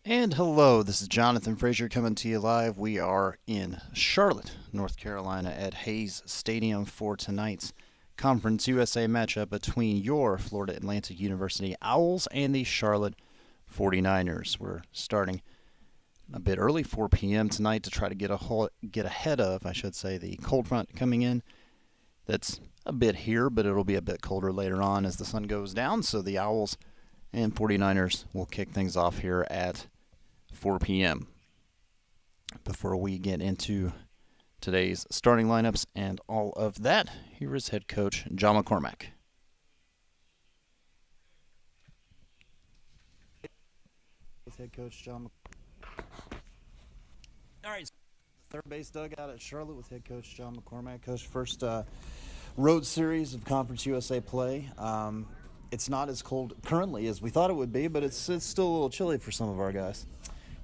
And hello, this is Jonathan Frazier coming to you live. We are in Charlotte, North Carolina at Hayes Stadium for tonight's Conference USA matchup between your Florida Atlantic University Owls and the Charlotte 49ers. We're starting a bit early, 4 p.m. tonight to try to get ahead of, the cold front coming in. That's a bit here, but it'll be a bit colder later on as the sun goes down. So the Owls and 49ers will kick things off here at 4 p.m. Before we get into today's starting lineups and all of that, here is head coach John McCormack. Head coach John. All right, third base dugout at Charlotte with head coach John McCormack. Coach, first road series of Conference USA play. It's not as cold currently as we thought it would be, but it's still a little chilly for some of our guys.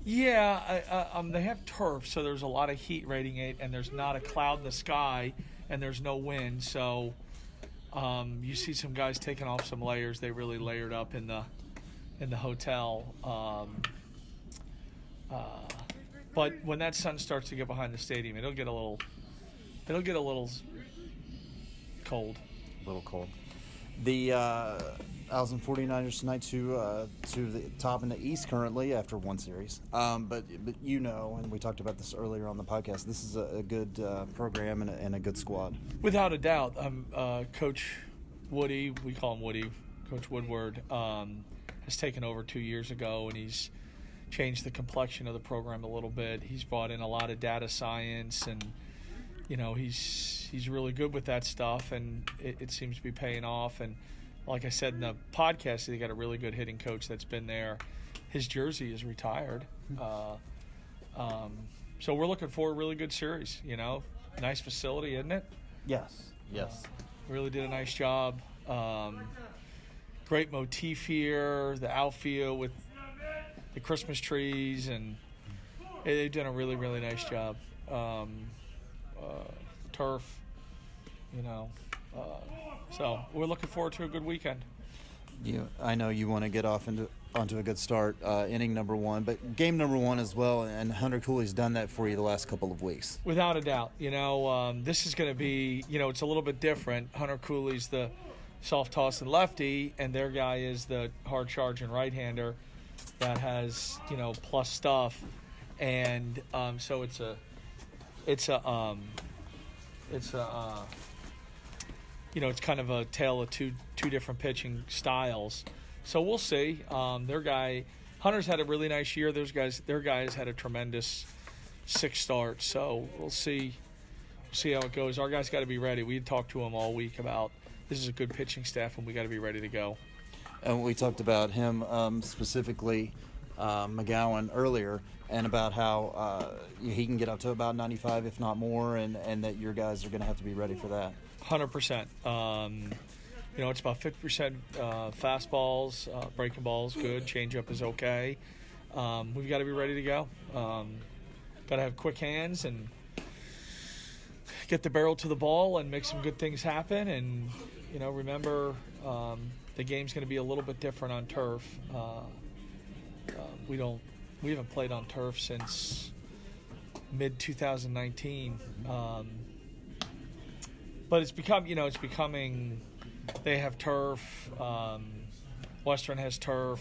Yeah, they have turf, so there's a lot of heat radiating, and there's not a cloud in the sky, and there's no wind. So you see some guys taking off some layers. They really layered up in the hotel. But when that sun starts to get behind the stadium, it'll get a little cold. A little cold. The Owls and 49ers tonight to the top in the East currently after one series. But you know, and we talked about this earlier on the podcast, this is a good program and a good squad. Without a doubt. Coach Woody, we call him Woody, Coach Woodward, has taken over 2 years ago, and he's changed the complexion of the program a little bit. He's brought in a lot of data science, and he's really good with that stuff, and it seems to be paying off. And like I said in the podcast, they got a really good hitting coach that's been there. His jersey is retired. So we're looking for a really good series, Nice facility, isn't it? Yes. Really did a nice job. Great motif here, the outfield with the Christmas trees, and they've done a really, really nice job. Turf, so we're looking forward to a good weekend. I know you want to get onto a good start, inning number one, but game number one as well, and Hunter Cooley's done that for you the last couple of weeks. Without a doubt. This is going to be, it's a little bit different. Hunter Cooley's the soft toss and lefty, and their guy is the hard charging right-hander that has, plus stuff. And so it's kind of a tale of two different pitching styles. So we'll see. Hunter's had a really nice year. Their guys had a tremendous 6 starts. So we'll see how it goes. Our guys got to be ready. We talked to them all week about this is a good pitching staff, and we got to be ready to go. And we talked about him specifically, McGowan earlier, and about how he can get up to about 95, if not more, and that your guys are going to have to be ready for that. 100%. It's about 50% fastballs, breaking balls, good. Changeup is okay. We've got to be ready to go. Got to have quick hands and get the barrel to the ball and make some good things happen. And remember, the game's going to be a little bit different on turf. We haven't played on turf since mid 2019. But it's becoming. They have turf. Western has turf.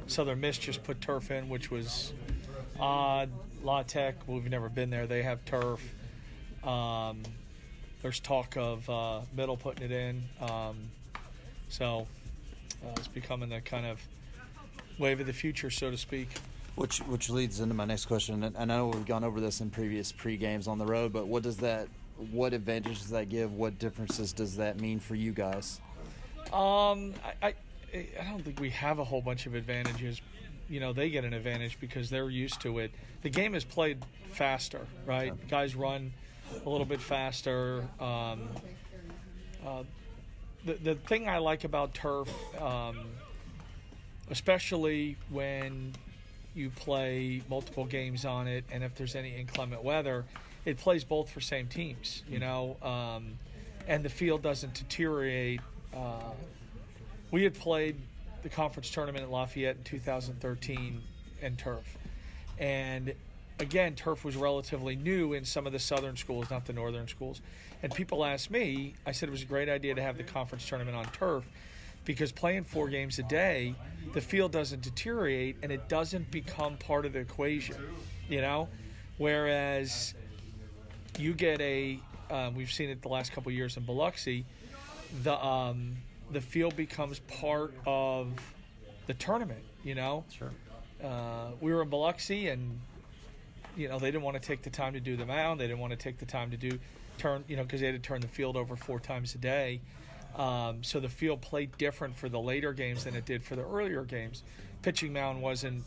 Southern Miss just put turf in, which was odd. La Tech, we've never been there. They have turf. There's talk of Middle putting it in. So it's becoming the kind of wave of the future, so to speak. Which leads into my next question. And I know we've gone over this in previous pre-games on the road, but what advantages does that give? What differences does that mean for you guys? I don't think we have a whole bunch of advantages. They get an advantage because they're used to it. The game is played faster, right? Okay. Guys run a little bit faster. The thing I like about turf, especially when you play multiple games on it, and if there's any inclement weather, it plays both for same teams, and the field doesn't deteriorate. We had played the conference tournament at Lafayette in 2013 and turf. And again, turf was relatively new in some of the southern schools, not the northern schools. And people asked me, I said it was a great idea to have the conference tournament on turf because playing 4 games a day, the field doesn't deteriorate and it doesn't become part of the equation, you know? Whereas you get we've seen it the last couple of years in Biloxi, the field becomes part of the tournament, you know? Sure. We were in Biloxi and, you know, they didn't want to take the time to do the mound. They didn't want to take the time to because they had to turn the field over 4 times a day. So the field played different for the later games than it did for the earlier games. Pitching mound wasn't,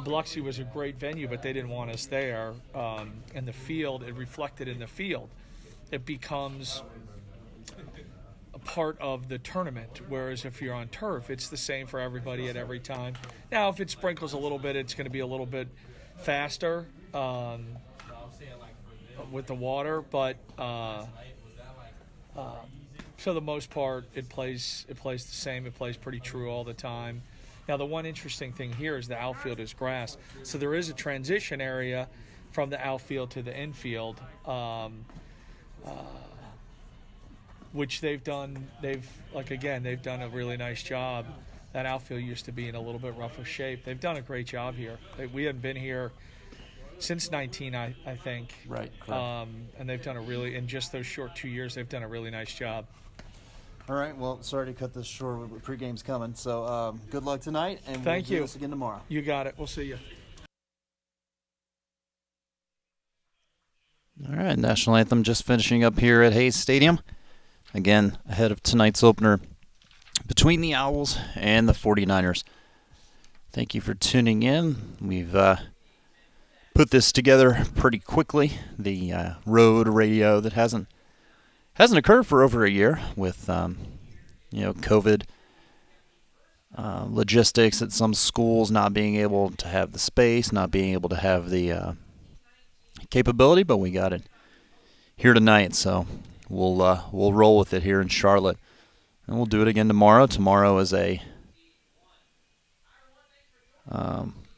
Biloxi was a great venue, but they didn't want us there. And the field, it reflected in the field. It becomes a part of the tournament, whereas if you're on turf, it's the same for everybody at every time. Now, if it sprinkles a little bit, it's going to be a little bit faster with the water, but for the most part, it plays the same. It plays pretty true all the time. Now, the one interesting thing here is the outfield is grass, so there is a transition area from the outfield to the infield, which they've done. They've done a really nice job. That outfield used to be in a little bit rougher shape. They've done a great job here. We haven't been here since 19, I think. Right. And they've done in just those short 2 years, they've done a really nice job. All right. Well, sorry to cut this short. Pre-game's coming. So good luck tonight, and Thank we'll you. do this again tomorrow. You got it. We'll see you. All right. National Anthem just finishing up here at Hayes Stadium. Again, ahead of tonight's opener between the Owls and the 49ers. Thank you for tuning in. We've put this together pretty quickly. The road radio that hasn't occurred for over a year with COVID logistics at some schools not being able to have the space, not being able to have the capability, but we got it here tonight, so we'll roll with it here in Charlotte, and we'll do it again tomorrow. Tomorrow is a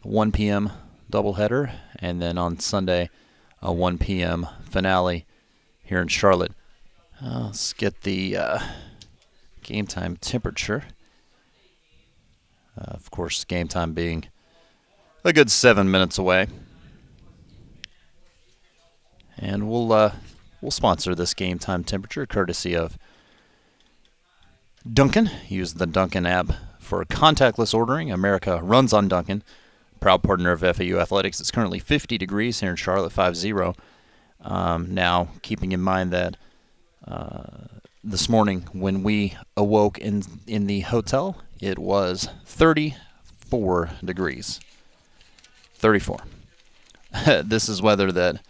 1 p.m. doubleheader, and then on Sunday a 1 p.m. finale here in Charlotte. Let's get the game time temperature. Of course, game time being a good 7 minutes away. And we'll sponsor this game time temperature courtesy of Dunkin'. Use the Dunkin' app for contactless ordering. America runs on Dunkin'. Proud partner of FAU Athletics. It's currently 50 degrees here in Charlotte, 50. Now, keeping in mind that this morning when we awoke in the hotel, it was 34 degrees. 34. This is weather that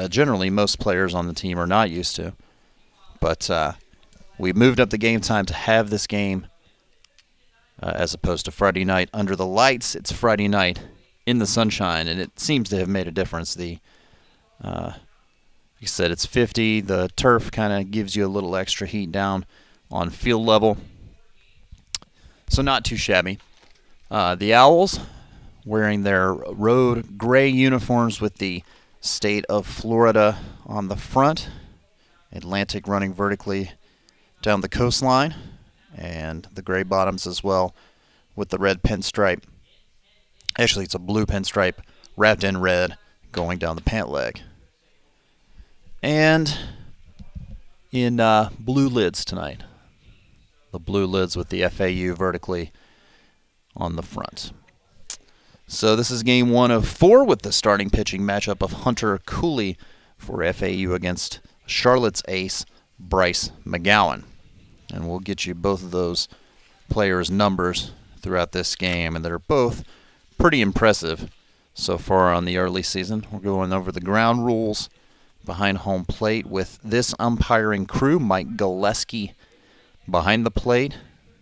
generally most players on the team are not used to. But we moved up the game time to have this game as opposed to Friday night under the lights. It's Friday night in the sunshine, and it seems to have made a difference. Like I said, it's 50. The turf kind of gives you a little extra heat down on field level. So not too shabby. The Owls wearing their road gray uniforms with the state of Florida on the front. Atlantic running vertically down the coastline. And the gray bottoms as well with the red pinstripe. Actually, it's a blue pinstripe wrapped in red going down the pant leg. And in blue lids tonight. The blue lids with the FAU vertically on the front. So this is game 1 of 4 with the starting pitching matchup of Hunter Cooley for FAU against Charlotte's ace, Bryce McGowan. And we'll get you both of those players' numbers throughout this game, and they're both pretty impressive so far on the early season. We're going over the ground rules behind home plate with this umpiring crew. Mike Gillespie behind the plate.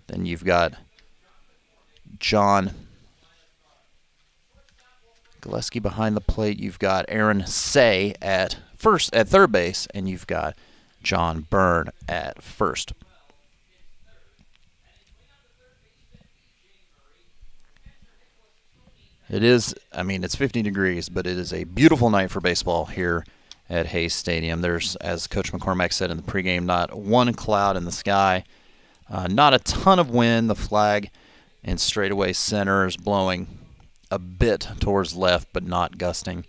Then you've got John Gillespie behind the plate. You've got Aaron Say at third base, and you've got John Byrne at first. It is, I mean, it's 50 degrees, but it is a beautiful night for baseball here at Hayes Stadium. There's, as Coach McCormack said in the pregame, not one cloud in the sky, not a ton of wind. The flag in straightaway center is blowing a bit towards left, but not gusting.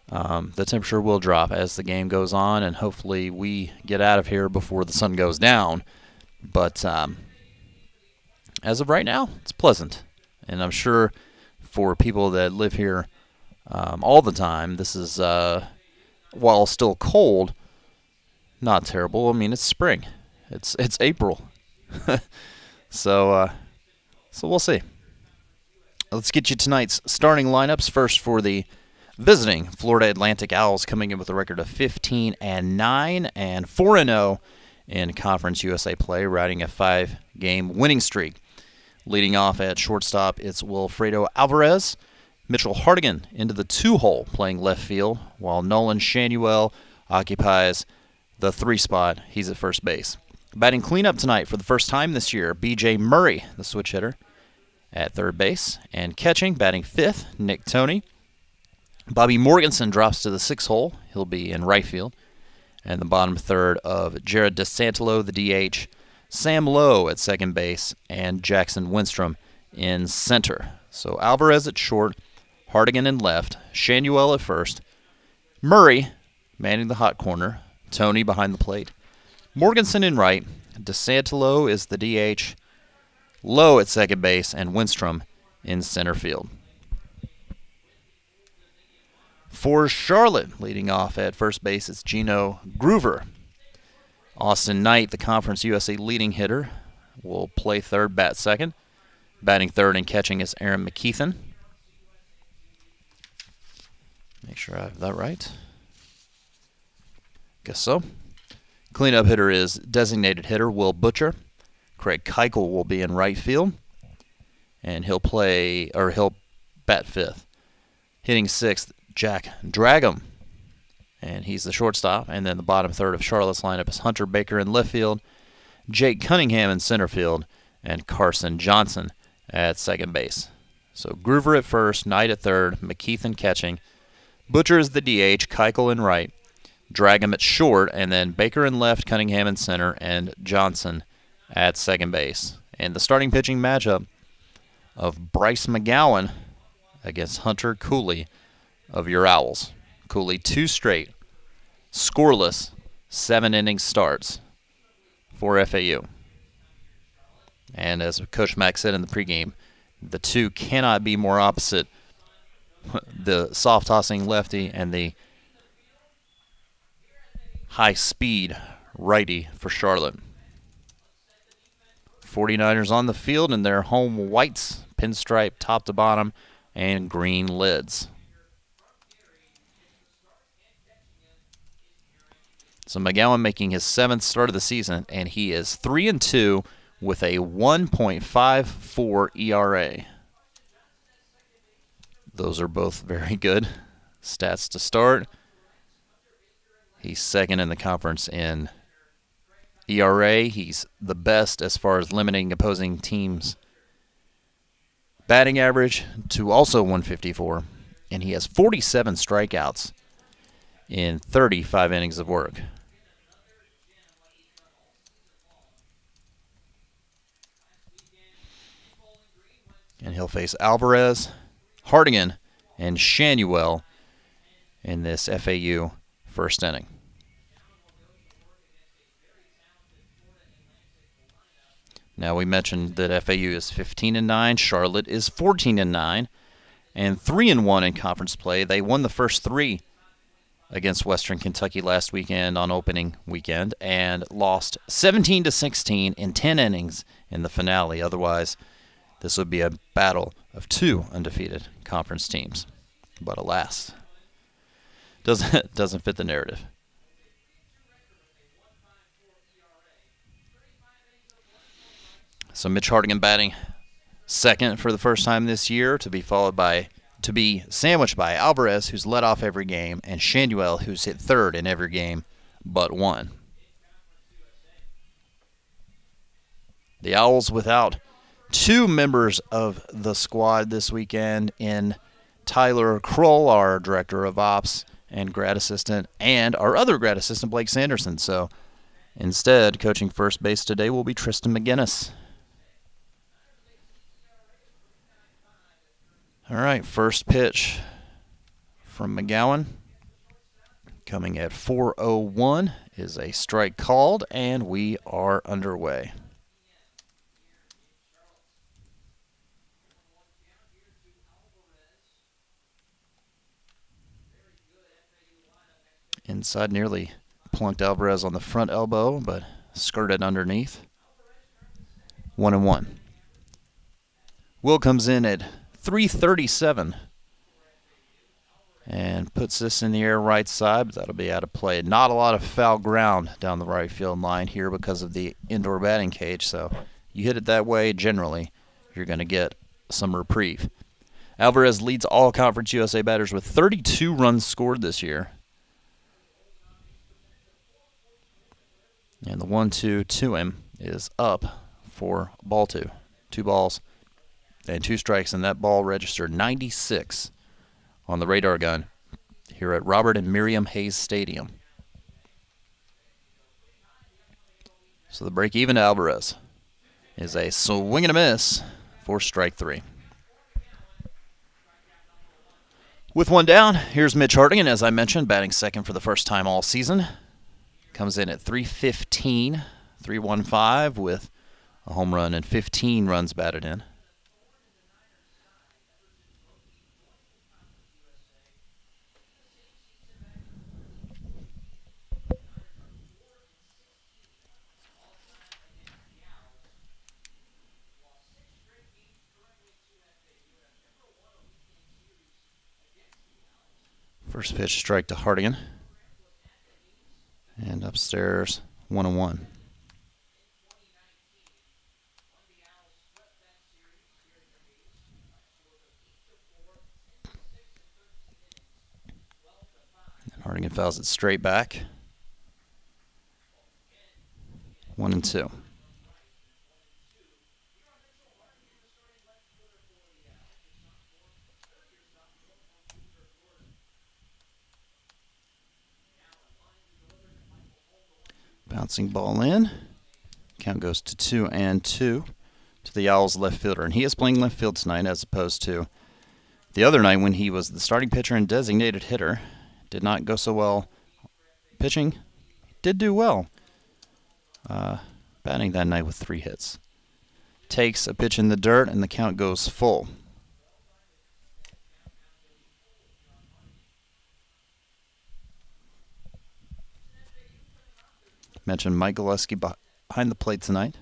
The temperature will drop as the game goes on, and hopefully we get out of here before the sun goes down. But as of right now, it's pleasant. And I'm sure for people that live here all the time, this is, while still cold, not terrible. I mean, it's spring. It's April. So we'll see. Let's get you tonight's starting lineups. First for the visiting Florida Atlantic Owls, coming in with a record of 15-9 and 4-0 in Conference USA play, riding a 5-game winning streak. Leading off at shortstop, it's Wilfredo Alvarez. Mitchell Hartigan into the 2-hole, playing left field, while Nolan Shanuel occupies the 3 spot. He's at first base. Batting cleanup tonight for the first time this year, B.J. Murray, the switch hitter, at third base. And catching, batting 5th, Nick Toney. Bobby Morganson drops to the 6-hole. He'll be in right field. And the bottom third of Jared DeSantolo, the DH, Sam Lowe at second base, and Jackson Winstrom in center. So Alvarez at short, Hartigan in left, Shanuel at first, Murray manning the hot corner, Toney behind the plate, Morganson in right, DeSantolo is the DH, Lowe at second base, and Winstrom in center field. For Charlotte, leading off at first base, it's Gino Groover. Austin Knight, the Conference USA leading hitter, will play third, bat second. Batting third and catching is Aaron McKeithen. Make sure I have that right. Guess so. Cleanup hitter is designated hitter Will Butcher. Craig Keuchel will be in right field, and he'll bat fifth. Hitting sixth, Jack Dragum, and he's the shortstop. And then the bottom third of Charlotte's lineup is Hunter Baker in left field, Jake Cunningham in center field, and Carson Johnson at second base. So Groover at first, Knight at third, McKeithen catching, Butcher is the DH, Keuchel in right, Dragum at short, and then Baker in left, Cunningham in center, and Johnson at second base. And the starting pitching matchup of Bryce McGowan against Hunter Cooley of your Owls. Cooley 2 straight, scoreless, 7-inning starts for FAU. And as Coach Mack said in the pregame, the two cannot be more opposite. The soft-tossing lefty and the high-speed righty for Charlotte. 49ers on the field in their home whites, pinstripe top to bottom, and green lids. So McGowan making his 7th start of the season, and he is 3-2 with a 1.54 ERA. Those are both very good stats to start. He's second in the conference in ERA. He's the best as far as limiting opposing teams' batting average to also 154, and he has 47 strikeouts in 35 innings of work. And he'll face Alvarez, Hartigan, and Shanuel in this FAU first inning. Now we mentioned that FAU is 15-9, Charlotte is 14-9, and 3-1 in conference play. They won the first 3 against Western Kentucky last weekend on opening weekend and lost 17-16 in 10 innings in the finale. Otherwise, this would be a battle of 2 undefeated conference teams. But alas, doesn't fit the narrative. So Mitch Hartigan batting second for the first time this year, to be sandwiched by Alvarez, who's led off every game, and Shanuel, who's hit third in every game but one. The Owls without two members of the squad this weekend in Tyler Kroll, our director of ops and grad assistant, and our other grad assistant, Blake Sanderson. So instead, coaching first base today will be Tristan McGinnis. All right, first pitch from McGowan coming at 4:01 is a strike called, and we are underway. Inside, nearly plunked Alvarez on the front elbow, but skirted underneath. 1-1. Will comes in at 337 and puts this in the air right side, but that'll be out of play. Not a lot of foul ground down the right field line here because of the indoor batting cage, so you hit it that way, generally, you're going to get some reprieve. Alvarez leads all Conference USA batters with 32 runs scored this year. And the 1-2 to him is up for ball two. 2 balls and 2 strikes, and that ball registered 96 on the radar gun here at Robert and Miriam Hayes Stadium. So the break even to Alvarez is a swing and a miss for strike 3. With one down, here's Mitch Hartigan, as I mentioned, batting second for the first time all season. Comes in at 315, 315 with a home run and 15 runs batted in. First pitch strike to Hartigan. And upstairs, 1-1. And Hartigan fouls it straight back. 1-2. Bouncing ball in. Count goes to 2-2 to the Owls left fielder. And he is playing left field tonight as opposed to the other night when he was the starting pitcher and designated hitter. Did not go so well pitching. Did do well. Batting that night with 3 hits. Takes a pitch in the dirt and the count goes full. Mentioned Mike Gillespie behind the plate tonight.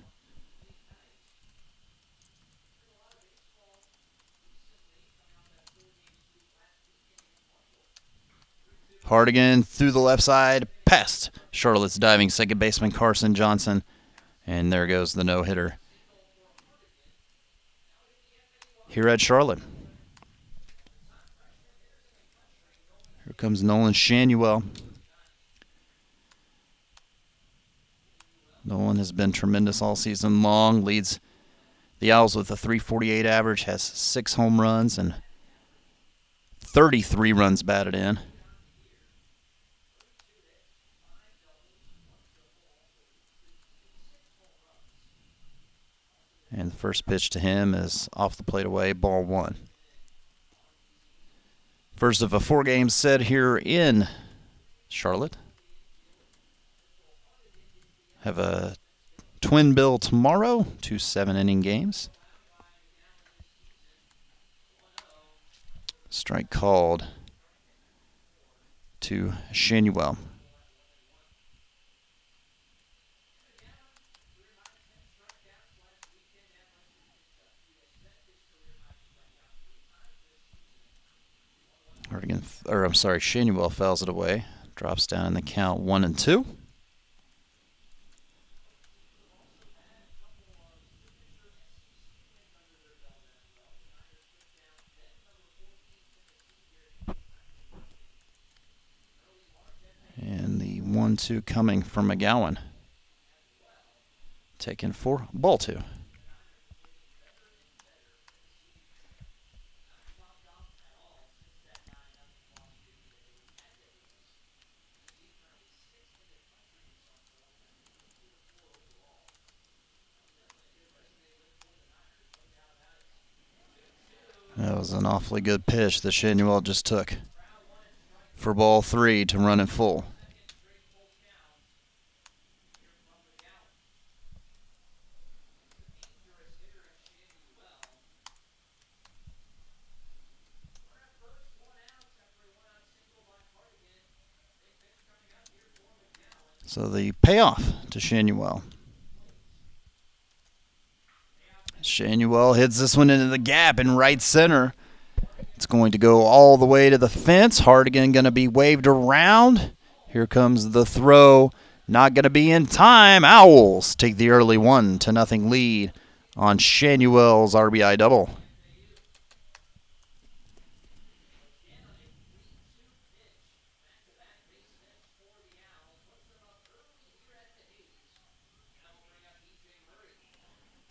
Hartigan through the left side, past Charlotte's diving second baseman Carson Johnson. And there goes the no-hitter here at Charlotte. Here comes Nolan Shanuel. Nolan has been tremendous all season long. Leads the Owls with a .348 average. Has 6 home runs and 33 runs batted in. And the first pitch to him is off the plate away, ball 1. First of a 4-game set here in Charlotte. Have a twin bill tomorrow, 2 7-inning games. Strike called to Shanuel. Shanuel fouls it away. Drops down in the count 1-2. And the 1-2 coming from McGowan. Taken for ball 2. That was an awfully good pitch that Shanuel just took for ball 3 to run it full. So the payoff to Shanuel. Shanuel hits this one into the gap in right center. It's going to go all the way to the fence. Hardigan going to be waved around. Here comes the throw. Not going to be in time. Owls take the early 1-0 lead on Shanuel's RBI double.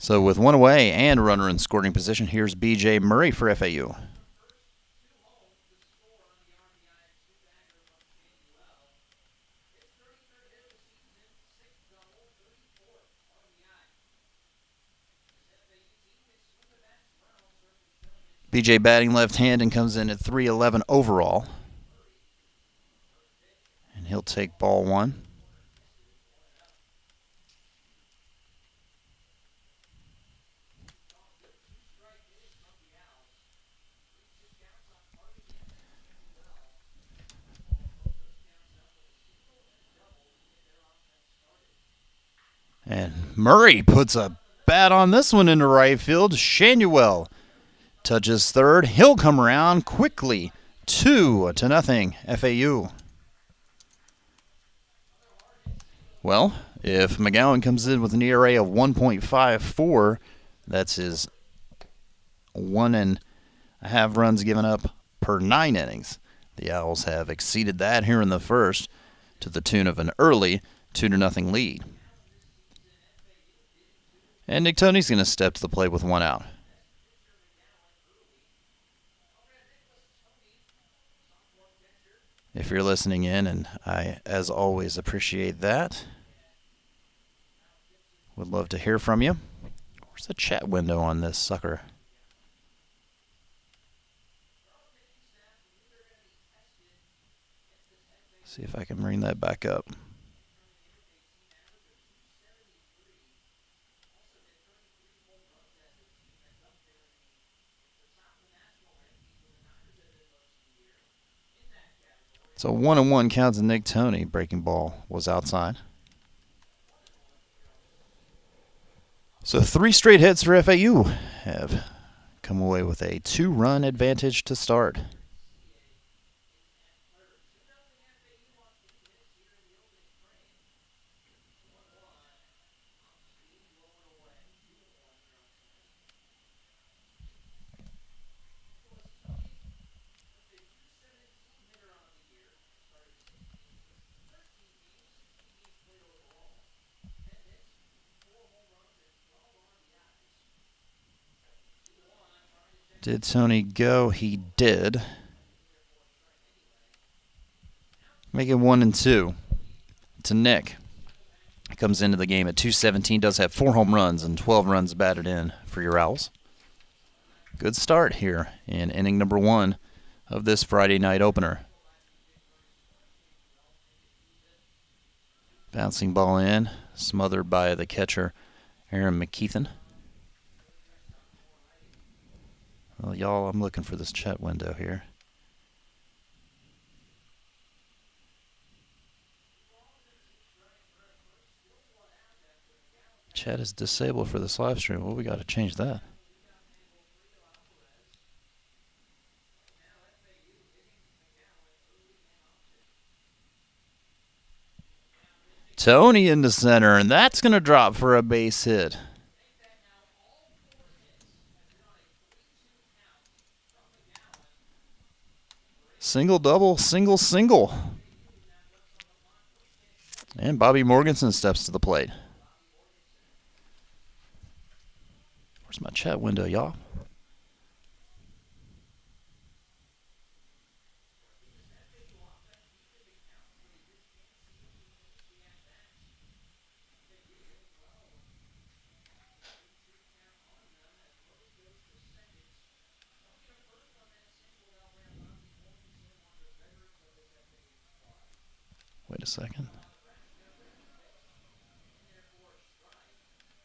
So with one away and a runner in scoring position, here's B.J. Murray for FAU. B.J. batting left-handed and comes in at 311 overall. And he'll take ball 1. And Murray puts a bat on this one into right field. Shanuel touches third. He'll come around quickly. 2-0 FAU. Well, if McGowan comes in with an ERA of 1.54, that's his 1.5 runs given up per 9 innings. The Owls have exceeded that here in the first to the tune of an early 2-0 lead. And Nick Tony's going to step to the plate with 1 out. If you're listening in, and I, as always, appreciate that. Would love to hear from you. Where's the chat window on this sucker? See if I can bring that back up. So 1-1 counts to Nick Tony. Breaking ball was outside. So 3 straight hits for FAU have come away with a 2-run advantage to start. Did Tony go? He did. Make it 1-2 to Nick. He comes into the game at 217, does have 4 home runs and 12 runs batted in for your Owls. Good start here in inning number 1 of this Friday night opener. Bouncing ball in, smothered by the catcher, Aaron McKeithen. Well, y'all, I'm looking for this chat window here. Chat is disabled for this live stream. Well, we got to change that. Tony into center, and that's going to drop for a base hit. Single, double, single, single. And Bobby Morganson steps to the plate. Where's my chat window, y'all? Wait a second.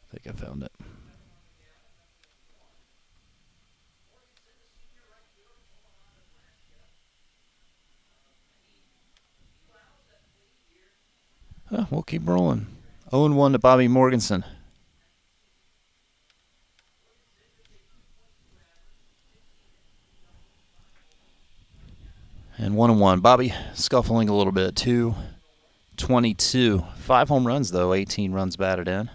I think I found it. We'll keep rolling. 0-1 to Bobby Morganson. And 1-1. Bobby scuffling a little bit. 2-22. 5 home runs, though. 18 runs batted in.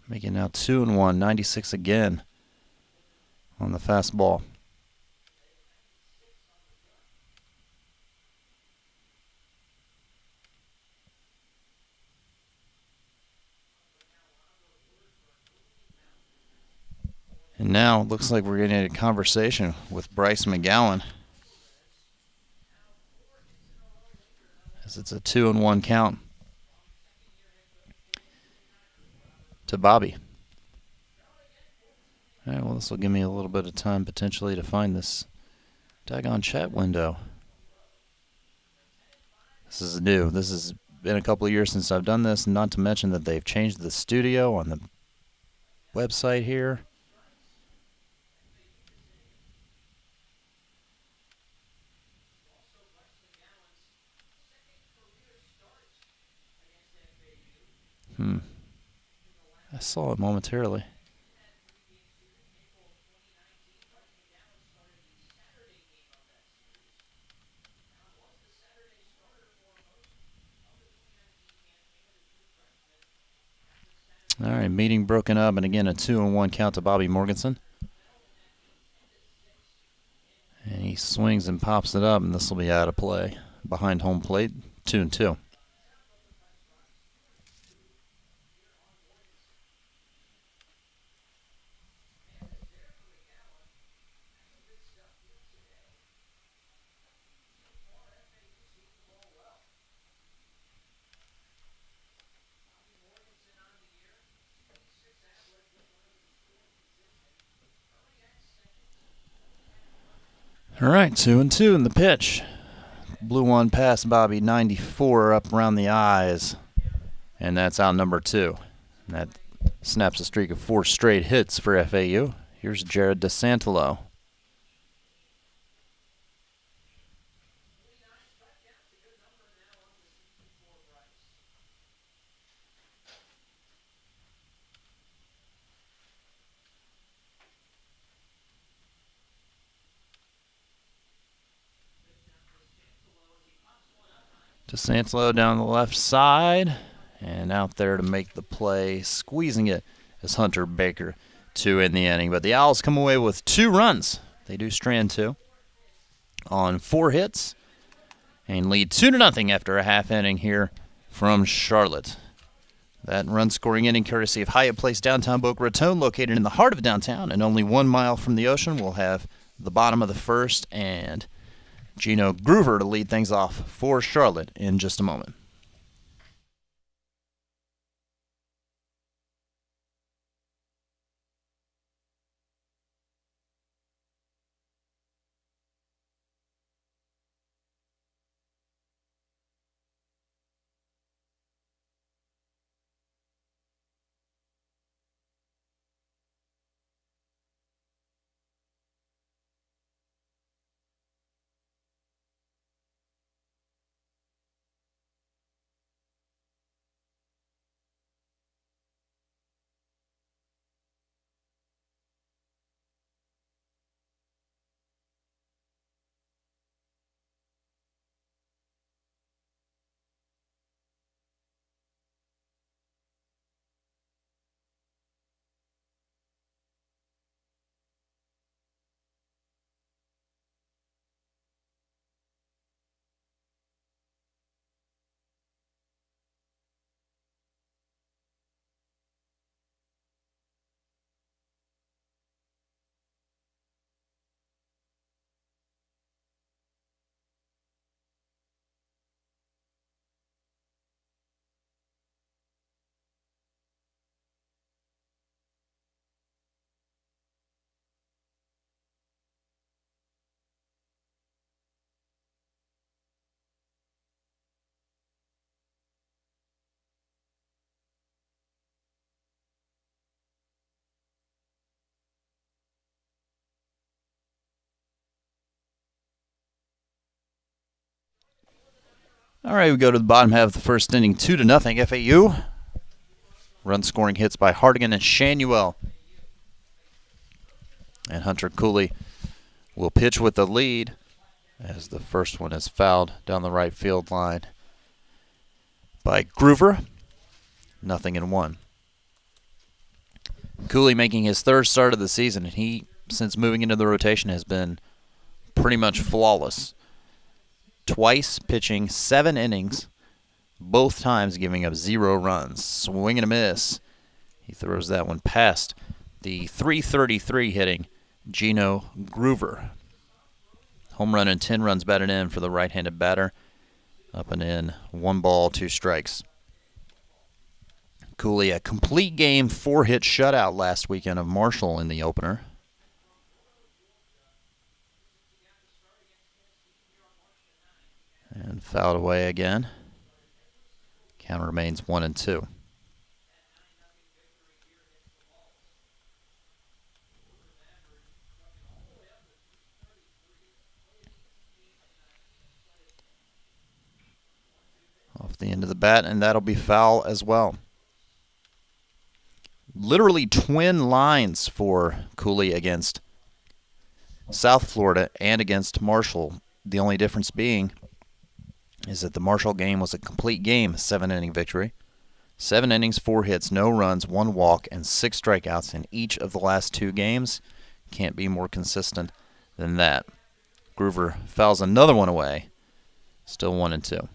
Making now 2-1. 96 again on the fastball. And now it looks like we're getting a conversation with Bryce McGowan, as it's a 2-1 count to Bobby. All right, well, this will give me a little bit of time potentially to find this daggone chat window. This is new. This has been a couple of years since I've done this, not to mention that they've changed the studio on the website here. I saw it momentarily. All right, meeting broken up, and again a 2-1 count to Bobby Morganson. And he swings and pops it up, and this will be out of play. Behind home plate, 2-2. All right, 2-2 in the pitch. Blew one past Bobby, 94 up around the eyes. And that's out number 2. And that snaps a streak of 4 straight hits for FAU. Here's Jared DeSantolo. DeSantolo down the left side, and out there to make the play, squeezing it, is Hunter Baker, 2 in the inning. But the Owls come away with 2 runs. They do strand 2 on 4 hits and lead 2-0 after a half inning here from Charlotte. That run-scoring inning courtesy of Hyatt Place downtown Boca Raton, located in the heart of downtown and only 1 mile from the ocean. We'll have the bottom of the first and Gino Groover to lead things off for Charlotte in just a moment. All right, we go to the bottom half of the first inning, 2-0 FAU. Run scoring hits by Hardigan and Shanuel. And Hunter Cooley will pitch with the lead as the first one is fouled down the right field line by Groover. 0-1. Cooley making his third start of the season, and he, since moving into the rotation, has been pretty much flawless. Twice pitching 7 innings, both times giving up 0 runs. Swing and a miss. He throws that one past the .333 hitting Gino Groover. Home run and 10 runs batted in for the right-handed batter. Up and in, 1 ball, 2 strikes. Cooley, a complete game 4-hit shutout last weekend of Marshall in the opener. And fouled away again. Count remains 1-2. Off the end of the bat, and that'll be foul as well. Literally twin lines for Cooley against South Florida and against Marshall. The only difference being is that the Marshall game was a complete game, 7-inning victory. 7 innings, 4 hits, no runs, 1 walk, and 6 strikeouts in each of the last 2 games. Can't be more consistent than that. Groover fouls another one away. Still 1-2.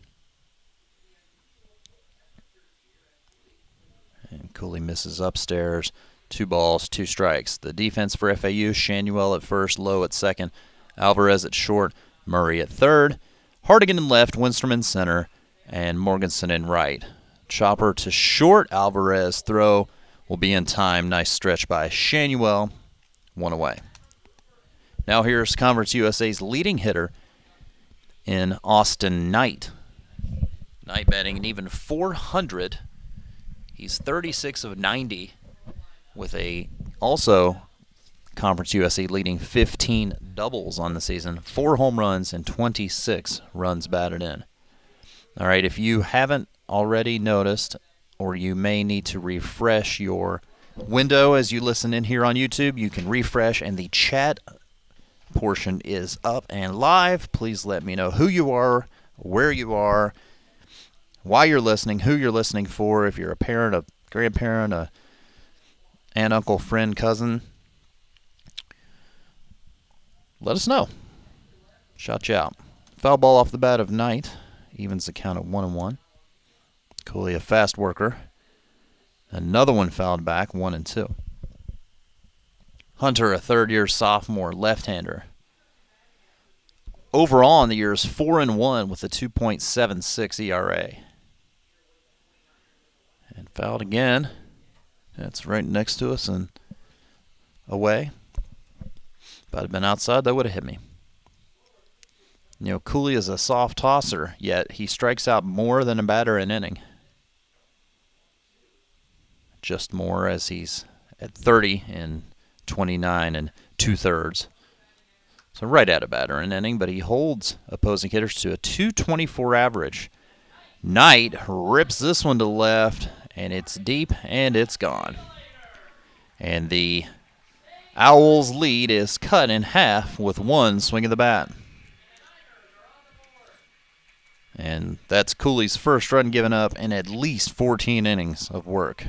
And Cooley misses upstairs. 2 balls, 2 strikes. The defense for FAU, Shanuel at first, Lowe at second, Alvarez at short, Murray at third, Hardigan in left, Winstrom in center, and Morganson in right. Chopper to short. Alvarez throw will be in time. Nice stretch by Shanuel. 1 away. Now here's Conference USA's leading hitter in Austin Knight. Knight batting an even .400. He's 36 of 90 with a also Conference USA leading 15 doubles on the season, 4 home runs and 26 runs batted in. All right, if you haven't already noticed, or you may need to refresh your window as you listen in here on YouTube, you can refresh, and the chat portion is up and live. Please let me know who you are, where you are, why you're listening, who you're listening for. If you're a parent, a grandparent, a aunt, uncle, friend, cousin, let us know. Shout you out. Foul ball off the bat of Knight. Evens the count at 1-1. Cooley, a fast worker. Another one fouled back, 1-2. Hunter, a third-year sophomore left-hander. Overall in the year is 4-1 with a 2.76 ERA. And fouled again. That's right next to us and away. If I'd have been outside, that would have hit me. You know, Cooley is a soft tosser, yet he strikes out more than a batter an inning. Just more, as he's at 30 and 29 and 2/3. So right at a batter an inning, but he holds opposing hitters to a .224 average. Knight rips this one to left, and it's deep, and it's gone. And the Owls' lead is cut in half with 1 swing of the bat. And that's Cooley's first run given up in at least 14 innings of work.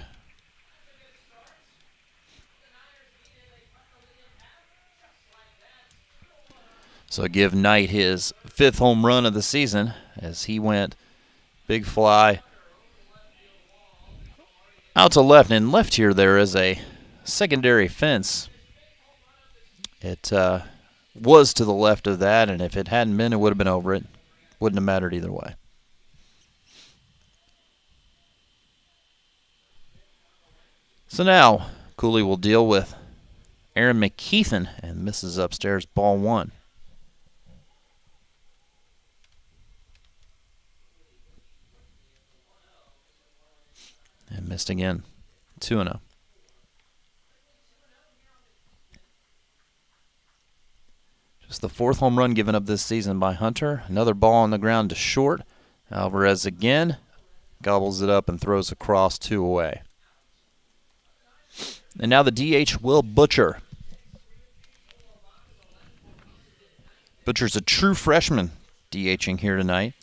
So give Knight his 5th home run of the season as he went big fly out to left. And left here there is a secondary fence. It was to the left of that, and if it hadn't been, it would have been over it. Wouldn't have mattered either way. So now Cooley will deal with Aaron McKeithen and misses upstairs, ball 1. And missed again, 2-0. Just the 4th home run given up this season by Hunter. Another ball on the ground to short. Alvarez again. Gobbles it up and throws across, 2 away. And now the DH, Will Butcher. Butcher's a true freshman DHing here tonight.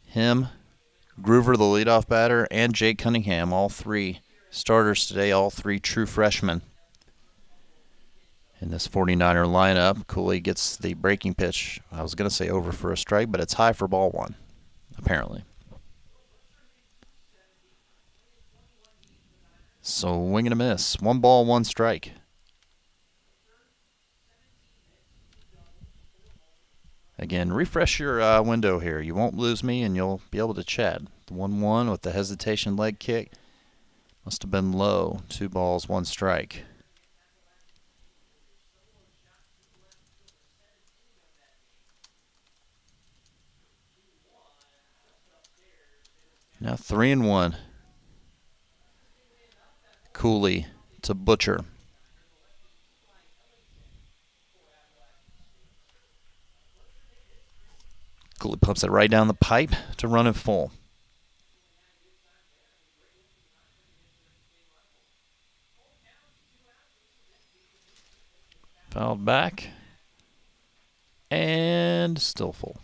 Him, Groover, the leadoff batter, and Jake Cunningham, all 3 starters today, all 3 true freshmen. In this 49er lineup, Cooley gets the breaking pitch. I was going to say over for a strike, but it's high for ball 1, apparently. So wing and a miss. 1 ball, 1 strike. Again, refresh your window here. You won't lose me, and you'll be able to chat. The 1-1 with the hesitation leg kick must have been low. 2 balls, 1 strike. Now 3-1. Cooley to Butcher. Cooley pumps it right down the pipe to run it full. Fouled back. And still full.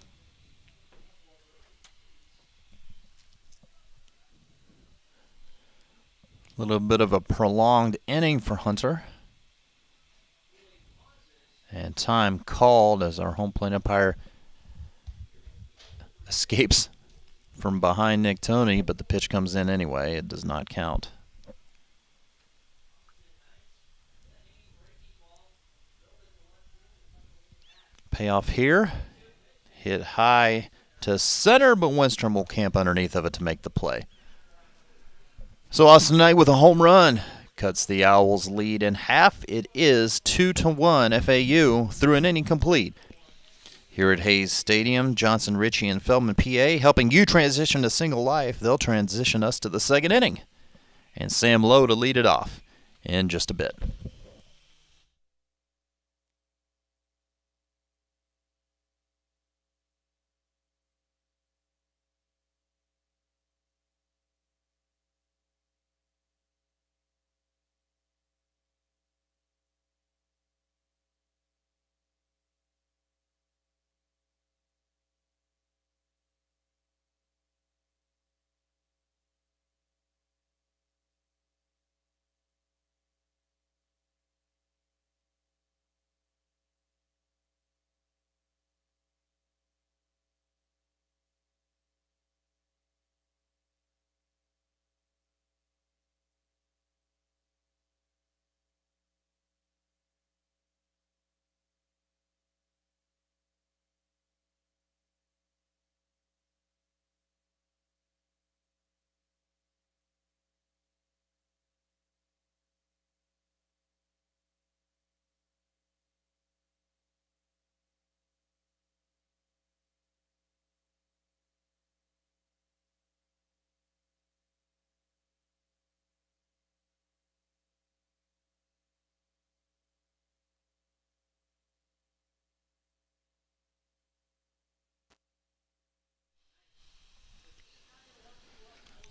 A little bit of a prolonged inning for Hunter. And time called as our home plate umpire escapes from behind Nick Toney, but the pitch comes in anyway. It does not count. Payoff here. Hit high to center, but Winstrom will camp underneath of it to make the play. So Austin Knight with a home run cuts the Owls' lead in half. It is 2-1 FAU through an inning complete. Here at Hayes Stadium, Johnson, Ritchie, and Feldman, PA, helping you transition to single life. They'll transition us to the second inning. And Sam Lowe to lead it off in just a bit.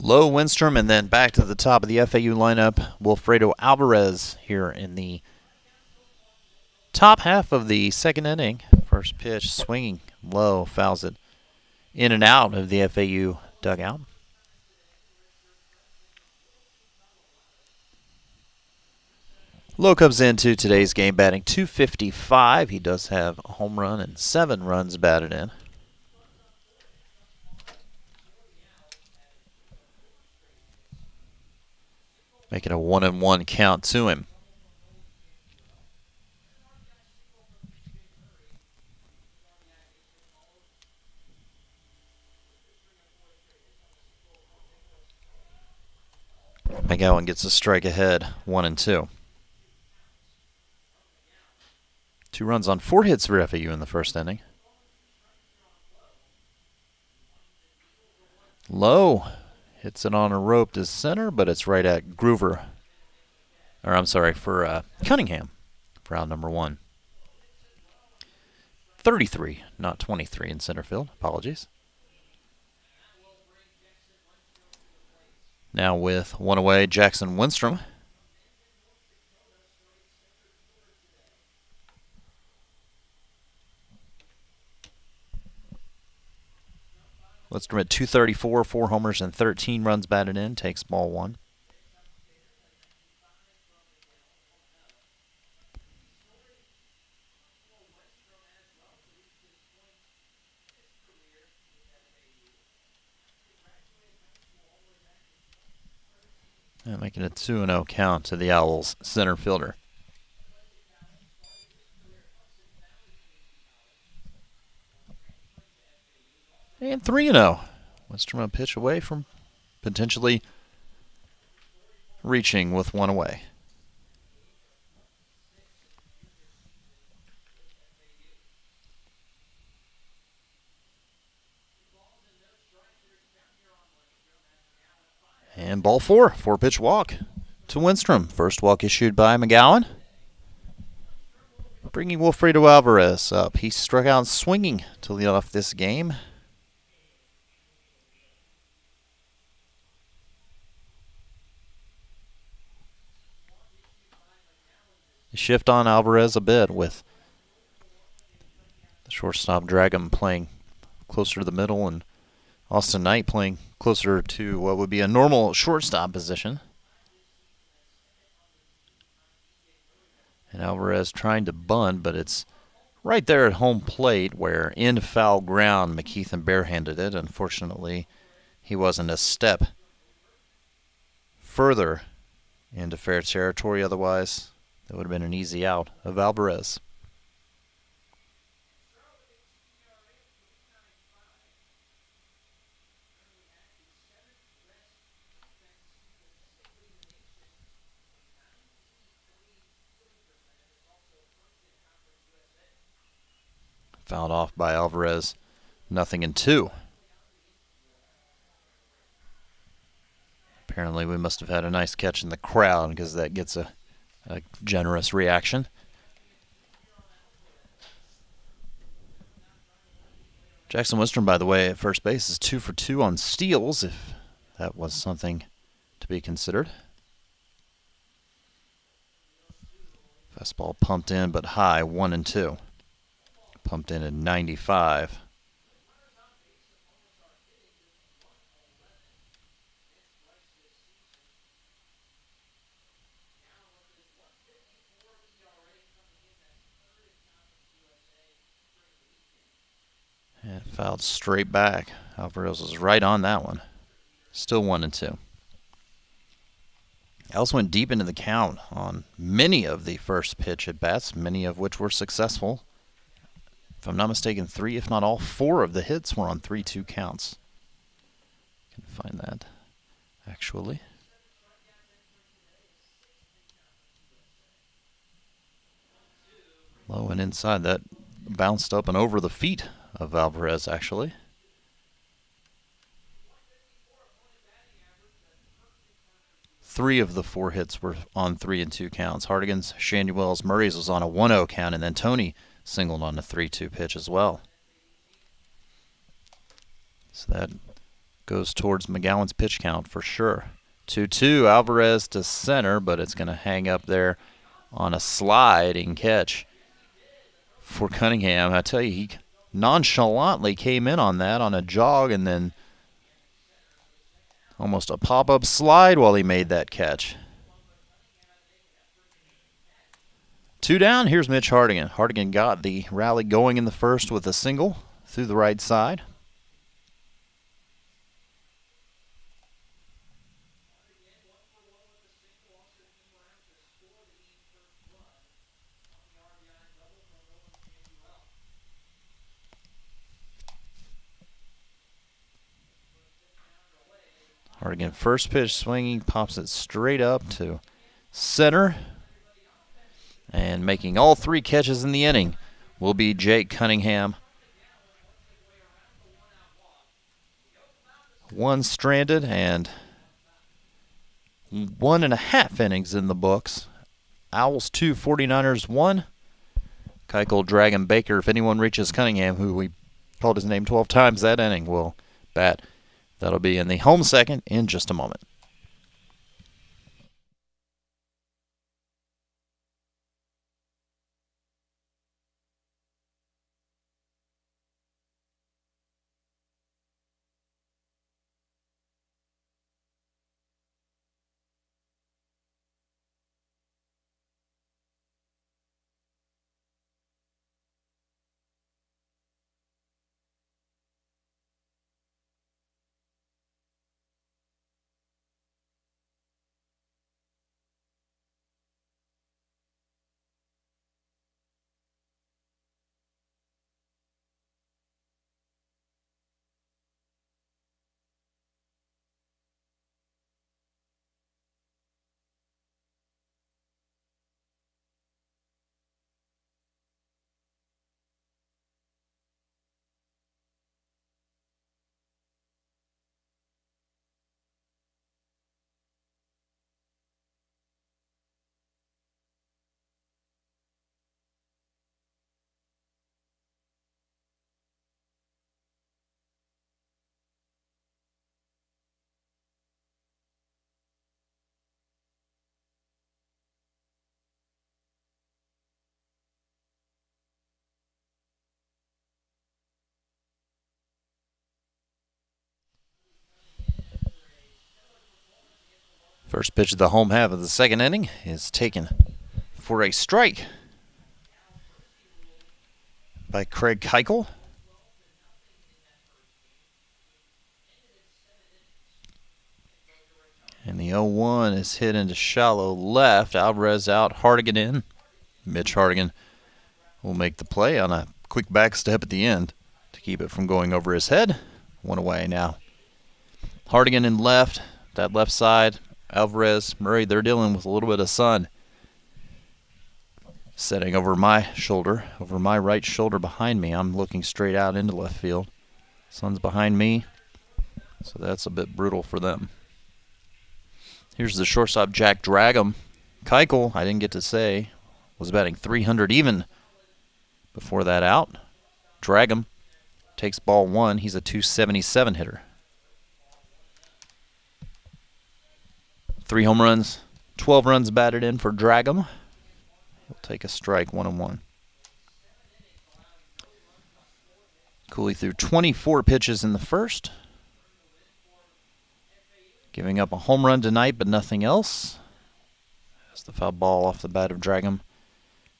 Lowe, Winstrom, and then back to the top of the FAU lineup, Wilfredo Alvarez here in the top half of the second inning. First pitch swinging low, fouls it in and out of the FAU dugout. Lowe comes into today's game batting .255. He does have a home run and 7 runs batted in. Making a 1-1 count to him. McGowan gets a strike ahead, 1-2. 2 runs on 4 hits for FAU in the first inning. Lowe hits it on a rope to center, but it's right at Groover. Or I'm sorry, for Cunningham for out number 1. 33, not 23 in center field. Apologies. Now with 1 away, Jackson Winstrom. Winstrom at 234, 4 homers and 13 runs batted in, takes ball 1. And making a 2-0 count to the Owls center fielder. And 3-0. Winstrom a pitch away from potentially reaching with 1 away. And ball 4, 4-pitch walk to Winstrom. First walk issued by McGowan. Bringing Wilfredo Alvarez up. He struck out swinging to lead off this game. Shift on Alvarez a bit with the shortstop Dragon playing closer to the middle and Austin Knight playing closer to what would be a normal shortstop position. And Alvarez trying to bunt, but it's right there at home plate where in foul ground McKeithen barehanded it. Unfortunately, he wasn't a step further into fair territory. Otherwise, that would have been an easy out of Alvarez. Fouled off by Alvarez. 0-2. Apparently we must have had a nice catch in the crowd because that gets a generous reaction. Jackson Winstrom, by the way, at first base is 2 for 2 on steals, if that was something to be considered. Fastball pumped in but high, 1-2. Pumped in at 95. And fouled straight back. Alvarez was right on that one. Still 1-2. Else went deep into the count on many of the first pitch at bats, many of which were successful. If I'm not mistaken, 3, if not all 4 of the hits were on 3-2 counts. Can find that, actually. Low and inside. That bounced up and over the feet of Alvarez, actually. Three of the 4 hits were on 3-2 counts. Hardigan's, Shandy Wells, Murray's was on a 1-0 count, and then Tony singled on a 3-2 pitch as well. So that goes towards McGowan's pitch count for sure. 2-2, Alvarez to center, but it's going to hang up there on a sliding catch for Cunningham. I tell you, he nonchalantly came in on that on a jog and then almost a pop-up slide while he made that catch. 2 down, here's Mitch Hardigan. Hardigan got the rally going in the first with a single through the right side. Hardigan first pitch swinging, pops it straight up to center. And making all 3 catches in the inning will be Jake Cunningham. 1 stranded and 1.5 innings in the books Owls 2, 49ers 1. Keuchel, Dragon, Baker. If anyone reaches Cunningham, who we called his name 12 times that inning, will bat. That'll be in the home second in just a moment. First pitch of the home half of the second inning is taken for a strike by Craig Keuchel. And the 0-1 is hit into shallow left. Alvarez out, Hardigan in. Mitch Hardigan will make the play on a quick back step at the end to keep it from going over his head. One away now. Hardigan in left, that left side. Alvarez, Murray, they're dealing with a little bit of sun setting over my shoulder, over my right shoulder behind me. I'm looking straight out into left field. Sun's behind me, so that's a bit brutal for them. Here's the shortstop, Jack Dragum. Keuchel, I didn't get to say, was batting 300 even before that out. Dragum takes ball one. He's a .277 hitter. 3 home runs, 12 runs batted in for Dragum. He'll take a strike, 1-1. Cooley threw 24 pitches in the first, giving up a home run tonight, but nothing else. As the foul ball off the bat of Dragum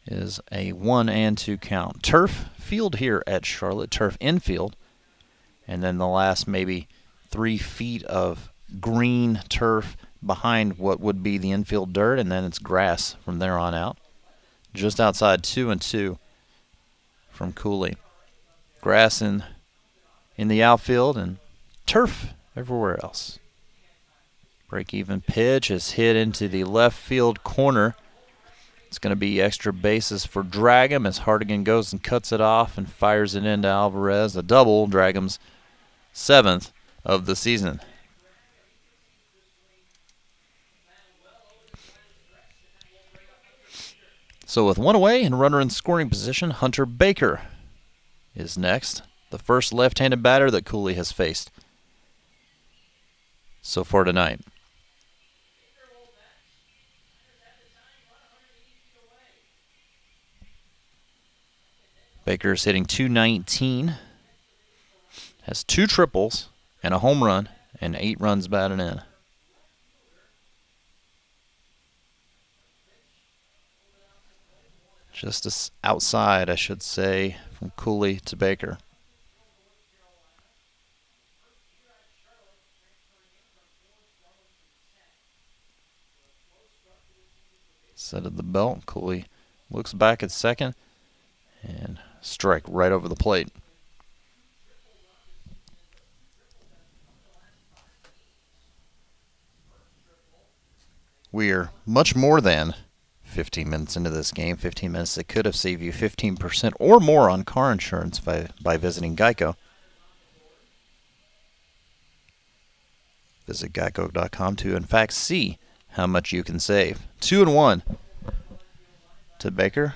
is a 1-2 count. Turf field here at Charlotte, turf infield, and then the last maybe 3 feet of green turf behind what would be the infield dirt, and then it's grass from there on out. Just outside 2-2 from Cooley. Grass in the outfield and turf everywhere else. Break-even pitch is hit into the left field corner. It's going to be extra bases for Dragum as Hardigan goes and cuts it off and fires it into Alvarez. A double, Dragum's 7th of the season. So with one away and runner in scoring position, Hunter Baker is next. The first left-handed batter that Cooley has faced so far tonight. Baker's hitting .219, has 2 triples and a home run and 8 runs batted in. Just outside, I should say, from Cooley to Baker. Set of the belt. Cooley looks back at second and strike right over the plate. We are much more than 15 minutes into this game. 15 minutes that could have saved you 15% or more on car insurance by visiting Geico. Visit geico.com to, in fact, see how much you can save. 2-1 to Baker.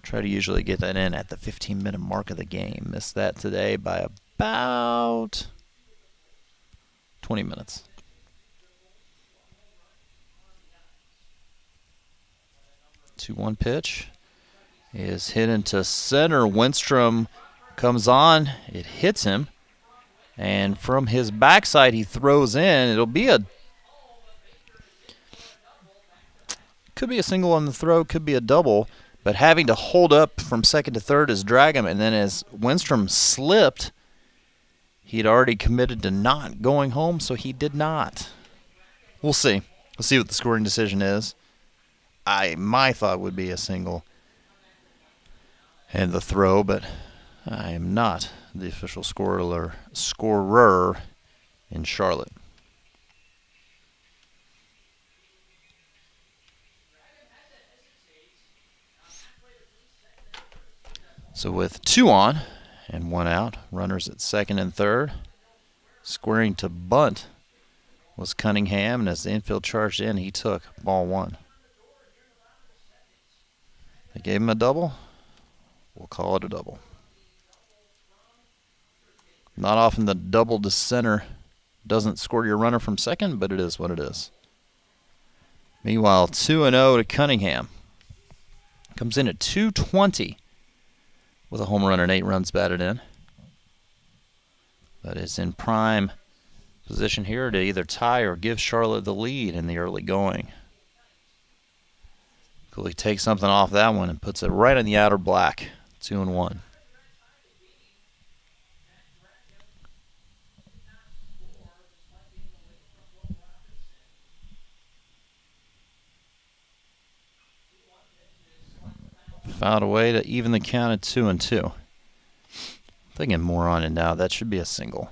Try to usually get that in at the 15-minute mark of the game. Missed that today by about 20 minutes. Two-one pitch is hit into center. Winstrom comes on. It hits him. And from his backside, he throws in. It'll be could be a single on the throw, could be a double. But having to hold up from second to third is drag him. And then as Winstrom slipped, he'd already committed to not going home, so he did not. We'll see. We'll see what the scoring decision is. My thought would be a single and the throw, but I am not the official scorer in Charlotte. So with 2 on and 1 out, runners at second and third, squaring to bunt was Cunningham, and as the infield charged in, he took ball 1. They gave him a double. We'll call it a double. Not often the double to center doesn't score your runner from second, but it is what it is. Meanwhile, 2-0 to Cunningham. Comes in at 220 with a home run and 8 runs batted in. But is in prime position here to either tie or give Charlotte the lead in the early going. Cooley takes something off that one and puts it right in the outer black. 2-1. Fouled away to even the count at 2-2. Thinking more on it now. That should be a single.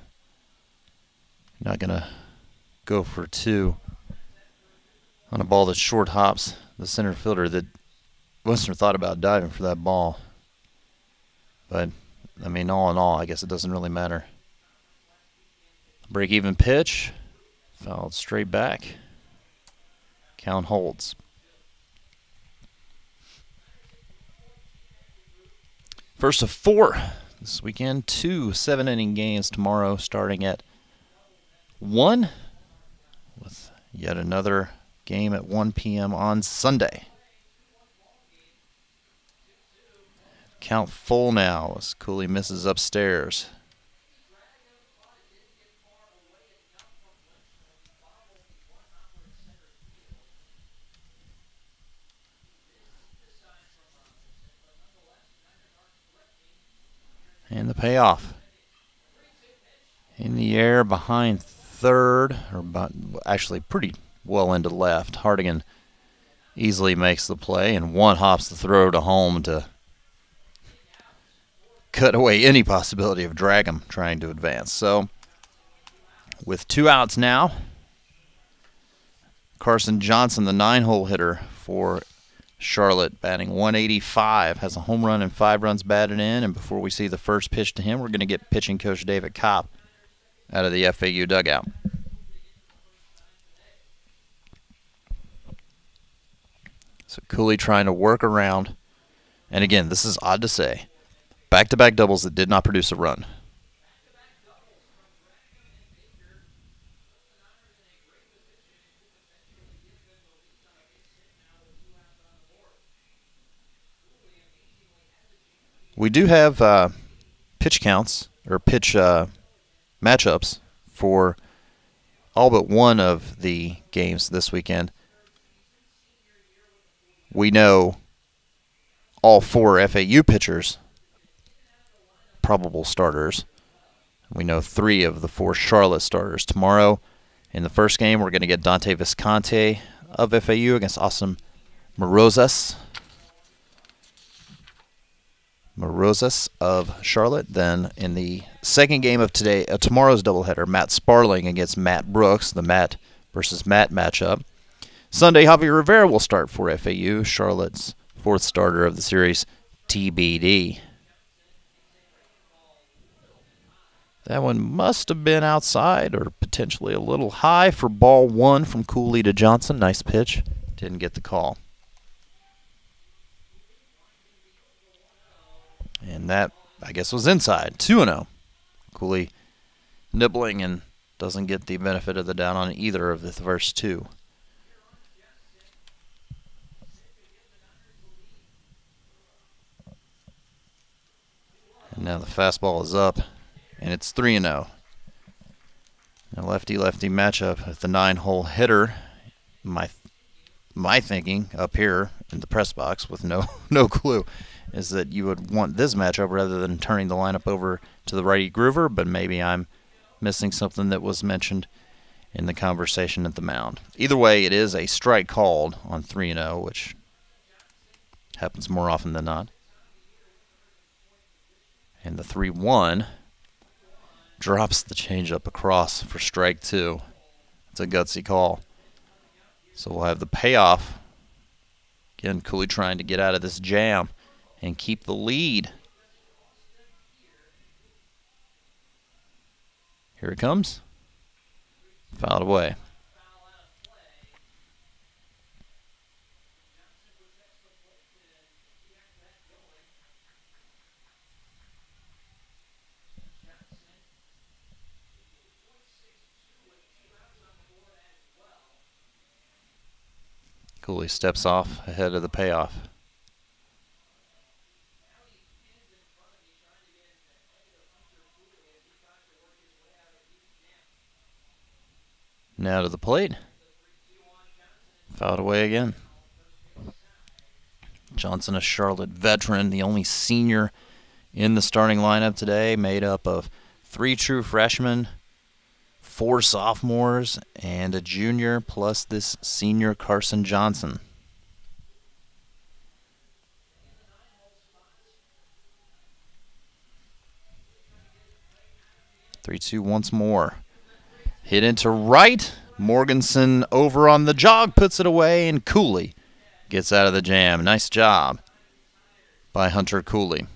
Not going to go for 2 on a ball that short hops the center fielder. That Winston thought about diving for that ball. But, I mean, all in all, I guess it doesn't really matter. Break-even pitch. Fouled straight back. Count holds. First of 4 this weekend. 2 7-inning games tomorrow starting at 1, with yet another game at 1 p.m. on Sunday. Count full now as Cooley misses upstairs. And the payoff. In the air behind third, or actually pretty well into left. Hardigan easily makes the play, and 1 hops the throw to home to cut away any possibility of Dragham trying to advance. So, with 2 outs now, Carson Johnson, the 9-hole hitter for Charlotte, batting 185, has a home run and 5 runs batted in. And before we see the first pitch to him, we're going to get pitching coach David Kopp out of the FAU dugout. So Cooley trying to work around. And again, this is odd to say. Back-to-back doubles that did not produce a run. We do have pitch counts, or pitch matchups for all but one of the games this weekend. We know all 4 FAU pitchers, probable starters. We know 3 of the 4 Charlotte starters. Tomorrow, in the first game, we're going to get Dante Visconti of FAU against Austin Morozas of Charlotte. Then in the second game of tomorrow's doubleheader, Matt Sparling against Matt Brooks, the Matt versus Matt matchup. Sunday, Javier Rivera will start for FAU, Charlotte's 4th starter of the series, TBD. That one must have been outside or potentially a little high for ball 1 from Cooley to Johnson. Nice pitch. Didn't get the call. And that, I guess, was inside. 2-0. Cooley nibbling and doesn't get the benefit of the doubt on either of the first two. And now the fastball is up, and it's 3-0. A lefty-lefty matchup at the 9-hole hitter. My thinking up here in the press box with no clue is that you would want this matchup rather than turning the lineup over to the righty groover, but maybe I'm missing something that was mentioned in the conversation at the mound. Either way, it is a strike called on 3-0, which happens more often than not. And the 3-1 drops the changeup across for strike two. It's a gutsy call. So we'll have the payoff. Again, Cooley trying to get out of this jam and keep the lead. Here it comes. Fouled away. Cooley steps off ahead of the payoff. Now to the plate. Fouled away again. Johnson, a Charlotte veteran, the only senior in the starting lineup today, made up of 3 true freshmen, 4 sophomores, and a junior, plus this senior Carson Johnson. 3-2 once more. Hit into right. Morganson over on the jog, puts it away, and Cooley gets out of the jam. Nice job by Hunter Cooley.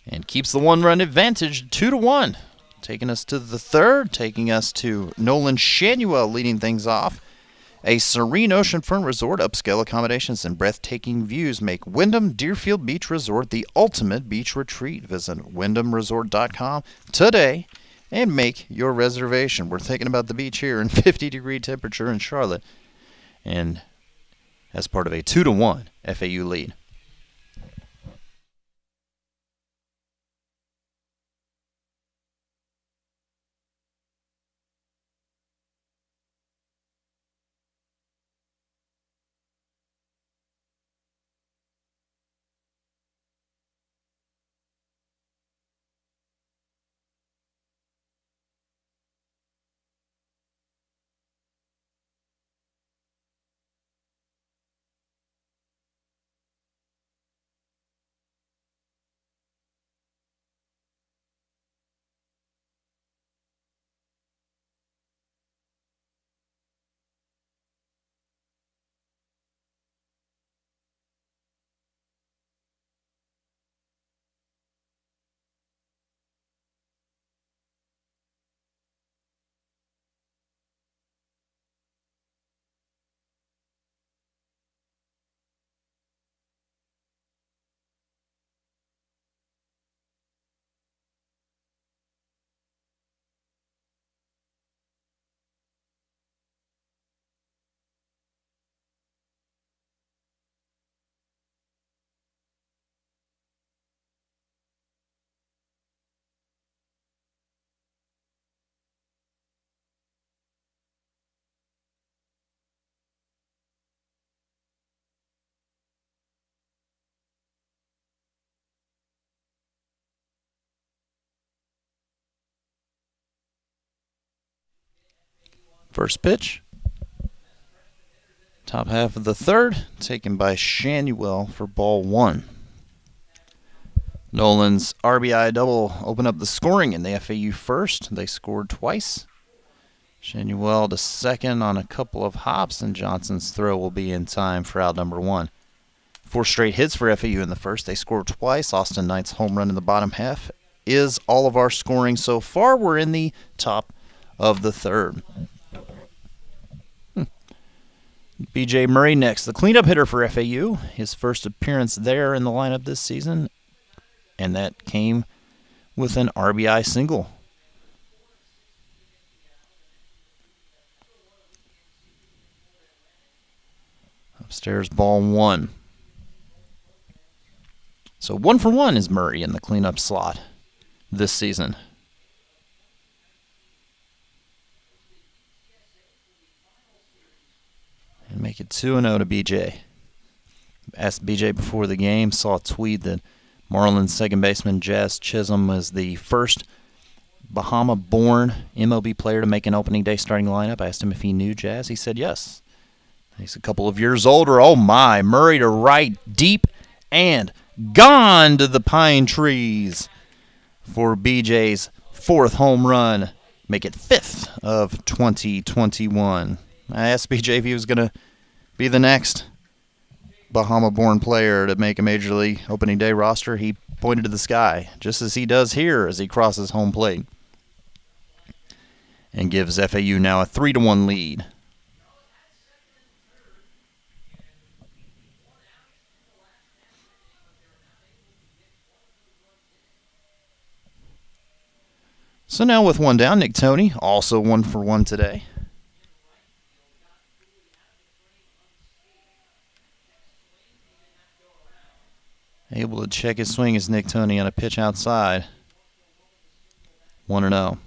And keeps the 1-run advantage 2-1. Taking us to the third, taking us to Nolan Shanuel leading things off. A serene oceanfront resort, upscale accommodations, and breathtaking views make Wyndham Deerfield Beach Resort the ultimate beach retreat. Visit wyndhamresort.com today and make your reservation. We're thinking about the beach here in 50-degree temperature in Charlotte, and as part of a 2-1 FAU lead. First pitch. Top half of the third, taken by Shanuel for ball 1. Nolan's RBI double opened up the scoring in the FAU first. They scored twice. Shanuel to second on a couple of hops, and Johnson's throw will be in time for out number 1. 4 straight hits for FAU in the first. They scored twice. Austin Knight's home run in the bottom half is all of our scoring so far. We're in the top of the third. B.J. Murray next, the cleanup hitter for FAU. His first appearance there in the lineup this season. and that came with an RBI single. Upstairs, ball 1. So 1 for 1 is Murray in the cleanup slot this season. And make it 2-0 to BJ. Asked BJ before the game, saw a tweet that Marlins second baseman Jazz Chisholm was the first Bahama-born MLB player to make an opening day starting lineup. I asked him if he knew Jazz. He said yes. He's a couple of years older. Oh my, Murray to right, deep, and gone to the pine trees for BJ's 4th home run. Make it 5th of 2021. I asked BJ if he was going to be the next Bahama-born player to make a Major League opening day roster. He pointed to the sky, just as he does here as he crosses home plate, and gives FAU now a 3-1 lead. So now with 1 down, Nick Toney, also 1 for 1 today. Able to check his swing as Nick Toney on a pitch outside. 1-0.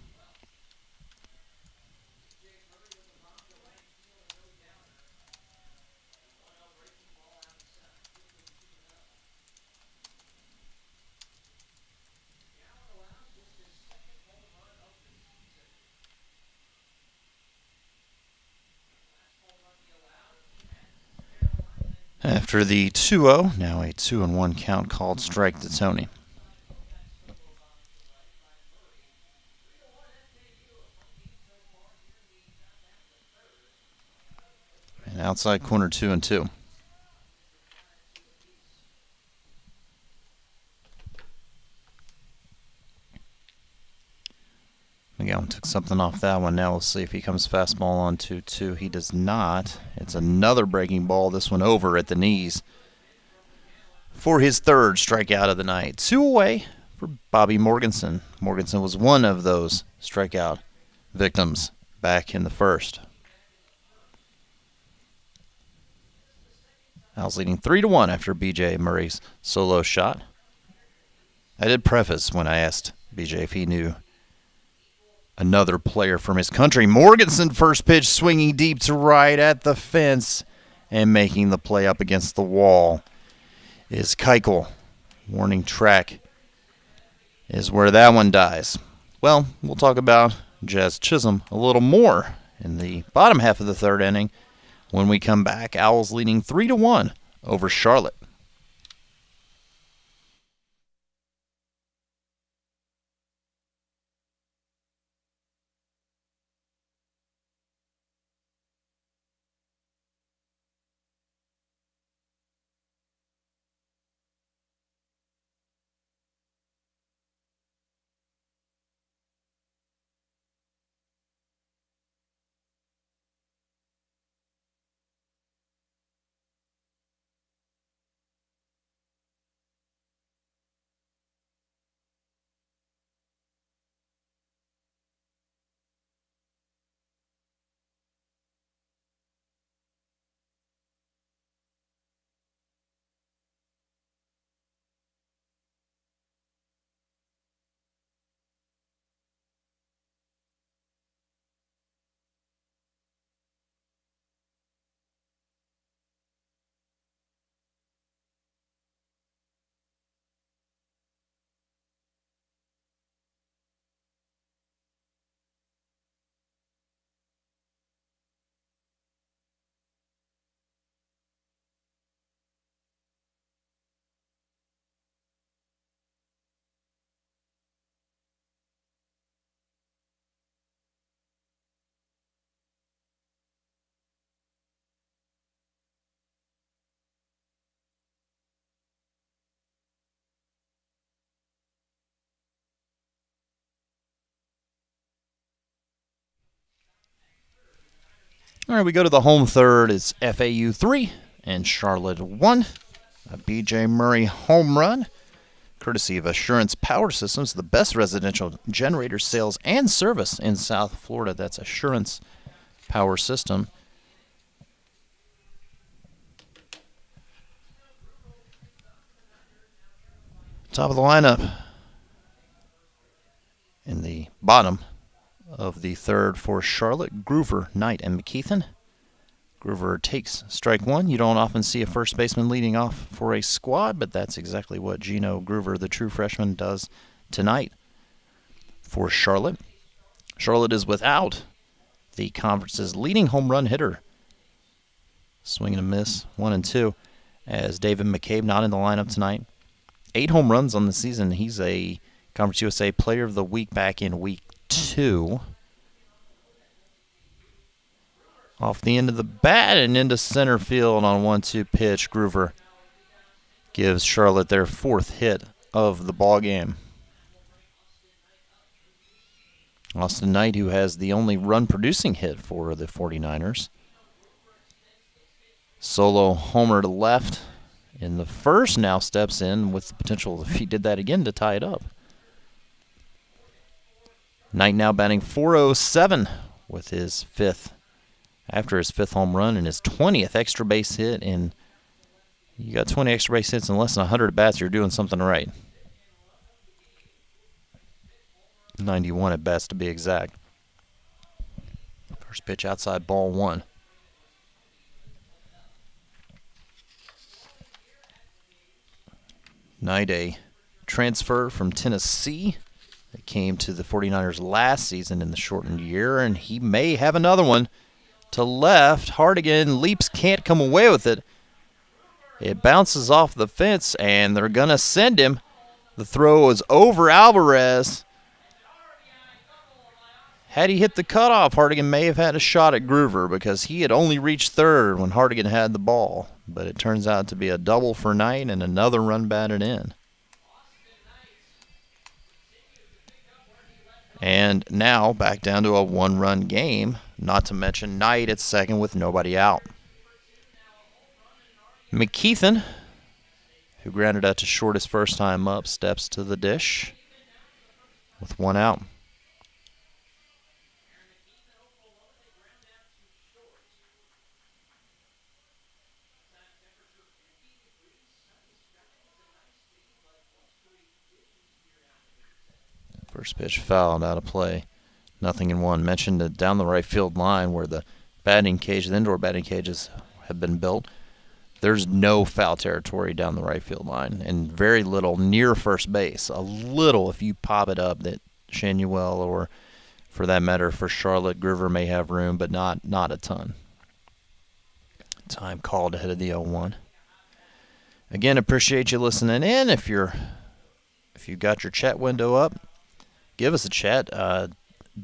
After the 2-0, now a 2-1 count called strike to Toney. And outside corner 2-2. McGowan took something off that one. Now we'll see if he comes fastball on 2-2. He does not. It's another breaking ball. This one over at the knees for his 3rd strikeout of the night. 2 away for Bobby Morganson. Morganson was one of those strikeout victims back in the 1st. Owls leading 3-1 after BJ Murray's solo shot. I did preface when I asked BJ if he knew another player from his country. Morganson, first pitch, swinging deep to right at the fence and making the play up against the wall is Keuchel. Warning track is where that one dies. Well, we'll talk about Jazz Chisholm a little more in the bottom half of the 3rd inning when we come back. Owls leading 3-1 over Charlotte. All right, we go to the home 3rd. It's FAU 3 and Charlotte 1. A BJ Murray home run courtesy of Assurance Power Systems, the best residential generator sales and service in South Florida. That's Assurance Power System. Top of the lineup in the bottom of the third for Charlotte, Groover, Knight, and McKeithen. Groover takes strike one. You don't often see a first baseman leading off for a squad, but that's exactly what Gino Groover, the true freshman, does tonight for Charlotte. Charlotte is without the conference's leading home run hitter. Swing and a miss, 1 and 2, as David McCabe not in the lineup tonight. 8 home runs on the season. He's a Conference USA Player of the Week back in Week 2. Off the end of the bat and into center field on 1-2 pitch, Groover gives Charlotte their 4th hit of the ball game. Austin Knight, who has the only run-producing hit for the 49ers. Solo homer to left in the first, now steps in with the potential, if he did that again, to tie it up. Knight now batting .407 with his 5th, after his 5th home run and his 20th extra base hit. And you got 20 extra base hits in less than 100 at-bats, you're doing something right. 91 at bats to be exact. First pitch outside, ball 1. Knight, a transfer from Tennessee that came to the 49ers last season in the shortened year, and he may have another one. To left, Hardigan leaps, can't come away with it. It bounces off the fence, and they're going to send him. The throw is over Alvarez. Had he hit the cutoff, Hardigan may have had a shot at Groover because he had only reached third when Hardigan had the ball. But it turns out to be a double for Knight and another run batted in. And now back down to a 1-run game, not to mention Knight at second with nobody out. McKeithen, who grounded out to short his first time up, steps to the dish with 1 out. First pitch fouled, out of play. 0-1. Mentioned that down the right field line where the batting cage, the indoor batting cages have been built, there's no foul territory down the right field line and very little near first base. A little if you pop it up that Shanuel or, for that matter, for Charlotte, Groover may have room, but not a ton. Time called ahead of the 0-1. Again, appreciate you listening in. If you got your chat window up, give us a chat.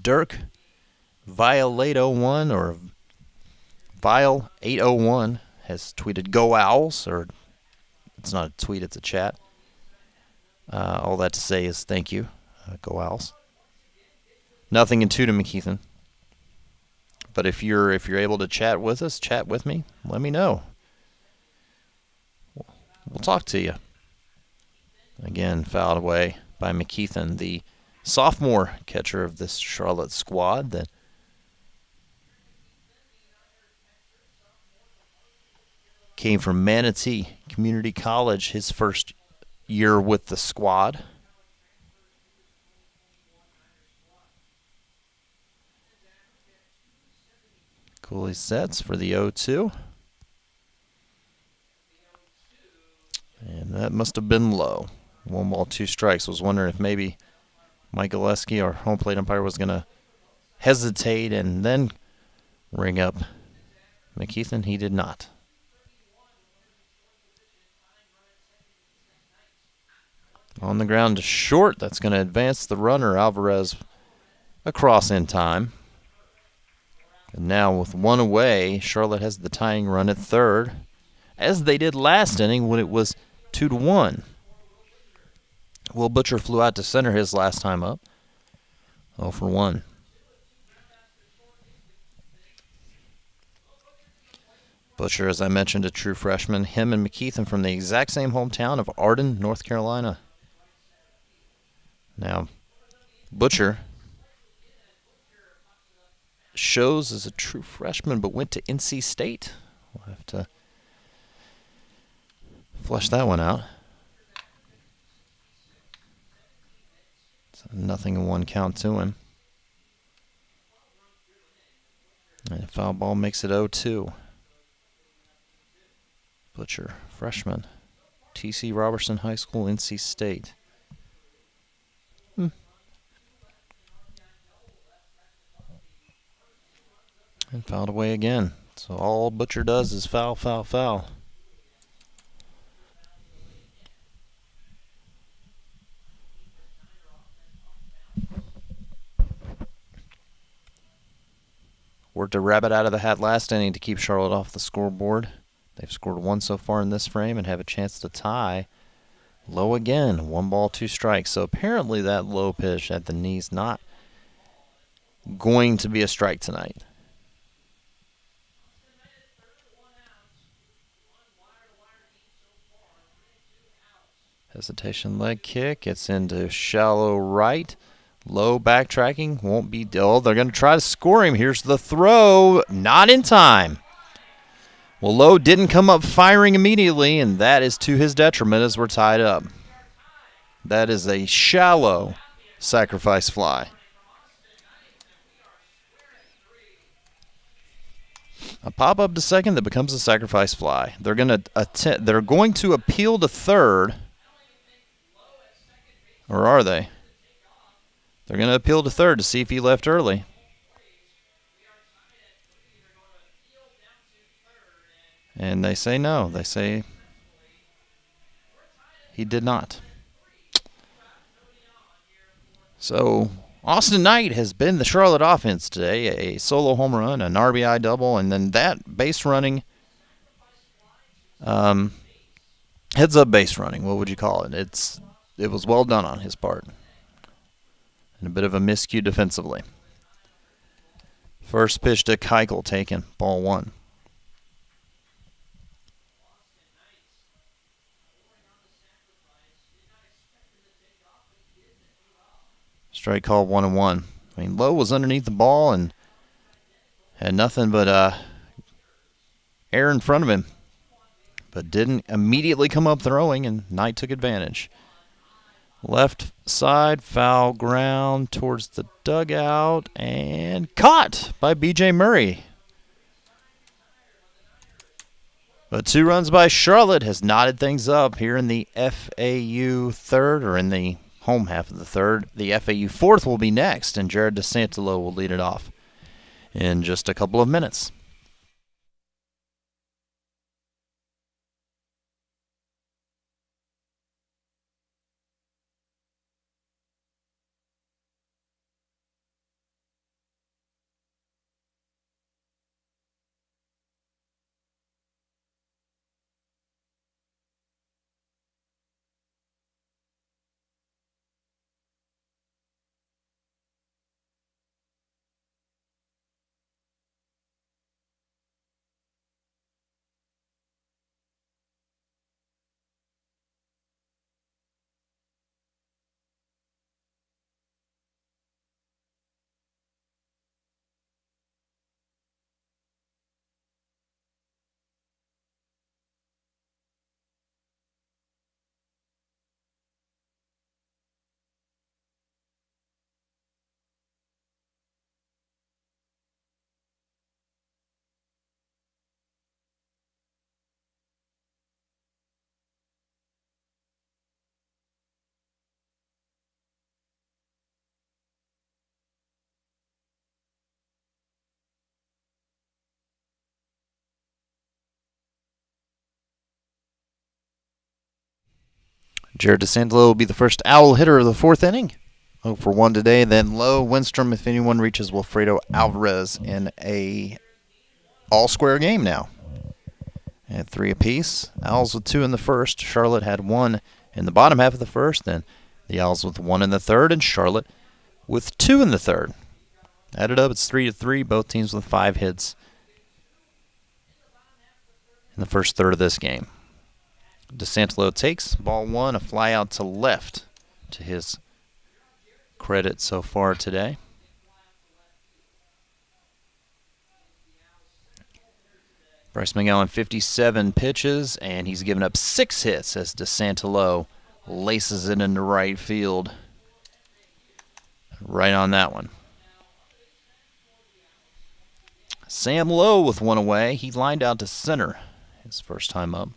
Dirk Violate01 or Vile801 has tweeted "Go Owls," or it's not a tweet, it's a chat. All that to say is thank you. Go Owls. 0-2 to McKeithen. But if you're able to chat with us, chat with me. Let me know. We'll talk to you. Again, fouled away by McKeithen, the sophomore catcher of this Charlotte squad that came from Manatee Community College his first year with the squad. Cooley sets for the 0-2. And that must have been low. 1 ball, 2 strikes. Was wondering if maybe Mike Gillespie, our home plate umpire, was going to hesitate and then ring up McKeithen. He did not. On the ground to short. That's going to advance the runner, Alvarez, across in time. And now with 1 away, Charlotte has the tying run at third, as they did last inning when it was 2-1. Will Butcher flew out to center his last time up. 0-1. Butcher, as I mentioned, a true freshman. Him and McKeithen from the exact same hometown of Arden, North Carolina. Now, Butcher shows as a true freshman, but went to NC State. We'll have to flush that one out. So 0-1 count to him. And foul ball makes it 0-2. Butcher, freshman. T.C. Robertson High School, NC State. And fouled away again. So all Butcher does is foul, foul, foul. Worked a rabbit out of the hat last inning to keep Charlotte off the scoreboard. They've scored one so far in this frame and have a chance to tie. Low again, 1 ball, 2 strikes. So apparently that low pitch at the knee's not going to be a strike tonight. Hesitation leg kick. It's into shallow right. Low backtracking. Won't be. Oh, they're going to try to score him. Here's the throw. Not in time. Well, Lowe didn't come up firing immediately, and that is to his detriment as we're tied up. That is a shallow sacrifice fly. A pop-up to second that becomes a sacrifice fly. They're going to appeal to third. Or are they? They're going to appeal to third to see if he left early. And they say no. They say he did not. So Austin Knight has been the Charlotte offense today. A solo home run, an RBI double, and then that base running, heads-up base running. What would you call it? It was well done on his part. And a bit of a miscue defensively. First pitch to Keuchel taken, ball 1. Strike call 1-1. I mean, Lowe was underneath the ball and had nothing but air in front of him, but didn't immediately come up throwing, and Knight took advantage. Left side, foul ground towards the dugout, and caught by B.J. Murray. But 2 runs by Charlotte has knotted things up here in the FAU third, or in the home half of the third. The FAU fourth will be next, and Jared DeSantolo will lead it off in just a couple of minutes. Jared DeSantolo will be the first Owl hitter of the 4th inning. 0 for 1 today. Then Lowe, Winstrom, if anyone reaches Wilfredo Alvarez in a all-square game now. At 3 apiece. Owls with 2 in the first. Charlotte had 1 in the bottom half of the first. Then the Owls with 1 in the third, and Charlotte with 2 in the third. Added up, it's 3-3. Both teams with 5 hits in the first third of this game. DeSantolo takes ball 1, a fly out to left to his credit so far today. Bryce McGowan, 57 pitches, and he's given up 6 hits as DeSantalo laces it into right field. Right on that one. Sam Lowe with one away. He lined out to center his first time up.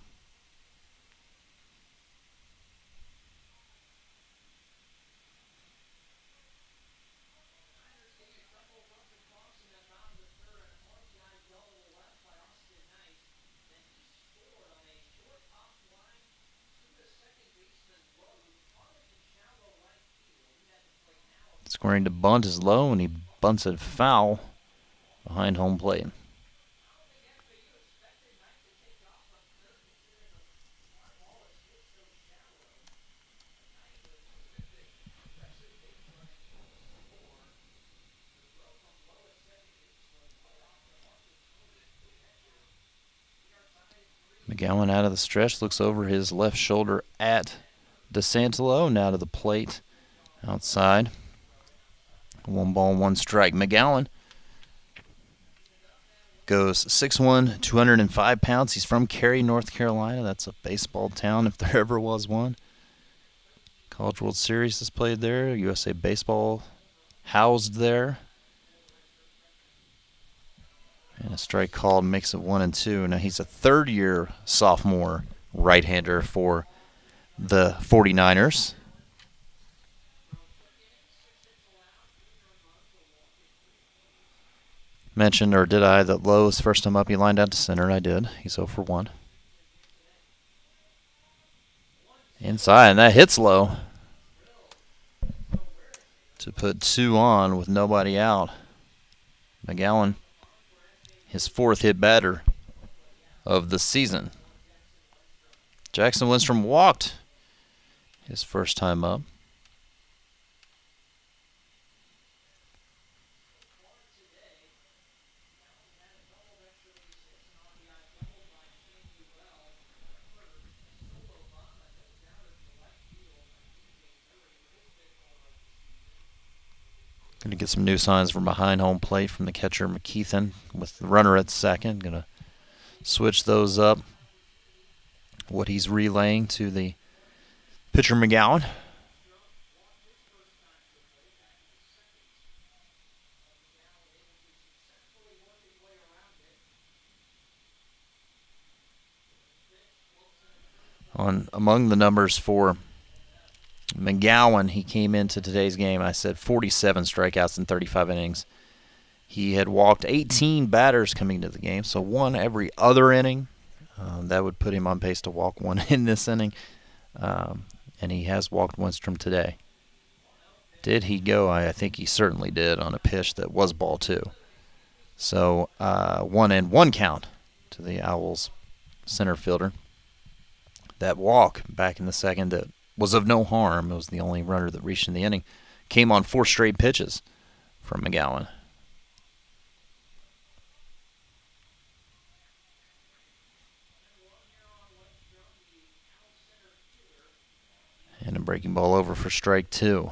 Scoring to bunt is Lowe, and he bunts it foul behind home plate. McGowan out of the stretch, looks over his left shoulder at DeSantalo, now to the plate outside. 1 ball, 1 strike. McGowan goes 6'1", 205 pounds. He's from Cary, North Carolina. That's a baseball town if there ever was one. College World Series is played there. USA Baseball housed there. And a strike called makes it 1-2. Now he's a third-year sophomore right-hander for the 49ers. Mentioned, or did I, that Lowe's first time up, he lined out to center. I did. He's 0 for 1. Inside, and that hits Lowe to put 2 on with nobody out. McGowan, his 4th hit batter of the season. Jackson Lindstrom walked his first time up. Going to get some new signs from behind home plate from the catcher McKeithen with the runner at second. Going to switch those up. What he's relaying to the pitcher McGowan. Among the numbers for McGowan, he came into today's game, I said 47 strikeouts in 35 innings. He had walked 18 batters coming into the game, so 1 every other inning. That would put him on pace to walk 1 in this inning. And he has walked Lindstrom today. Did he go? I think he certainly did on a pitch that was ball 2. So 1-1 count to the Owls center fielder. That walk back in the second that was of no harm. It was the only runner that reached in the inning. Came on 4 straight pitches from McGowan. And a breaking ball over for strike 2.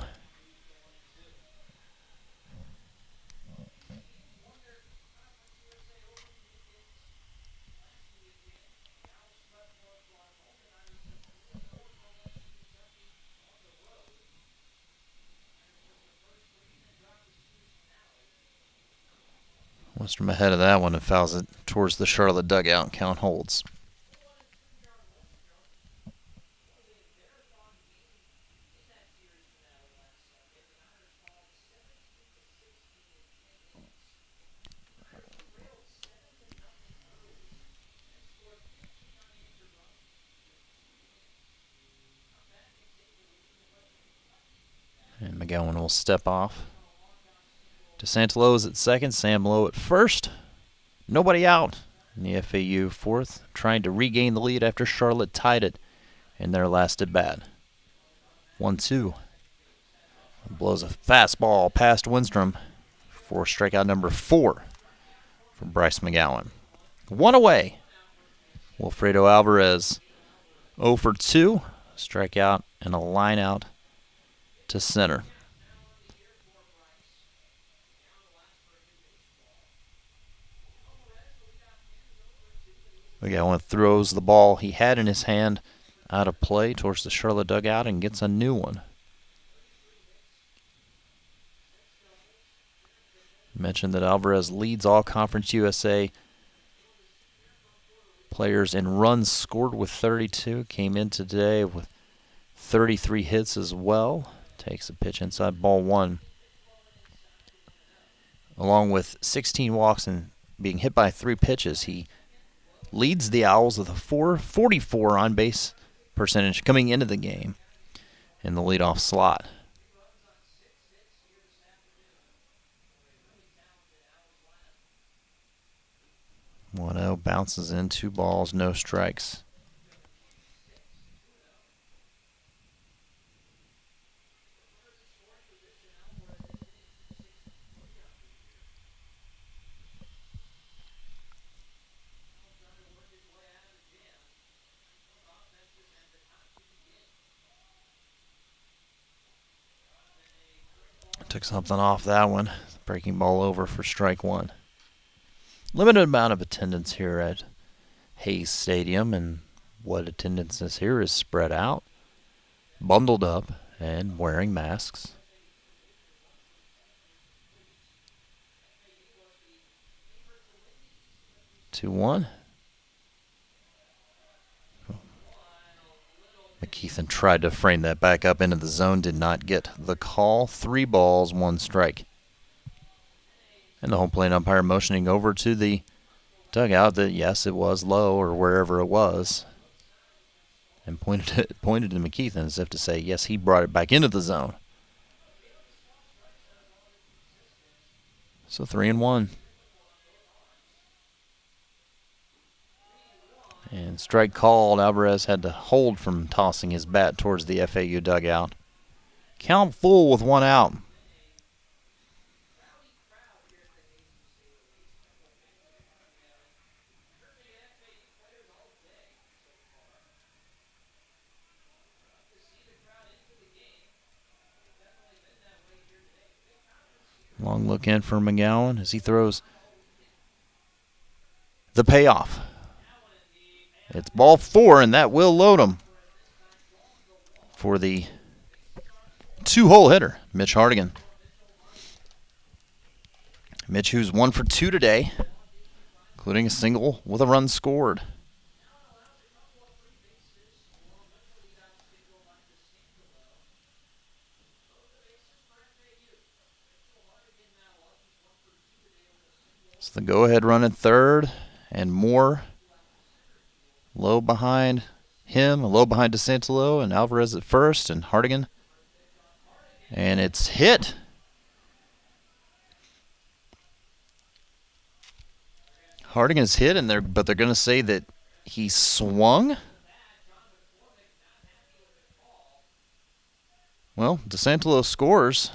Lindstrom ahead of that one and fouls it towards the Charlotte dugout. Count holds. And McGowan will step off. DeSantalo is at second, Sam Lowe at first. Nobody out in the FAU 4th, trying to regain the lead after Charlotte tied it in their last at bat. 1-2. Blows a fastball past Lindstrom for strikeout number 4 for Bryce McGowan. 1 away. Wilfredo Alvarez 0 for 2. Strikeout and a line out to center. McGowan throws the ball he had in his hand out of play towards the Charlotte dugout and gets a new one. Mentioned that Alvarez leads all Conference USA players in runs scored with 32. Came in today with 33 hits as well. Takes a pitch inside ball one. Along with 16 walks and being hit by 3 pitches, he leads the Owls with a .444 on-base percentage coming into the game in the leadoff slot. 1-0 bounces in, 2 balls, no strikes. Took something off that one. Breaking ball over for strike one. Limited amount of attendance here at Hayes Stadium, and what attendance is here is spread out, bundled up, and wearing masks. Two one. McKeithen tried to frame that back up into the zone, did not get the call. 3 balls, 1 strike. And the home plate umpire motioning over to the dugout that, yes, it was low or wherever it was. And pointed to McKeithen as if to say, yes, he brought it back into the zone. So 3-1. And strike called. Alvarez had to hold from tossing his bat towards the FAU dugout. Count full with 1 out. Long look in for McGowan as he throws the payoff. It's ball 4, and that will load him for the 2-hole hitter, Mitch Hardigan. Mitch, who's 1 for 2 today, including a single with a run scored. It's the go-ahead run at third, and Moore low behind him, low behind DeSantolo, and Alvarez at first, and Hardigan. And it's hit. Hardigan's hit, but they're going to say that he swung. Well, DeSantolo scores.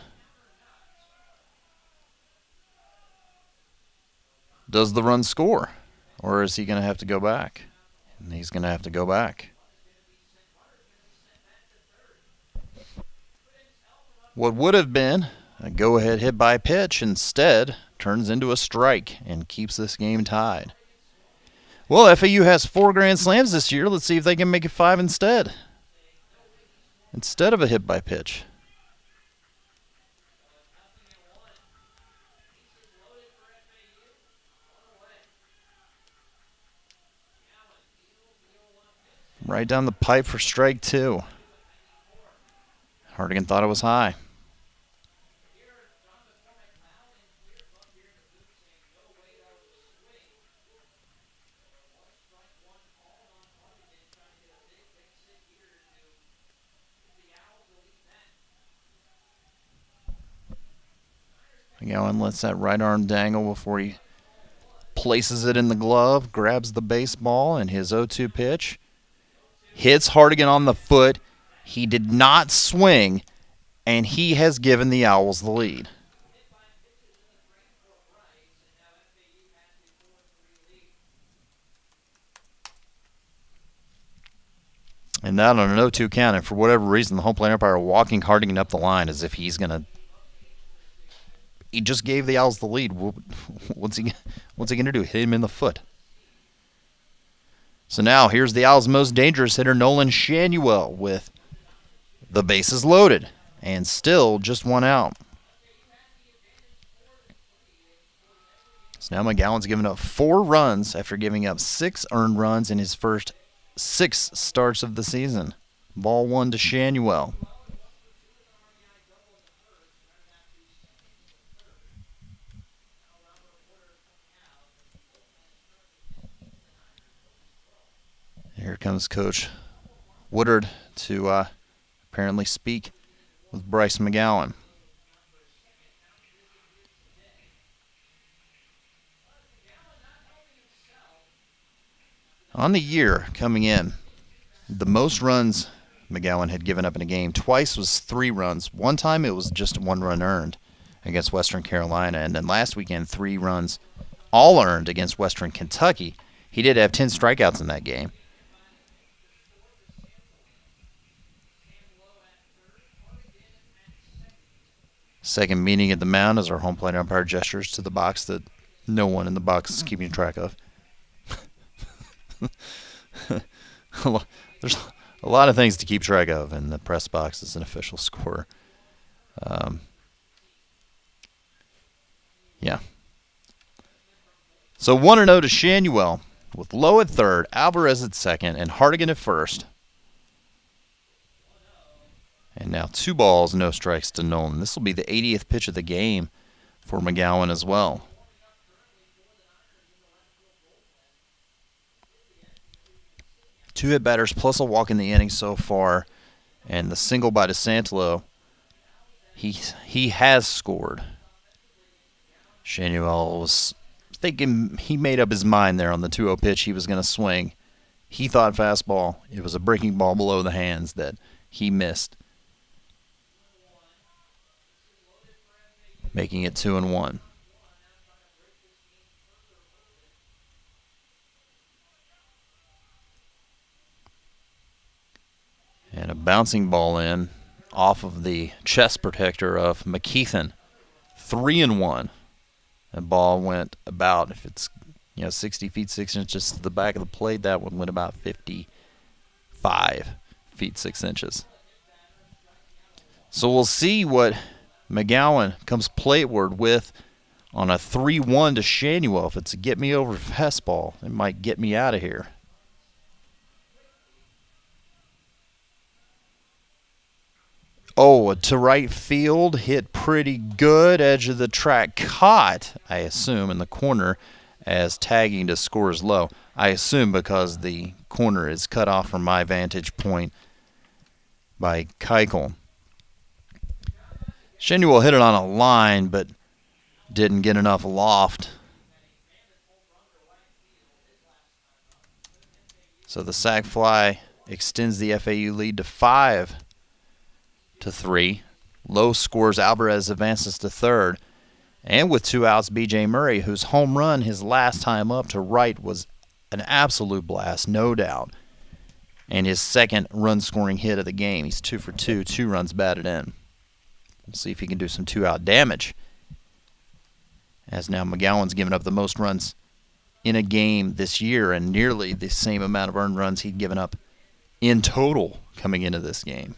Does the run score, or is he going to have to go back? And he's going to have to go back. What would have been a go-ahead hit by pitch instead turns into a strike and keeps this game tied. Well, FAU has 4 grand slams this year. Let's see if they can make it 5 instead of a hit by pitch. Right down the pipe for strike 2. Hardigan thought it was high. McGowan lets that right arm dangle before he places it in the glove, grabs the baseball, and his 0-2 pitch hits Hardigan on the foot. He did not swing, and he has given the Owls the lead. And that on an 0-2 count, and for whatever reason, the home plate umpire walking Hardigan up the line as if he's going to... He just gave the Owls the lead. What's he going to do? Hit him in the foot. So now here's the Owls' most dangerous hitter, Nolan Shanuel, with the bases loaded and still just one out. So now McGowan's given up 4 runs after giving up 6 earned runs in his first 6 starts of the season. Ball 1 to Shanuel. Here comes Coach Woodard to apparently speak with Bryce McGowan. On the year coming in, the most runs McGowan had given up in a game twice was 3 runs. One time it was just 1 run earned against Western Carolina. And then last weekend, 3 runs all earned against Western Kentucky. He did have 10 strikeouts in that game. Second meeting at the mound as our home plate umpire gestures to the box that no one in the box is keeping track of. There's a lot of things to keep track of in the press box as an official scorer. Yeah. So 1-0 to Shanuel with Lowe at third, Alvarez at second, and Hardigan at first. And now 2 balls, no strikes to Nolan. This will be the 80th pitch of the game for McGowan as well. Two hit batters plus a walk in the inning so far, and the single by DeSantelo, he has scored. Shanuel was thinking, he made up his mind there on the 2-0 pitch he was going to swing. He thought fastball. It was a breaking ball below the hands that he missed, making it 2-1. And a bouncing ball in off of the chest protector of McKeithen. 3-1. The ball went about, if it's 60 feet 6 inches to the back of the plate, that one went about 55 feet 6 inches. So we'll see what McGowan comes plateward with on a 3-1 to Shanuel. If it's a get me over fastball, it might get me out of here. Oh, to right field, hit pretty good. Edge of the track caught, I assume, in the corner as tagging to scores low. I assume because the corner is cut off from my vantage point by Keuchel. Shanuel hit it on a line, but didn't get enough loft. So the sac fly extends the FAU lead to 5-3. Lowe scores, Alvarez advances to third. And with 2 outs, B.J. Murray, whose home run his last time up to right was an absolute blast, no doubt. And his second run-scoring hit of the game. He's 2 for 2, 2 runs batted in. We'll see if he can do some 2-out damage. As now McGowan's given up the most runs in a game this year and nearly the same amount of earned runs he'd given up in total coming into this game.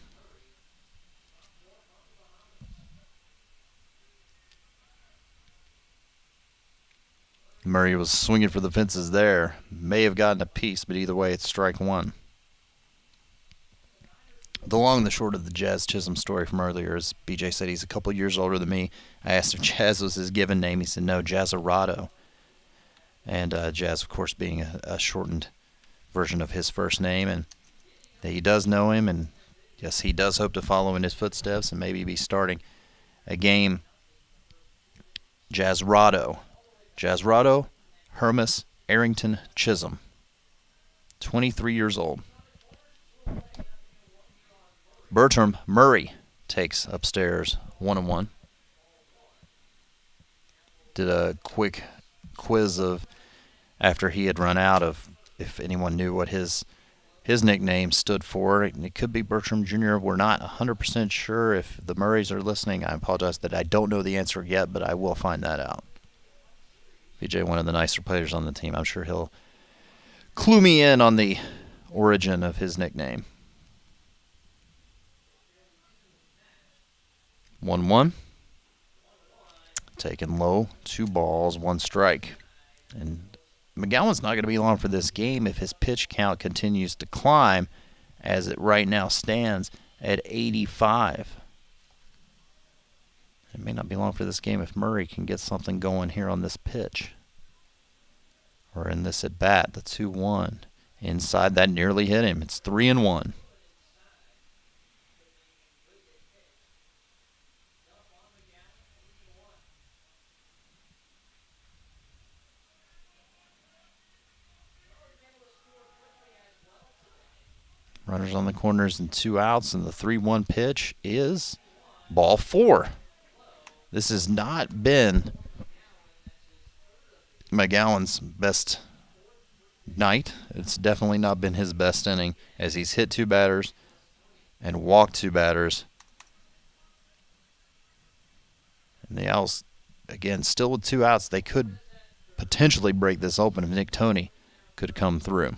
Murray was swinging for the fences there. May have gotten a piece, but either way, it's strike 1. The long and the short of the Jazz Chisholm story from earlier is BJ said he's a couple years older than me. I asked if Jazz was his given name. He said no, Jazzarado. And Jazz, of course, being a shortened version of his first name. And he does know him, and yes, he does hope to follow in his footsteps and maybe be starting a game. Jazzarado, Hermas Arrington Chisholm, 23 years old. Bertram Murray takes upstairs 1-1. Did a quick quiz of after he had run out of if anyone knew what his nickname stood for. It could be Bertram Jr. We're not 100% sure. If the Murrays are listening, I apologize that I don't know the answer yet, but I will find that out. BJ, one of the nicer players on the team, I'm sure he'll clue me in on the origin of his nickname. 1-1. Taken low, 2 balls, 1 strike. And McGowan's not going to be long for this game if his pitch count continues to climb, as it right now stands at 85. It may not be long for this game if Murray can get something going here on this pitch. Or in this at bat, the 2-1. Inside, that nearly hit him. It's 3-1. Runners on the corners and 2 outs, and the 3-1 pitch is ball 4. This has not been McGowan's best night. It's definitely not been his best inning, as he's hit 2 batters and walked 2 batters. And the Owls, again, still with 2 outs, they could potentially break this open if Nick Toney could come through.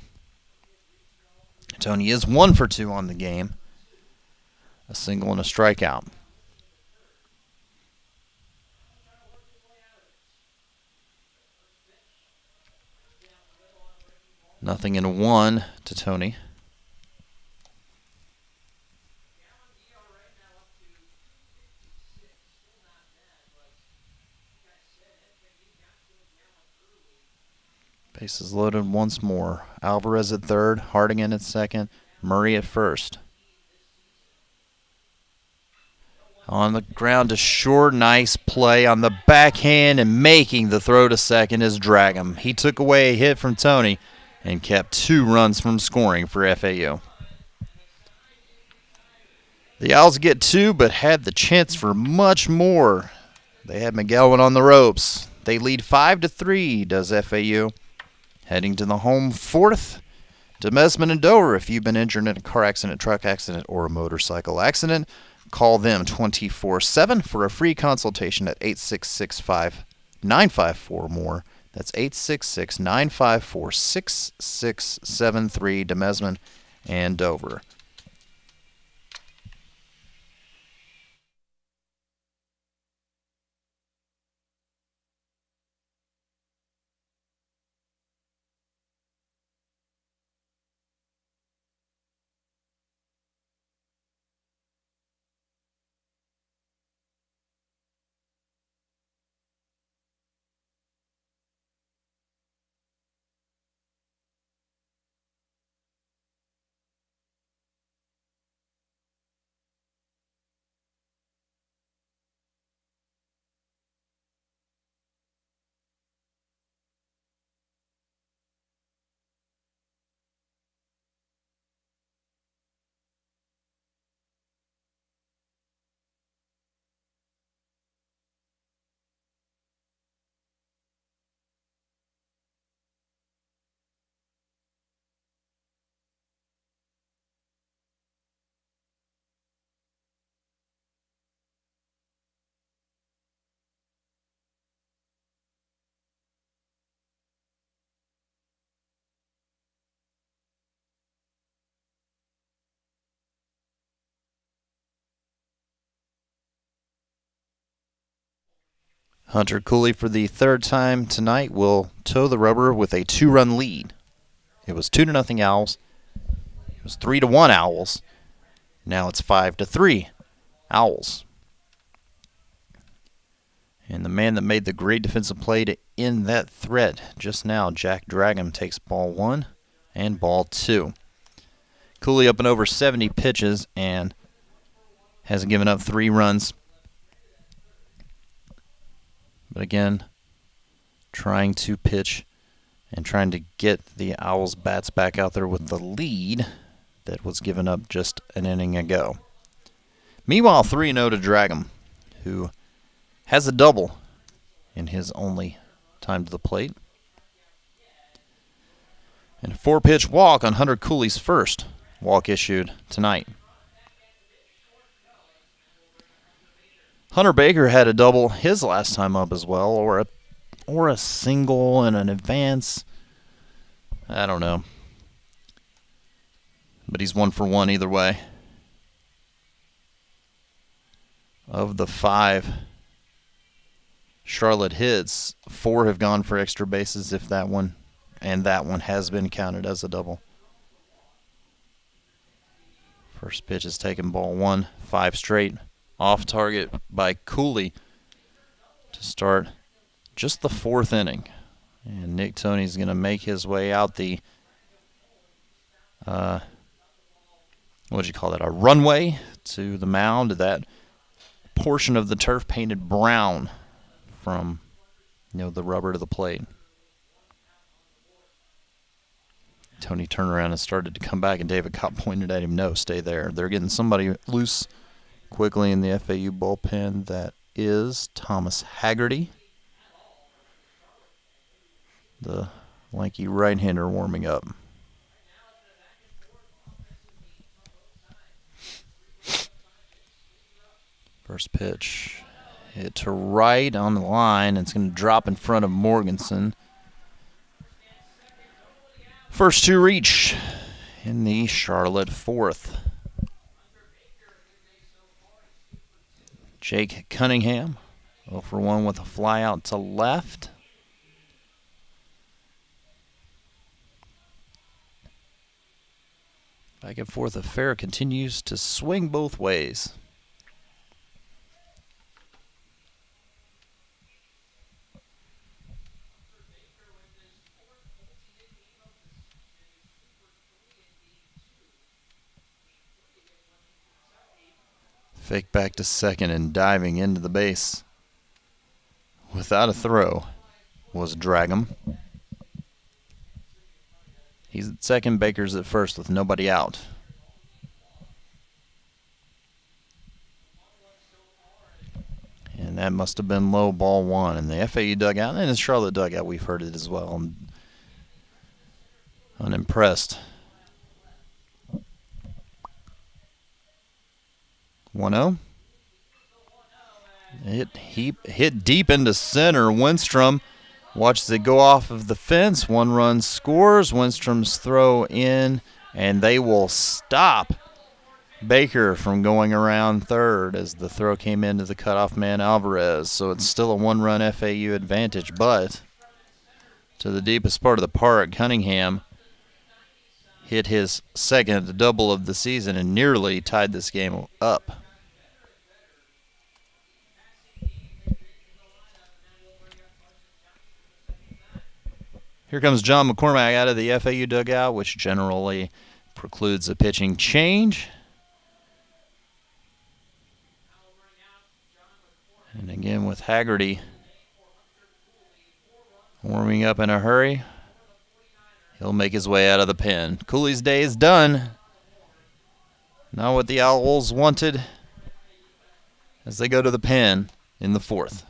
Toney is 1 for 2 on the game. A single and a strikeout. Nothing in 1 to Toney. Bases loaded once more. Alvarez at third, Hardigan at second, Murray at first. On the ground to short, nice play on the backhand, and making the throw to second is Dragum. He took away a hit from Toney and kept 2 runs from scoring for FAU. The Owls get 2, but had the chance for much more. They had McGowan on the ropes. They lead 5-3, does FAU. Heading to the home 4th, Demesman and Dover. If you've been injured in a car accident, truck accident, or a motorcycle accident, call them 24/7 for a free consultation at 866-954-MORE. That's 866-954-6673, Demesman and Dover. Hunter Cooley, for the 3rd time tonight, will toe the rubber with a 2-run lead. It was 2-0 Owls. It was 3-1 Owls. Now it's 5-3 Owls. And the man that made the great defensive play to end that threat just now, Jack Dragum, takes ball 1 and ball 2. Cooley up and over 70 pitches and hasn't given up 3 runs. But again, trying to pitch and trying to get the Owls' bats back out there with the lead that was given up just an inning ago. Meanwhile, 3-0 to Dragum, who has a double in his only time to the plate. And a 4-pitch walk on Hunter Cooley's first walk issued tonight. Hunter Baker had a double his last time up as well, or a single and an advance. I don't know. But he's 1 for 1 either way. Of the 5 Charlotte hits, 4 have gone for extra bases if that one has been counted as a double. First pitch is taken, ball 1, 5 straight. Off target by Cooley to start just the 4th inning. And Nick Toney's going to make his way out the, a runway to the mound. That portion of the turf painted brown from, the rubber to the plate. Tony turned around and started to come back, and David Kopp pointed at him, no, stay there. They're getting somebody loose quickly in the FAU bullpen. That is Thomas Haggerty, the lanky right-hander warming up. First pitch hit to right on the line. It's going to drop in front of Morganson. First 2 reach in the Charlotte 4th. Jake Cunningham, 0 for 1 with a fly out to left. Back and forth affair continues to swing both ways. Fake back to second and diving into the base without a throw was Dragum. He's at second, Baker's at first with nobody out. And that must have been low, ball 1. In the FAU dugout and the Charlotte dugout, we've heard it as well. I'm unimpressed. 1-0. Hit deep into center. Winstrom watches it go off of the fence. 1 run scores. Winstrom's throw in, and they will stop Baker from going around third as the throw came into the cutoff man Alvarez. So it's still a 1-run FAU advantage, but to the deepest part of the park, Cunningham hit his second double of the season and nearly tied this game up. Here comes John McCormack out of the FAU dugout, which generally precludes a pitching change. And again with Haggerty warming up in a hurry, he'll make his way out of the pen. Cooley's day is done. Not what the Owls wanted as they go to the pen in the 4th.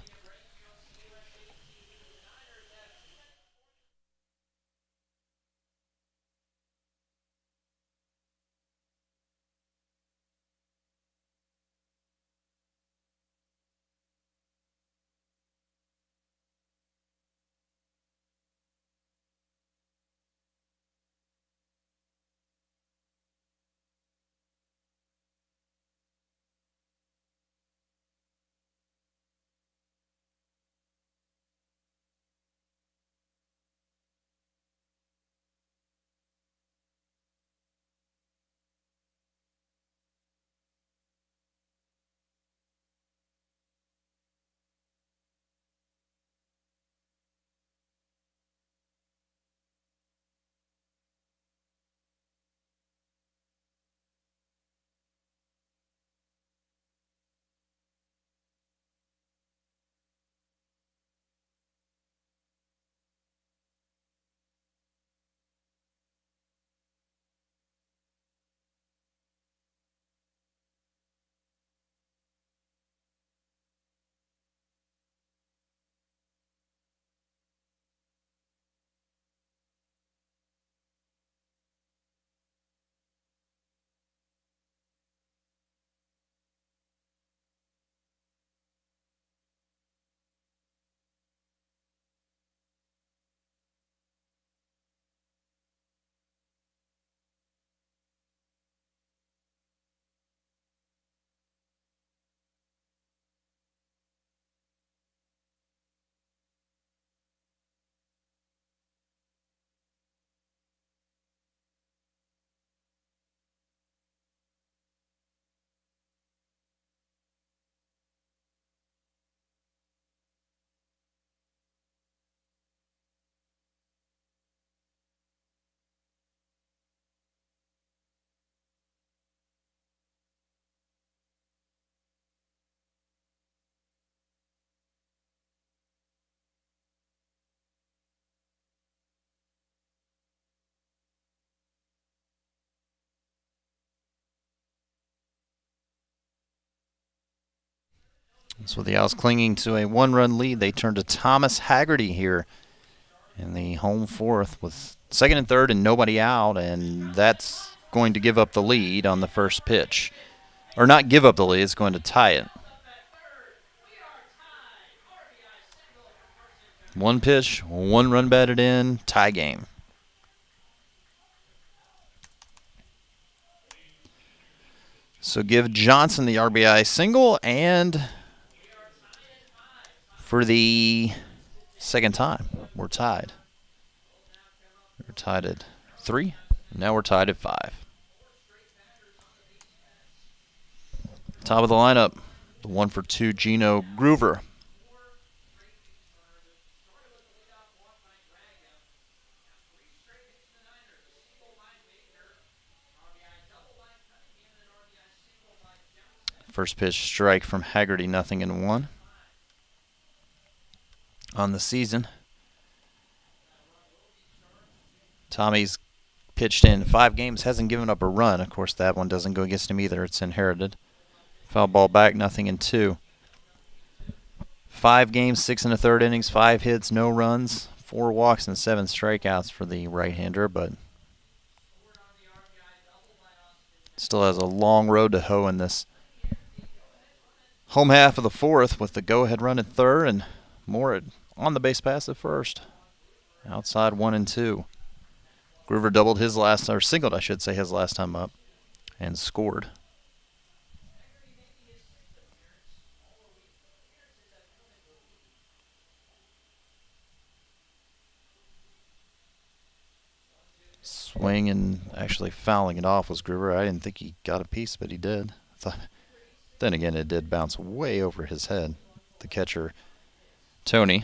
So the Owls clinging to a 1-run lead. They turn to Thomas Haggerty here in the home fourth with second and third and nobody out, and that's going to give up the lead on the first pitch. Or not give up the lead, it's going to tie it. One pitch, 1 run batted in, tie game. So give Johnson the RBI single, and for the second time, we're tied. We're tied at 3. Now we're tied at 5. Top of the lineup, the 1-for-2 Gino Groover. First pitch strike from Haggerty, 0-1 on the season. Tommy's pitched in 5 games, hasn't given up a run. Of course, that one doesn't go against him either. It's inherited. Foul ball back, 0-2. 5 games, 6 1/3 innings, 5 hits, no runs, 4 walks, and 7 strikeouts for the right-hander, but still has a long road to hoe in this home half of the fourth with the go-ahead run at third and more on the base pass at first. Outside 1-2. Groover doubled his last, or singled, I should say, his last time up and scored. Swing and actually fouling it off was Groover. I didn't think he got a piece, but he did. Then again, it did bounce way over his head. The catcher, Tony.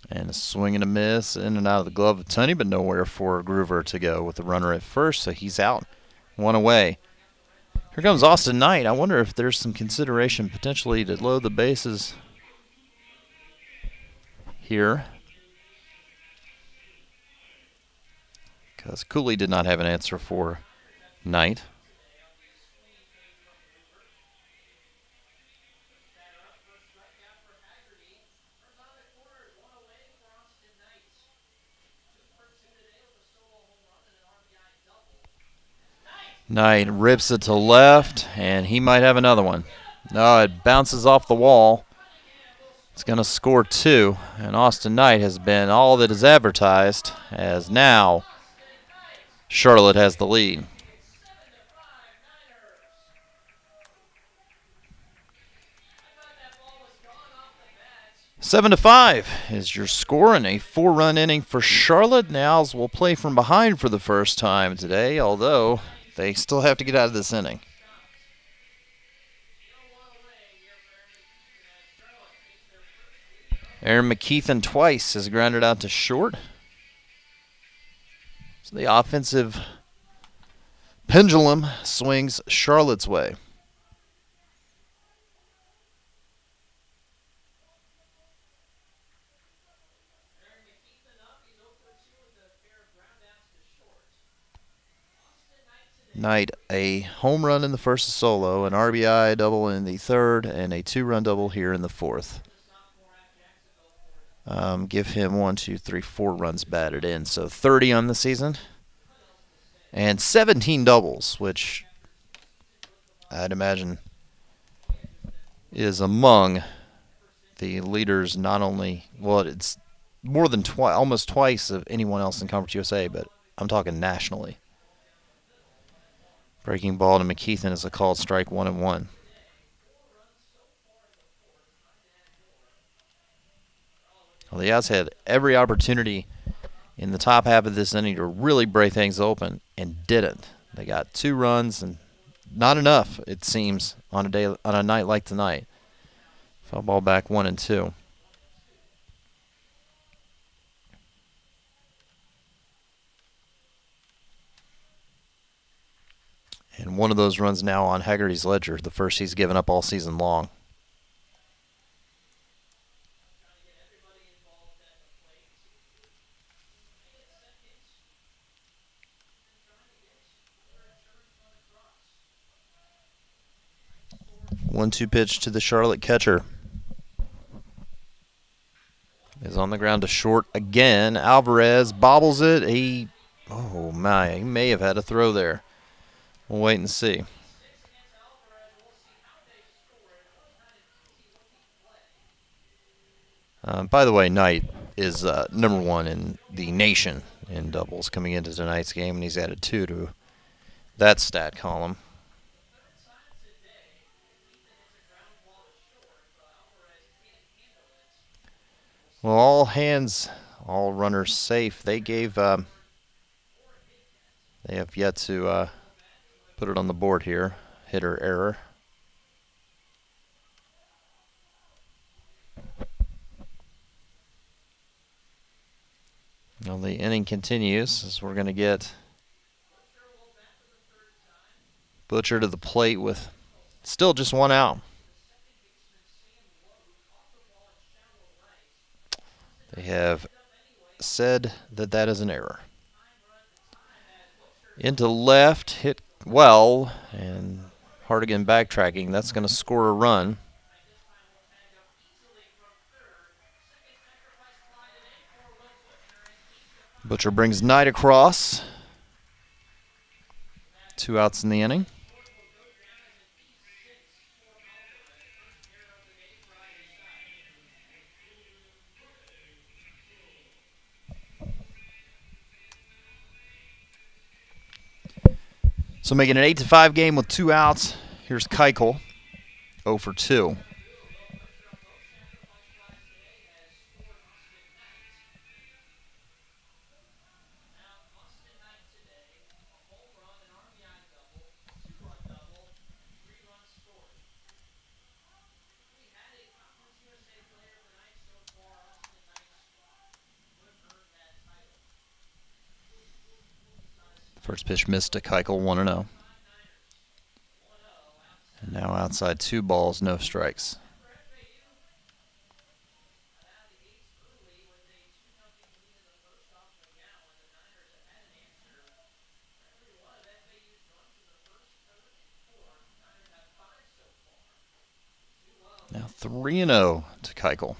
And a swing and a miss in and out of the glove of Tony, but nowhere for Groover to go with the runner at first, so he's out. 1 away. Here comes Austin Knight. I wonder if there's some consideration potentially to load the bases here, because Cooley did not have an answer for Knight. Knight rips it to left, and he might have another one. No, it bounces off the wall. It's going to score 2, and Austin Knight has been all that is advertised, as now Charlotte has the lead. Seven to 5 is your score in a 4-run inning for Charlotte. The Owls will play from behind for the first time today, although they still have to get out of this inning. Aaron McKeithen twice has grounded out to short. So the offensive pendulum swings Charlotte's way. Knight, a home run in the first solo, an RBI double in the third, and a 2-run double here in the fourth. Give him 4 runs batted in, so 30 on the season. And 17 doubles, which I'd imagine is among the leaders, not only, well, it's more than almost twice of anyone else in Conference USA, but I'm talking nationally. Breaking ball to McKeithen is a called strike, 1-1. Well, the Owls had every opportunity in the top half of this inning to really break things open and didn't. They got 2 runs and not enough, it seems, on a night like tonight. Foul ball back, 1-2. And one of those runs now on Haggerty's ledger, the first he's given up all season long. 1-2 pitch to the Charlotte catcher. Is on the ground to short again. Alvarez bobbles it. He may have had a throw there. We'll wait and see. By the way, Knight is number 1 in the nation in doubles coming into tonight's game, and he's added 2 to that stat column. Well, all hands, all runners safe. They have yet to put it on the board here. Hitter error. Well, the inning continues as we're going to get Butcher to the plate with still just 1 out. They have said that is an error. Into left, hit well, and Hardigan backtracking. That's going to score a run. Butcher brings Knight across. 2 outs in the inning. So making an 8-5 game with 2 outs. Here's Keuchel, 0 for 2. First pitch missed to Keuchel, 1-0. And now outside 2 balls, no strikes. Now 3-0 to Keuchel.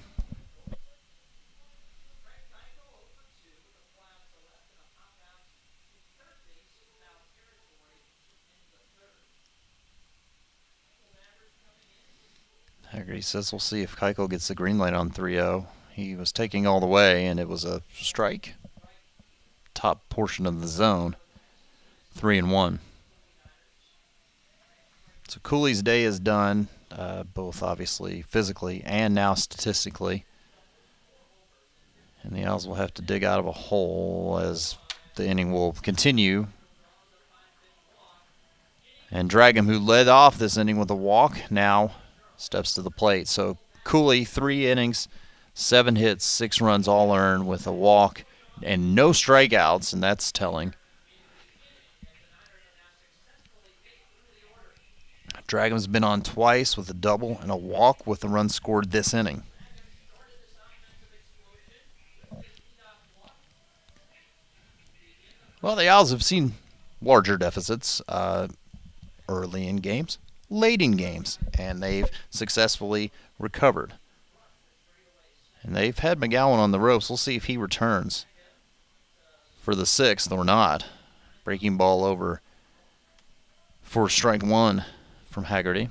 Haggerty says we'll see if Keuchel gets the green light on 3-0. He was taking all the way, and it was a strike. Top portion of the zone. 3-1. So Cooley's day is done, both obviously physically and now statistically. And the Owls will have to dig out of a hole as the inning will continue. And Dragon, who led off this inning with a walk, now steps to the plate. So Cooley, 3 innings, 7 hits, 6 runs all earned with a walk and no strikeouts, and that's telling. Dragon's been on twice with a double and a walk with a run scored this inning. Well, the Owls have seen larger deficits early in games, late in games, and they've successfully recovered. And they've had McGowan on the ropes. We'll see if he returns for the 6th or not. Breaking ball over for strike 1 from Haggerty.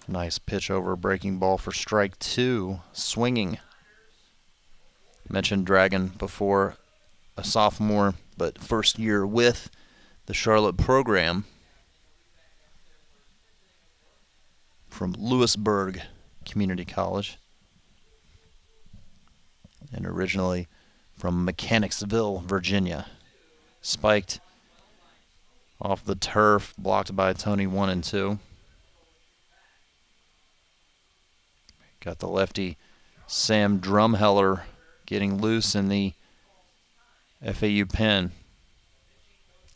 Nice pitch over breaking ball for strike 2. Swinging. Mentioned Dragon before, a sophomore, but first year with the Charlotte program from Lewisburg Community College, and originally from Mechanicsville, Virginia. Spiked off the turf, blocked by Tony 1 and 2. Got the lefty Sam Drumheller getting loose in the FAU pen.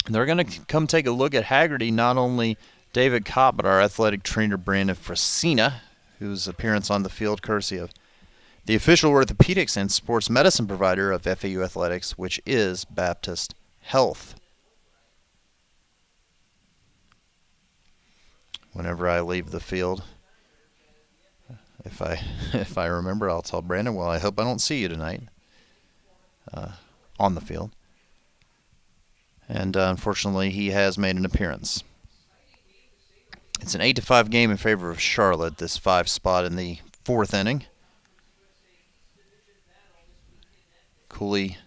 And they're going to come take a look at Haggerty, not only David Kopp, but our athletic trainer Brandon Frasina, whose appearance on the field courtesy of the official orthopedics and sports medicine provider of FAU Athletics, which is Baptist Health. Whenever I leave the field, if I remember, I'll tell Brandon, well, I hope I don't see you tonight on the field. And unfortunately, he has made an appearance. It's an 8-5 game in favor of Charlotte, this 5 spot in the 4th inning. Cooley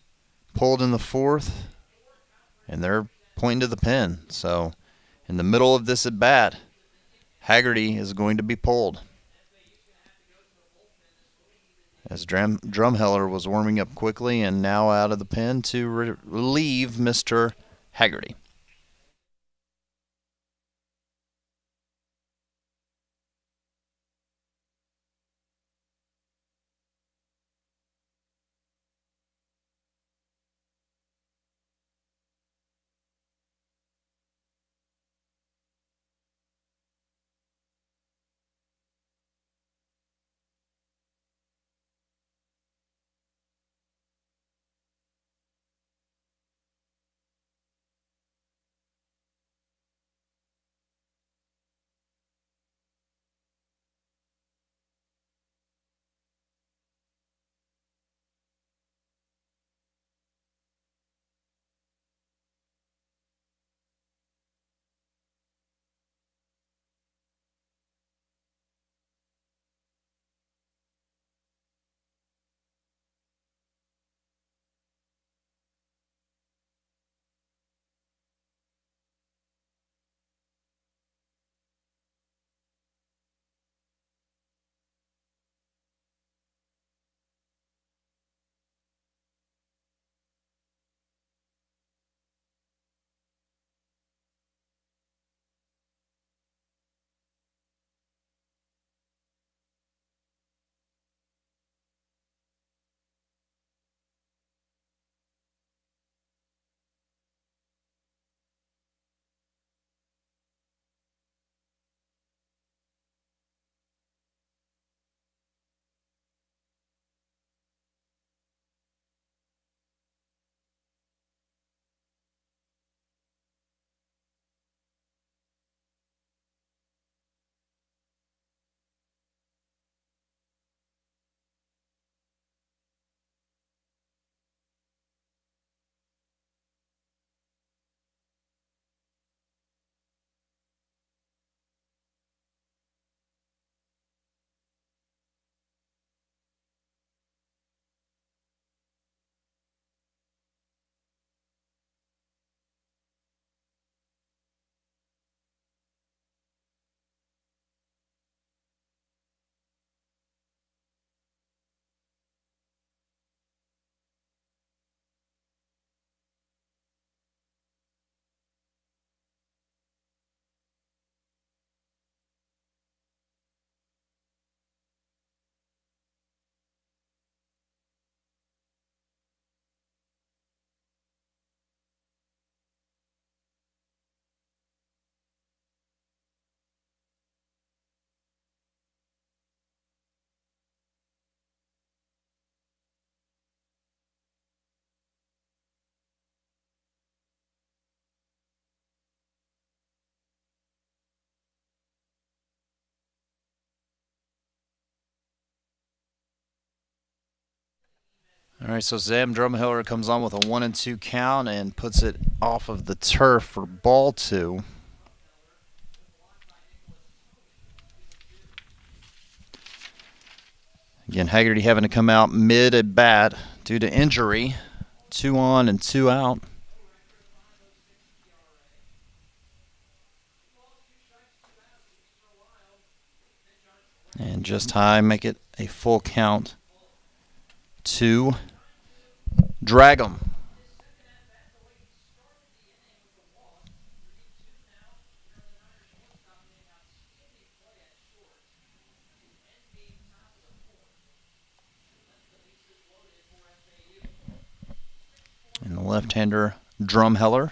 pulled in the 4th, and they're pointing to the pen. So in the middle of this at bat, Haggerty is going to be pulled. As Drumheller was warming up quickly and now out of the pen to relieve Mr. Haggerty. All right, so Sam Drumheller comes on with a 1-2 count and puts it off of the turf for ball 2. Again, Haggerty having to come out mid at bat due to injury. 2 on and 2 out. And just high, make it a full count to drag 'em. And the left-hander Drumheller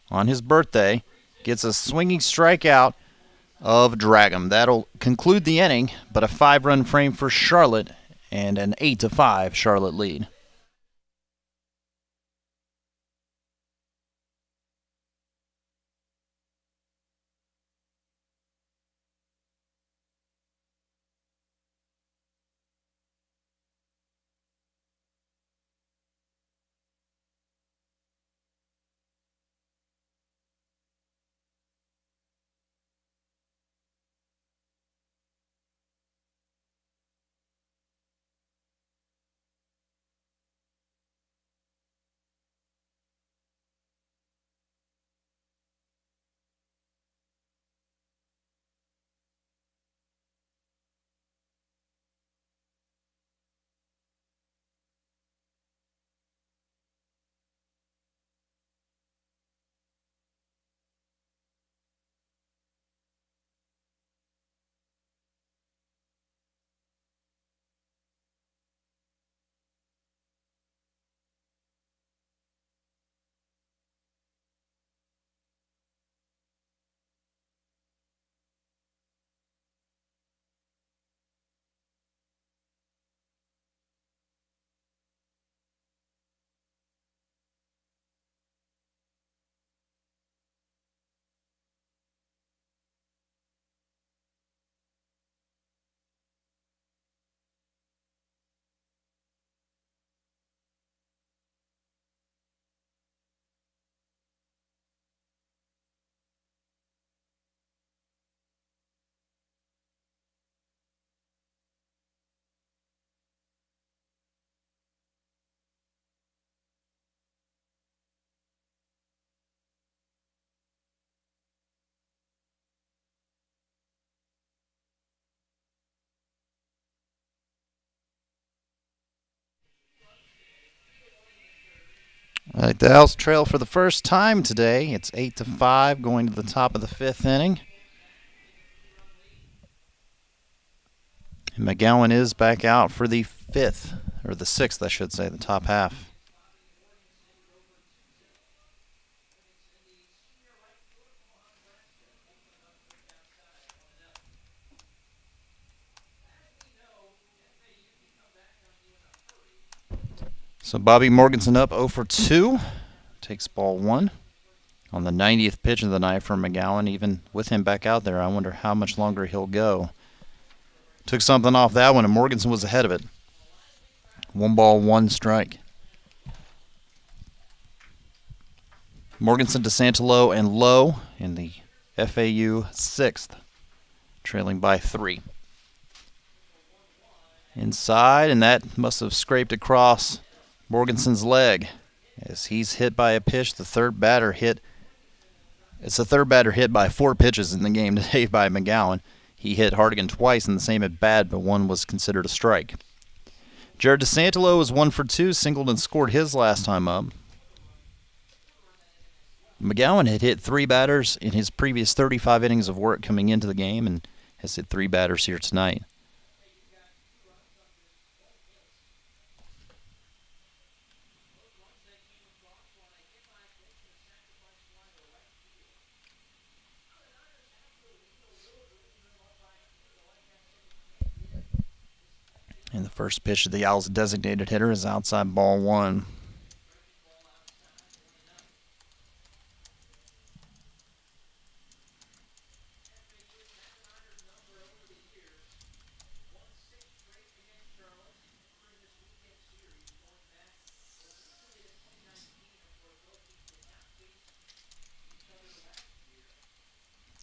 on his birthday gets a swinging strikeout of drag 'em. That'll conclude the inning, but a 5-run frame for Charlotte and an 8-5 Charlotte lead. All right, the Owls trail for the first time today. It's 8-5 going to the top of the 5th inning. And McGowan is back out for the 5th, or the 6th, I should say, the top half. So Bobby Morganson up 0 for 2. Takes ball 1. On the 90th pitch of the night for McGowan, even with him back out there, I wonder how much longer he'll go. Took something off that one, and Morganson was ahead of it. 1 ball, 1 strike. Morganson, DeSantolo, and Lowe in the FAU 6th, trailing by 3. Inside, and that must have scraped across Morganson's leg as he's hit by a pitch. The third batter hit. It's the third batter hit by 4 pitches in the game today by McGowan. He hit Hardigan twice in the same at bat, but one was considered a strike. Jared DeSantolo was 1 for 2, singled and scored his last time up. McGowan had hit 3 batters in his previous 35 innings of work coming into the game and has hit 3 batters here tonight. And the first pitch of the Owls' designated hitter is outside ball 1.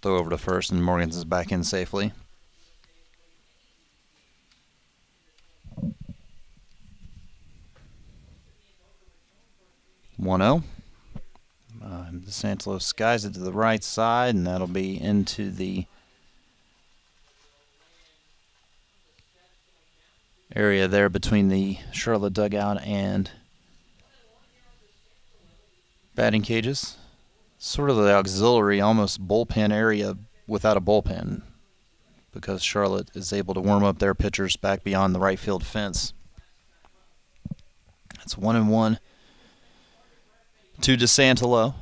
Throw over to first, and Morgans is back in safely. 1-0. DeSantolo skies it to the right side, and that'll be into the area there between the Charlotte dugout and batting cages. Sort of the auxiliary, almost bullpen area without a bullpen, because Charlotte is able to warm up their pitchers back beyond the right field fence. It's 1-1 to DeSantolo.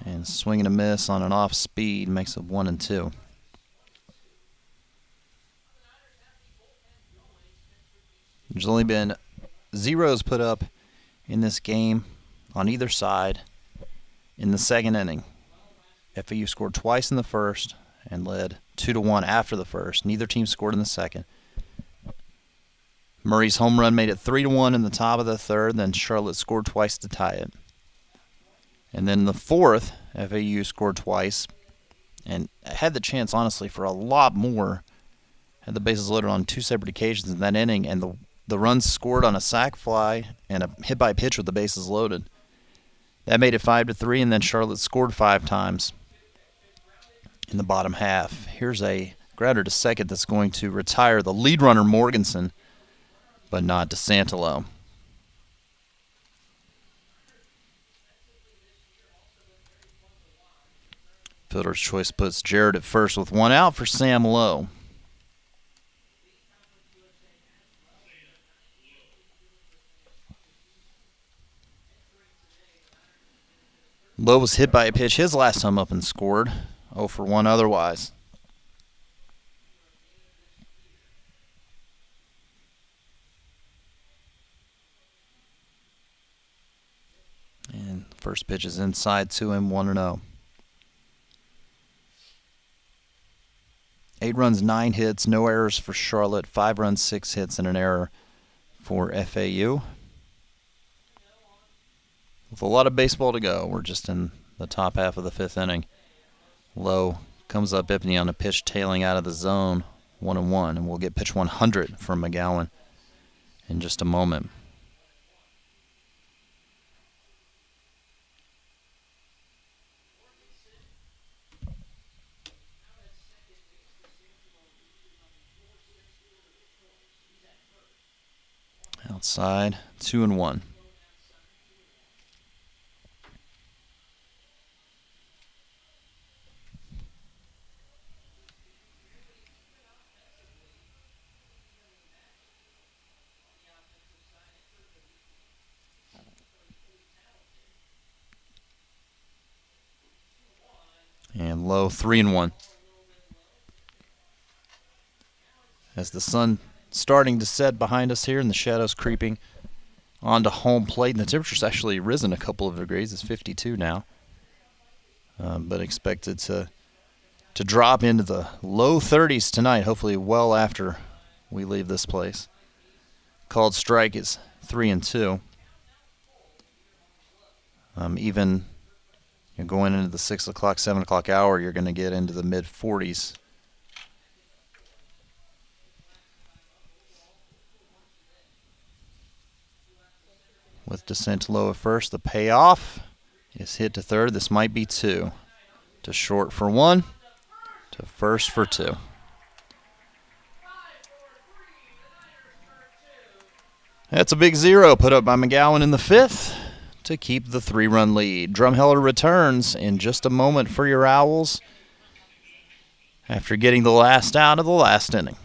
And swing and a miss on an off speed makes it 1-2. There's only been zeros put up in this game on either side in the second inning. FAU scored twice in the first and led 2-1 after the first. Neither team scored in the second. Murray's home run made it 3-1 in the top of the third. Then Charlotte scored twice to tie it. And then in the fourth, FAU scored twice and had the chance, honestly, for a lot more. Had the bases loaded on two separate occasions in that inning, and the runs scored on a sac fly and a hit by pitch with the bases loaded. That made it 5-3, and then Charlotte scored 5 times in the bottom half. Here's a grounder to second that's going to retire the lead runner, Morganson, but not DeSantalo. Fielder's choice puts Jared at first with 1 out for Sam Lowe. Lowe was hit by a pitch his last time up and scored. 0 for 1 otherwise. And first pitch is inside to him, 1-0. 8 runs, 9 hits, no errors for Charlotte. 5 runs, 6 hits, and an error for FAU. With a lot of baseball to go, we're just in the top half of the 5th inning. Lowe comes up Ipney on a pitch tailing out of the zone, 1-1, and we'll get pitch 100 from McGowan in just a moment. Outside, 2-1. And Lowe, 3-1. As the sun starting to set behind us here and the shadows creeping onto home plate, and the temperature's actually risen a couple of degrees. It's 52 now, but expected to drop into the low 30s tonight, hopefully well after we leave this place. Called strike is 3-2. Even going into the 6 o'clock, 7 o'clock hour, you're going to get into the mid-40s. With DeSantalo at first, the payoff is hit to third. This might be 2. To short for 1, to first for 2. That's a big 0 put up by McGowan in the 5th to keep the 3-run lead. Drumheller returns in just a moment for your Owls after getting the last out of the last inning.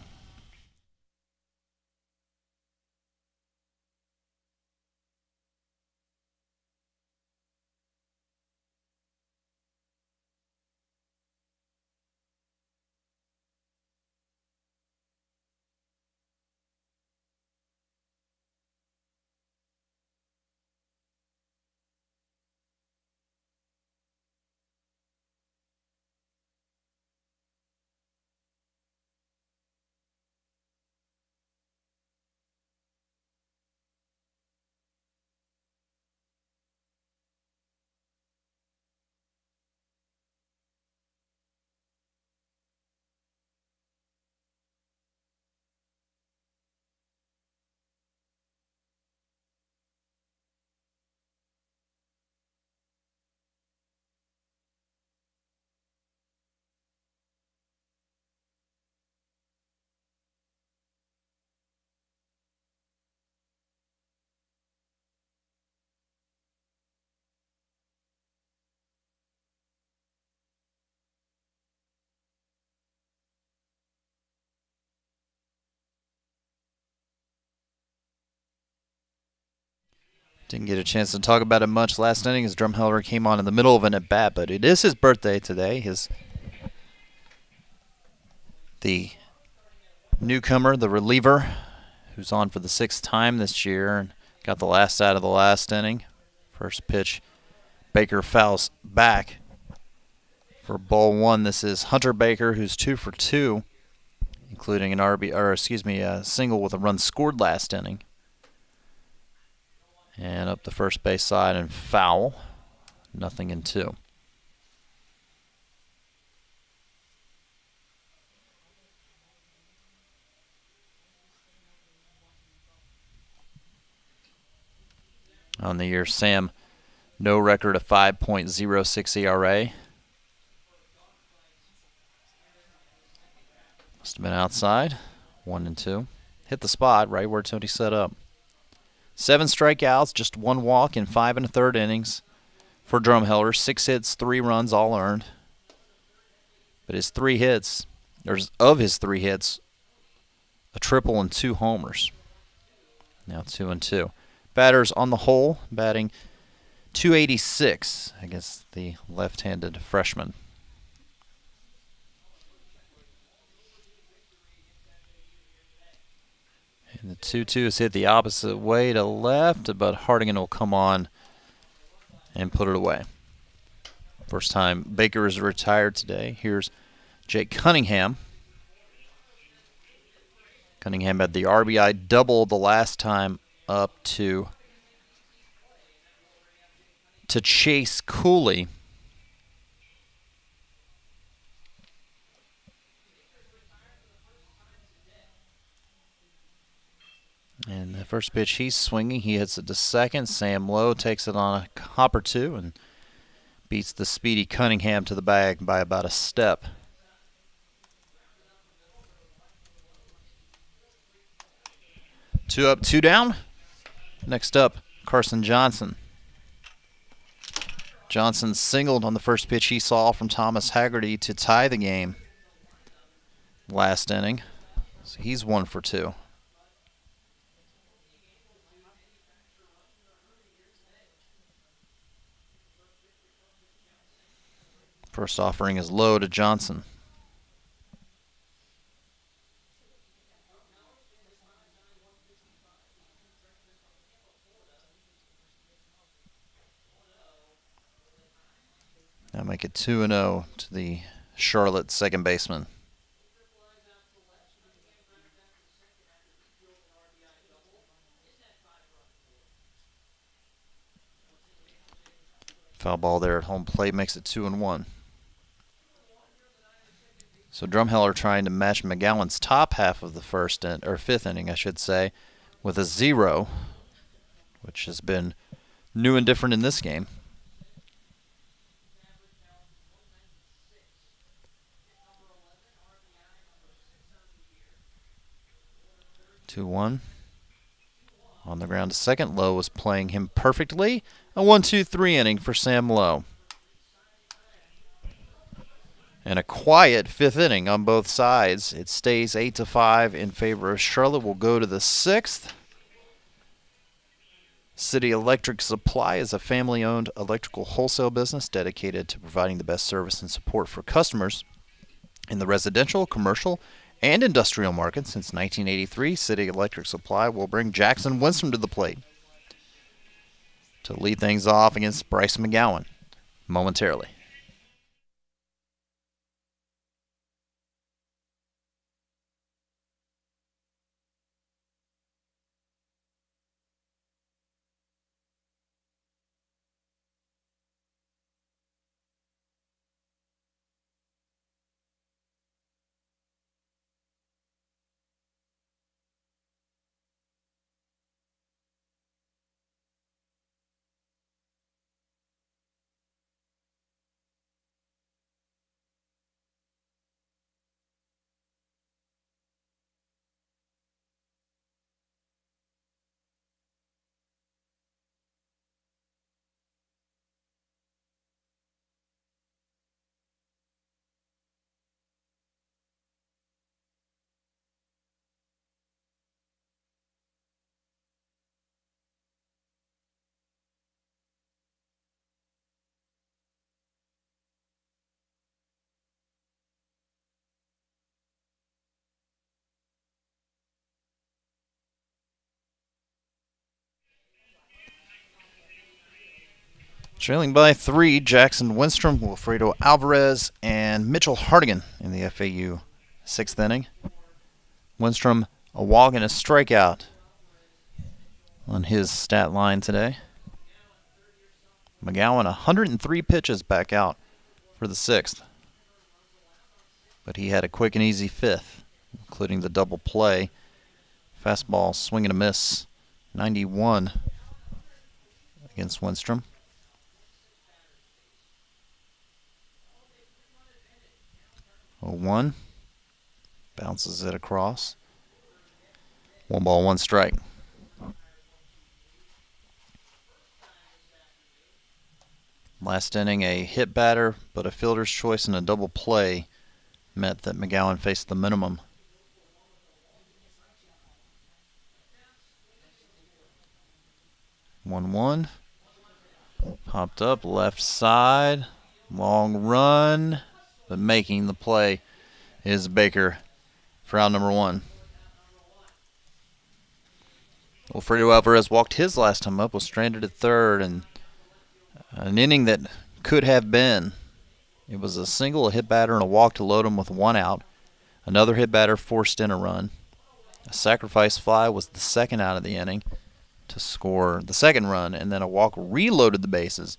Didn't get a chance to talk about it much last inning as Drumheller came on in the middle of an at-bat, but it is his birthday today. The newcomer, the reliever, who who's on for the 6th time this year and got the last out of the last inning. First pitch, Baker fouls back for ball 1. This is Hunter Baker, who's 2 for 2, including a single with a run scored last inning. And up the first base side and foul. 0-2. On the year, Sam, no record of 5.06 ERA. Must have been outside. 1-2. Hit the spot right where Tony set up. 7 strikeouts, just 1 walk in 5 1/3 innings for Drumheller. 6 hits, 3 runs, all earned. But of his 3 hits, a triple and 2 homers. Now 2-2. Batters on the whole, batting .286 against the left-handed freshman. And the 2-2 is hit the opposite way to left, but Hardigan will come on and put it away. First time Baker is retired today. Here's Jake Cunningham. Cunningham had the RBI double the last time up to Chase Cooley. And the first pitch he's swinging, he hits it to second. Sam Lowe takes it on a hop or two and beats the speedy Cunningham to the bag by about a step. Two up, 2 down. Next up, Carson Johnson. Johnson singled on the first pitch he saw from Thomas Haggerty to tie the game last inning. So he's 1 for 2. First offering is low to Johnson. Now make it 2-0 to the Charlotte second baseman. Foul ball there at home plate makes it 2-1. So Drumheller trying to match McGowan's top half of the fifth inning, I should say, with a 0, which has been new and different in this game. (2-1). On the ground to second. Lowe was playing him perfectly. A 1-2-3 inning for Sam Lowe. And a quiet 5th inning on both sides. It stays 8-5 in favor of Charlotte. We'll go to the 6th. City Electric Supply is a family-owned electrical wholesale business dedicated to providing the best service and support for customers in the residential, commercial, and industrial market. Since 1983, City Electric Supply will bring Jackson Winston to the plate to lead things off against Bryce McGowan momentarily. Trailing by 3, Jackson Winstrom, Wilfredo Alvarez, and Mitchell Hardigan in the FAU 6th inning. Winstrom, a walk and a strikeout on his stat line today. McGowan, 103 pitches back out for the 6th. But he had a quick and easy 5th, including the double play. Fastball, swing and a miss, 91 against Winstrom. Oh, 1. Bounces it across. 1 ball, 1 strike. Last inning, a hit batter, but a fielder's choice and a double play meant that McGowan faced the minimum. 1-1. Popped up left side. Long run. But making the play is Baker for out number 1. Wilfredo Alvarez walked his last time up, was stranded at third, and an inning that could have been. It was a single, a hit batter, and a walk to load him with 1 out. Another hit batter forced in a run. A sacrifice fly was the second out of the inning to score the second run, and then a walk reloaded the bases,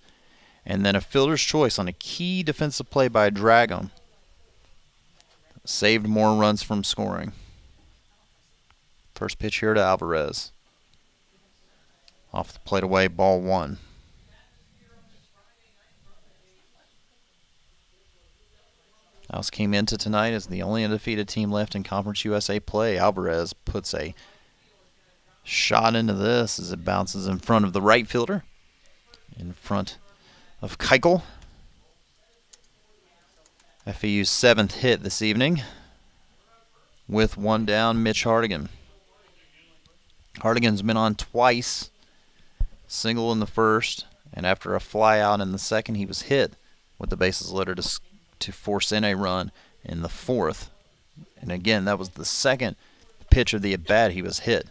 and then a fielder's choice on a key defensive play by Drago saved more runs from scoring. First pitch here to Alvarez. Off the plate away, ball 1. House came into tonight as the only undefeated team left in Conference USA play. Alvarez puts a shot into this as it bounces in front of the right fielder, in front of Keuchel. FAU's 7th hit this evening. With 1 down, Mitch Hardigan. Hardigan's been on twice. Single in the first, and after a fly out in the second, he was hit with the bases loaded to force in a run in the 4th. And again, that was the second pitch of the at-bat he was hit.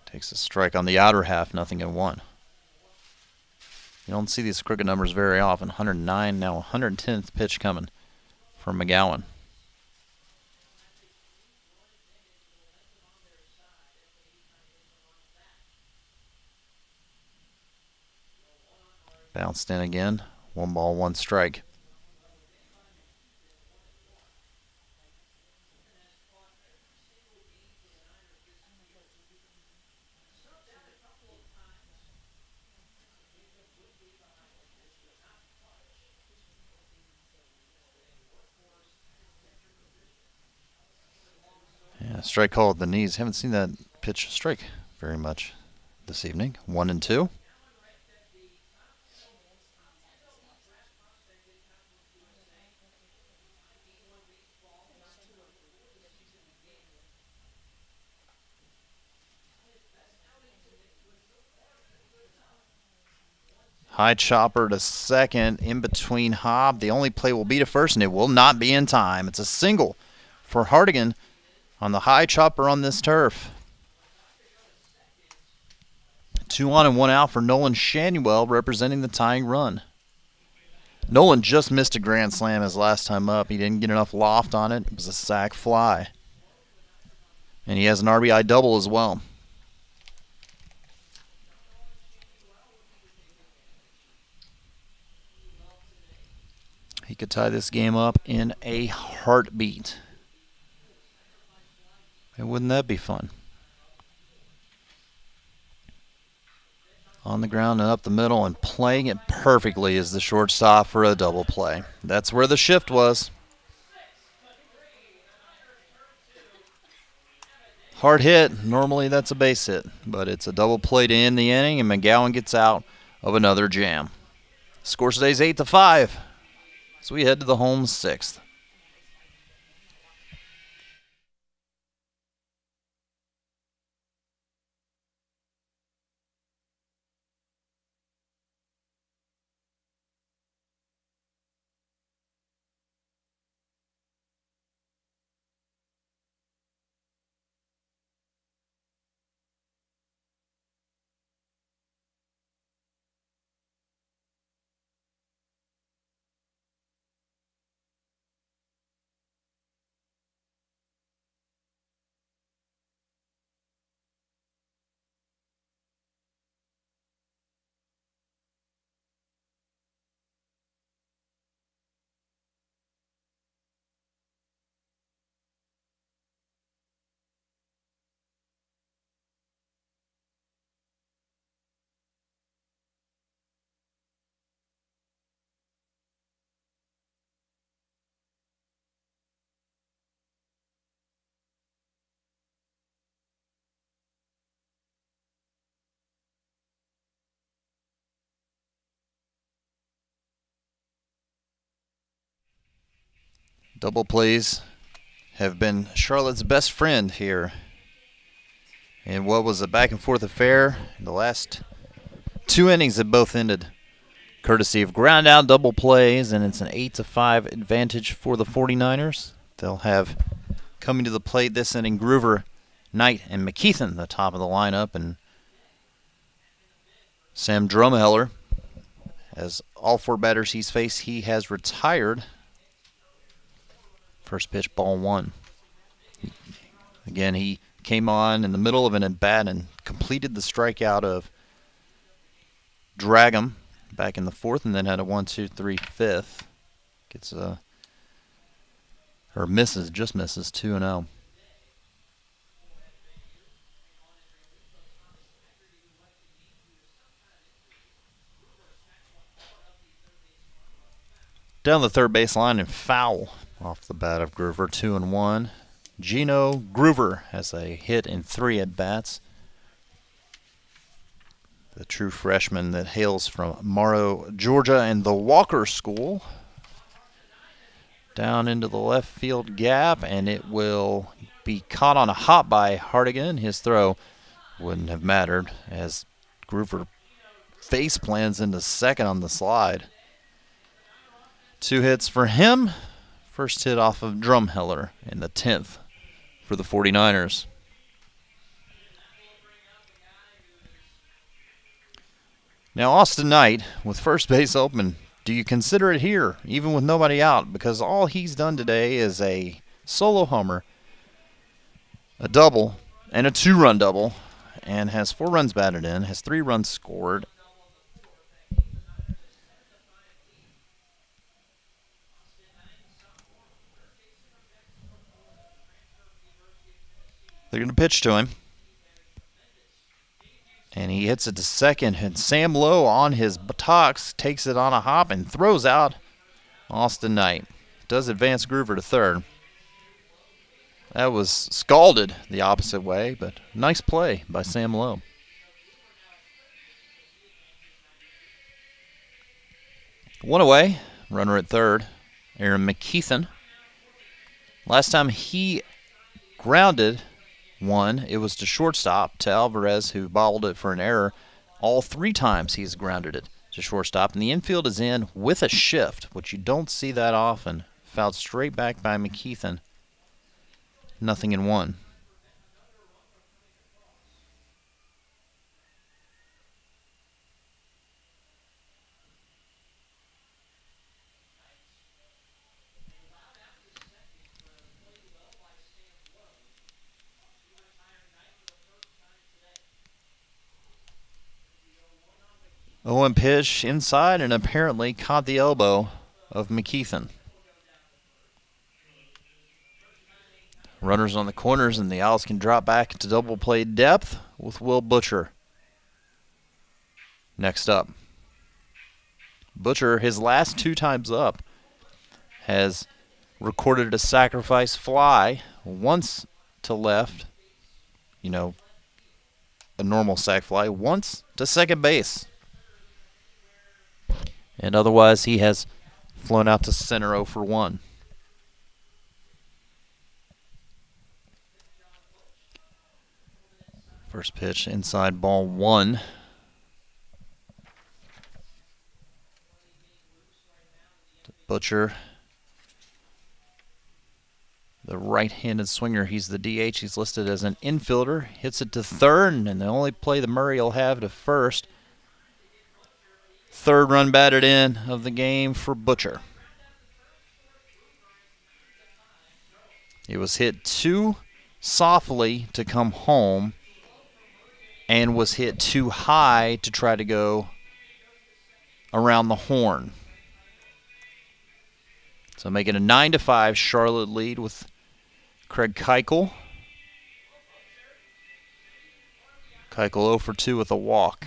Takes a strike on the outer half, 0-1. You don't see these crooked numbers very often. 109, now 110th pitch coming from McGowan. Bounced in again. 1 ball, 1 strike. Yeah, strike call at the knees. Haven't seen that pitch strike very much this evening. 1-2. High chopper to second, in between Hobb. The only play will be to first, and it will not be in time. It's a single for Hardigan on the high chopper on this turf. 2 on and 1 out for Nolan Shanuel, representing the tying run. Nolan just missed a grand slam his last time up. He didn't get enough loft on it. It was a sac fly. And he has an RBI double as well. He could tie this game up in a heartbeat. And wouldn't that be fun? On the ground and up the middle and playing it perfectly is the shortstop for a double play. That's where the shift was. Hard hit. Normally that's a base hit, but it's a double play to end the inning, and McGowan gets out of another jam. Score today's 8-5. So we head to the home 6th. Double plays have been Charlotte's best friend here in what was a back-and-forth affair. The last 2 innings have both ended courtesy of ground-out double plays, and it's an 8-5 advantage for the 49ers. They'll have coming to the plate this inning Groover, Knight, and McKeithen, the top of the lineup, and Sam Drumheller, as all 4 batters he's faced, he has retired. First pitch, ball 1. Again, he came on in the middle of an at-bat and completed the strikeout of Dragum back in the 4th, and then had a 1-2-3 5th. Gets just misses 2-0. Down the third baseline and foul off the bat of Groover, 2-1. Gino Groover has a hit in 3 at-bats. The true freshman that hails from Morrow, Georgia, and the Walker School. Down into the left field gap, and it will be caught on a hop by Hardigan. His throw wouldn't have mattered as Groover face plants into second on the slide. 2 hits for him. First hit off of Drumheller in the 10th for the 49ers. Now Austin Knight with first base open. Do you consider it here, even with nobody out? Because all he's done today is a solo homer, a double, and a 2-run double, and has 4 runs batted in, has 3 runs scored. They're going to pitch to him. And he hits it to second, and Sam Lowe on his buttocks takes it on a hop and throws out Austin Knight. Does advance Groover to third. That was scalded the opposite way, but nice play by Sam Lowe. One away, runner at third, Aaron McKeithen. Last time he grounded one, it was to shortstop, to Alvarez, who bobbled it for an error. All 3 times he's grounded it to shortstop. And the infield is in with a shift, which you don't see that often. Fouled straight back by McKeithen. 0-1. Owen pitch inside and apparently caught the elbow of McKeithen. Runners on the corners, and the Owls can drop back into double play depth with Will Butcher. Next up, Butcher, his last 2 times up, has recorded a sacrifice fly, once to left, a normal sac fly, once to second base. And otherwise, he has flown out to center 0 for 1. First pitch inside, ball 1. Butcher, the right-handed swinger. He's the DH. He's listed as an infielder. Hits it to third, and the only play that Murray will have to first. 3rd run batted in of the game for Butcher. It was hit too softly to come home and was hit too high to try to go around the horn. So making a 9-5 Charlotte lead with Craig Keuchel. Keuchel 0 for 2 with a walk.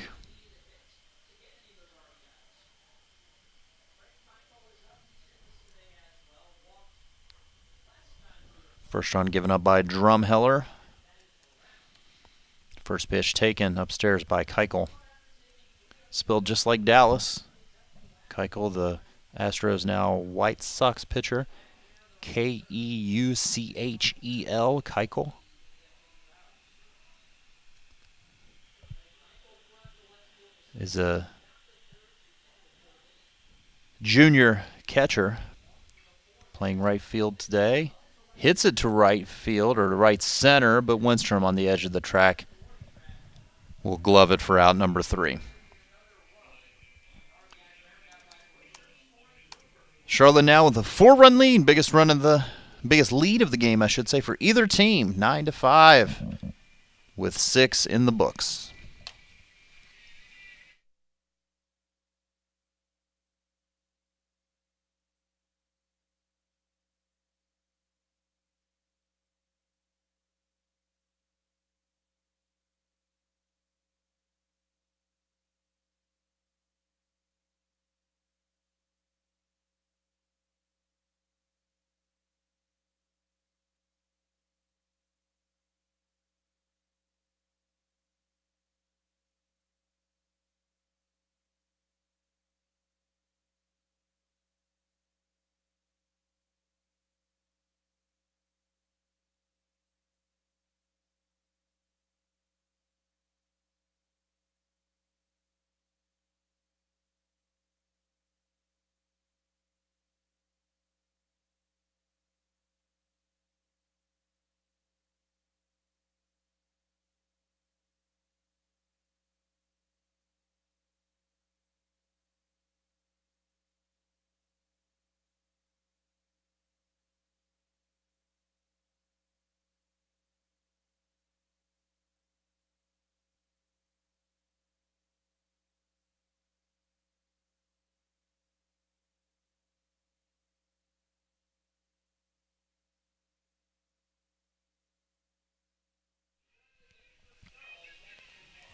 First run given up by Drumheller. First pitch taken upstairs by Keuchel. Spilled just like Dallas. Keuchel, the Astros now White Sox pitcher, Keuchel, Keuchel. Is a junior catcher playing right field today. Hits it to right field or to right center, but Winstrom on the edge of the track will glove it for out number 3. Charlotte now with a 4-run lead, biggest lead of the game, I should say, for either team, 9-5, with 6 in the books.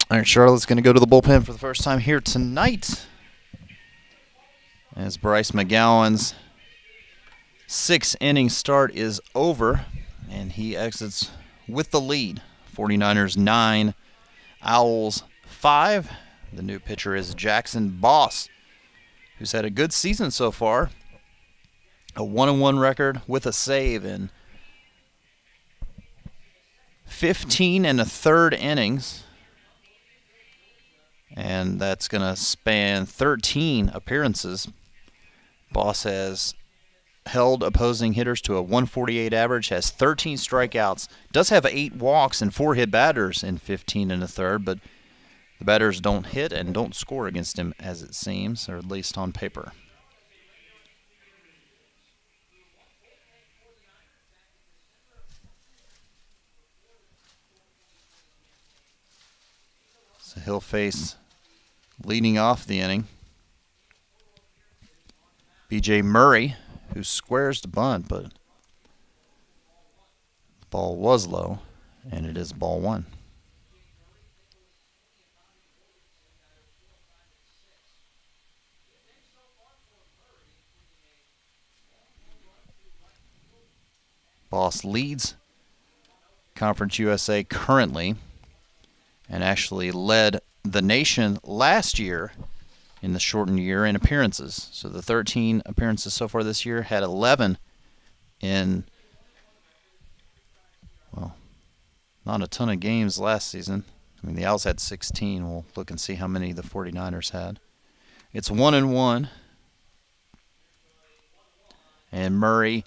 All right, Charlotte's going to go to the bullpen for the first time here tonight as Bryce McGowan's 6-inning start is over, and he exits with the lead. 49ers 9, Owls 5. The new pitcher is Jackson Boss, who's had a good season so far. A 1-1 record with a save in 15 1/3 innings. And that's going to span 13 appearances. Boss has held opposing hitters to a 148 average, has 13 strikeouts, does have 8 walks and 4 hit batters in 15 1/3, but the batters don't hit and don't score against him, as it seems, or at least on paper. So he'll face, leading off the inning, B.J. Murray, who squares the bunt, but the ball was low, and it is ball 1. Boss leads Conference USA currently, and actually led the nation last year in the shortened year in appearances. So the 13 appearances so far this year had 11 in, well, not a ton of games last season. I mean, the Owls had 16. We'll look and see how many the 49ers had. It's 1-1. And Murray,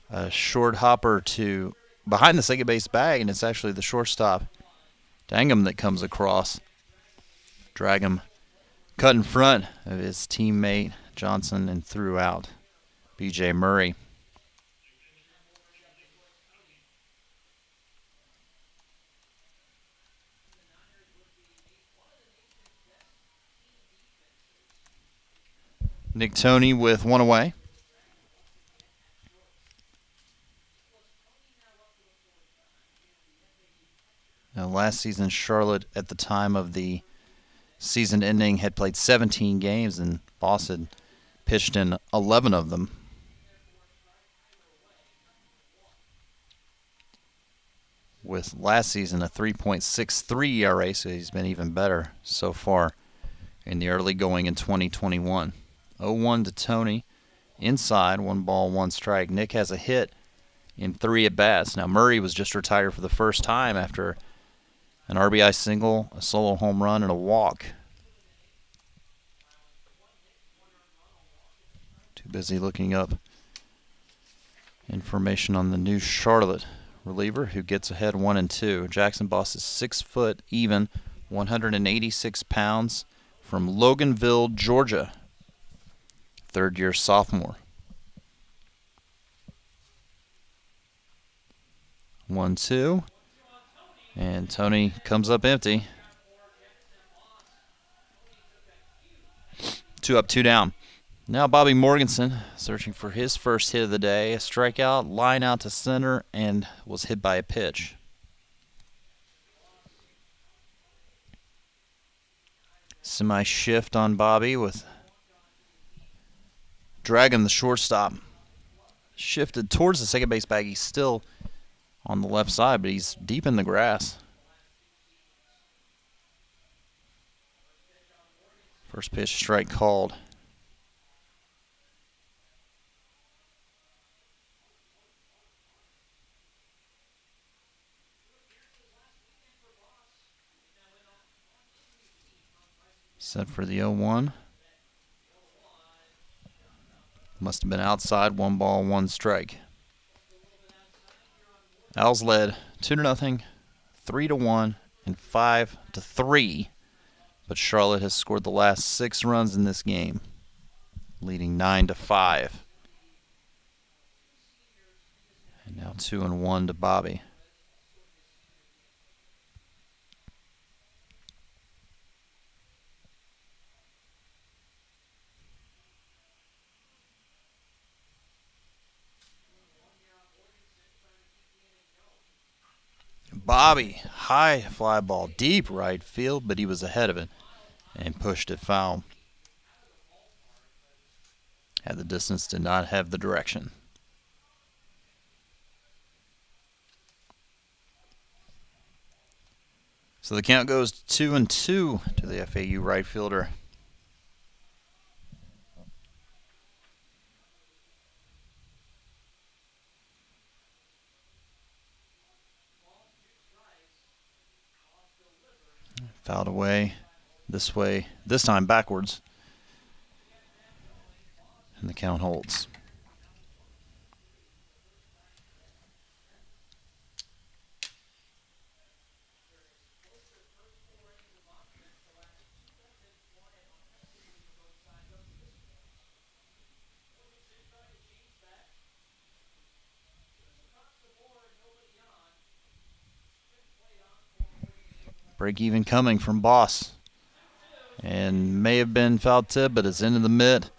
a short hopper to behind the second base bag, and it's actually the shortstop, Dangum, that comes across. Drag him, cut in front of his teammate Johnson, and threw out B.J. Murray. Nick Toney with 1 away. Now, last season, Charlotte, at the time of the season ending, had played 17 games, and Boss had pitched in 11 of them. With last season a 3.63 ERA, so he's been even better so far in the early going in 2021. 0-1 to Toney. inside, 1 ball, 1 strike. Nick has a hit in 3 at-bats. Now, Murray was just retired for the first time after an RBI single, a solo home run, and a walk. Too busy looking up information on the new Charlotte reliever who gets ahead 1-2. Jackson Boss is 6 foot even, 186 pounds, from Loganville, Georgia. Third-year sophomore. 1-2. And Tony comes up empty. 2 up, 2 down. Now Bobby Morganson searching for his first hit of the day. A strikeout, line out to center, and was hit by a pitch. Semi-shift on Bobby with dragging the shortstop. Shifted towards the second base bag. He's still on the left side, but he's deep in the grass. First pitch strike called. Set for the 0-1. Must have been outside. 1 ball, 1 strike. Owls led 2-0, 3-1, and 5-3. But Charlotte has scored the last 6 runs in this game, leading 9-5. And now 2-1 to Bobby. Bobby, high fly ball, deep right field, but he was ahead of it and pushed it foul. Had the distance, did not have the direction. So the count goes 2-2 to the FAU right fielder. Fouled away, this way, this time backwards. And the count holds. Break even coming from Boss. And may have been foul tip, but it's into the mitt.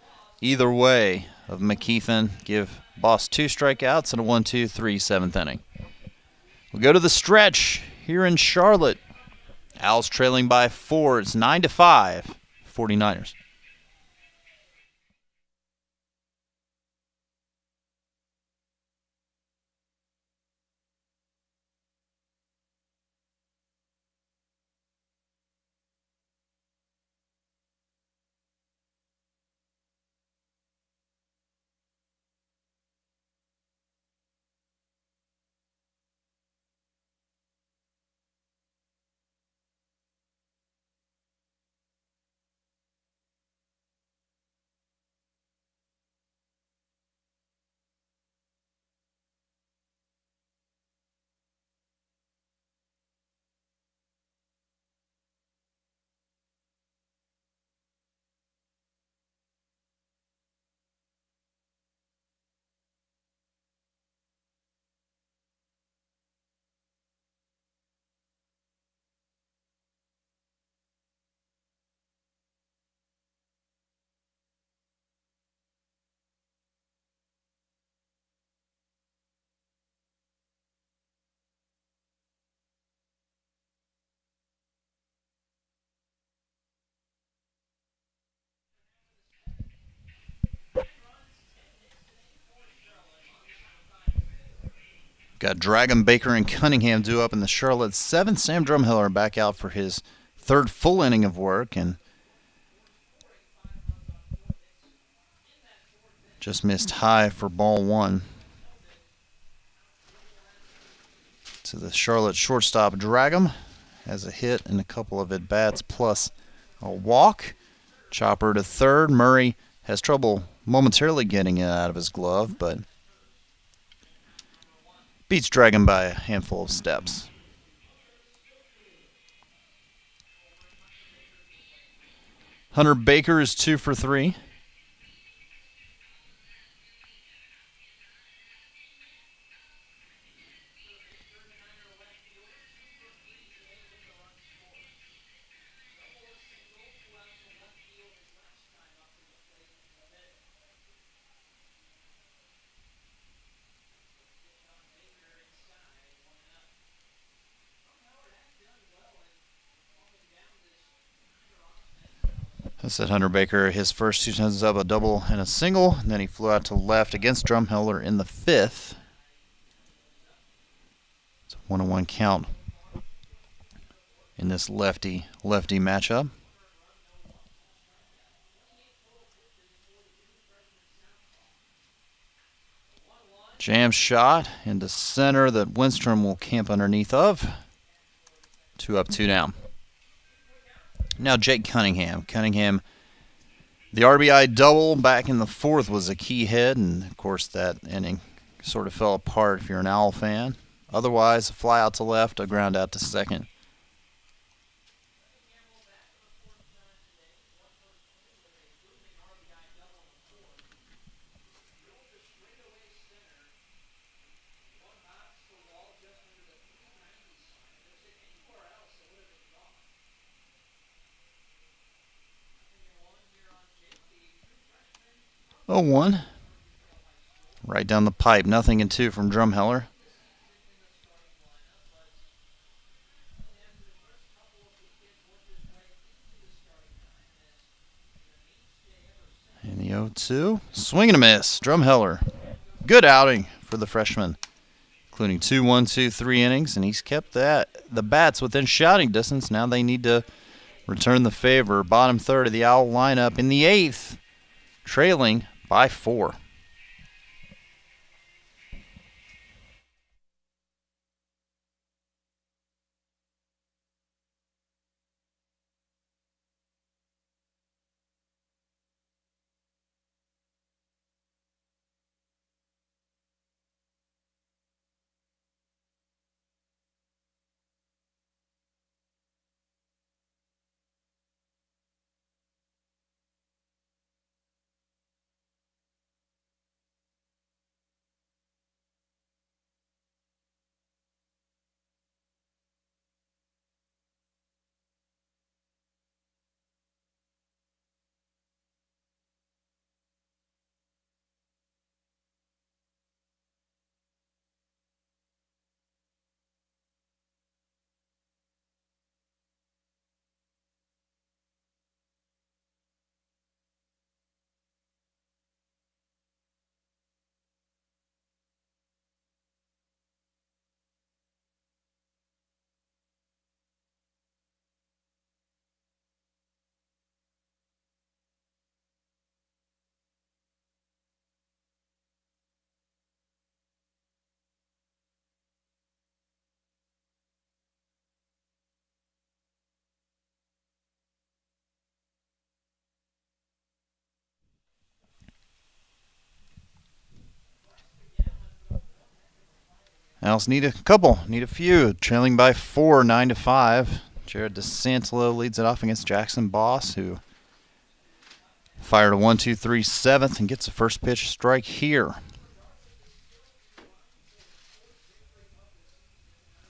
Either way of McKeithen. Give Boss 2 strikeouts and a 1-2-3 7th inning. We'll go to the stretch here in Charlotte. Owls trailing by 4. It's 9-5. 49ers. Got Dragon, Baker, and Cunningham due up in the Charlotte 7th. Sam Drumheller back out for his 3rd full inning of work. And Just missed high for ball one. To the Charlotte shortstop, Dragum has a hit and a couple of at-bats plus a walk. Chopper to third. Murray has trouble momentarily getting it out of his glove, but beats Dragum by a handful of steps. Hunter Baker is 2 for 3. I said Hunter Baker, his first 2 times up, a double and a single, and then he flew out to left against Drumheller in the 5th. It's a 1-1 count in this lefty-lefty matchup. Jam shot into center that Winstrom will camp underneath of. 2 up, 2 down. Now Jake Cunningham. Cunningham, the RBI double back in the 4th was a key hit, and of course that inning sort of fell apart if you're an Owl fan. Otherwise, a fly out to left, a ground out to second. Oh, 1. Right down the pipe. 0-2 from Drumheller. And the 0-2. Swing and a miss. Drumheller. Good outing for the freshman, including 2 1-2-3 innings, and he's kept the bats within shouting distance. Now they need to return the favor. Bottom third of the Owl lineup in the 8th, trailing by 4. Owls need a couple, need a few. Trailing by 4, 9-5. Jared DeSantolo leads it off against Jackson Boss, who fired a 1-2-3 7th and gets a first pitch strike here.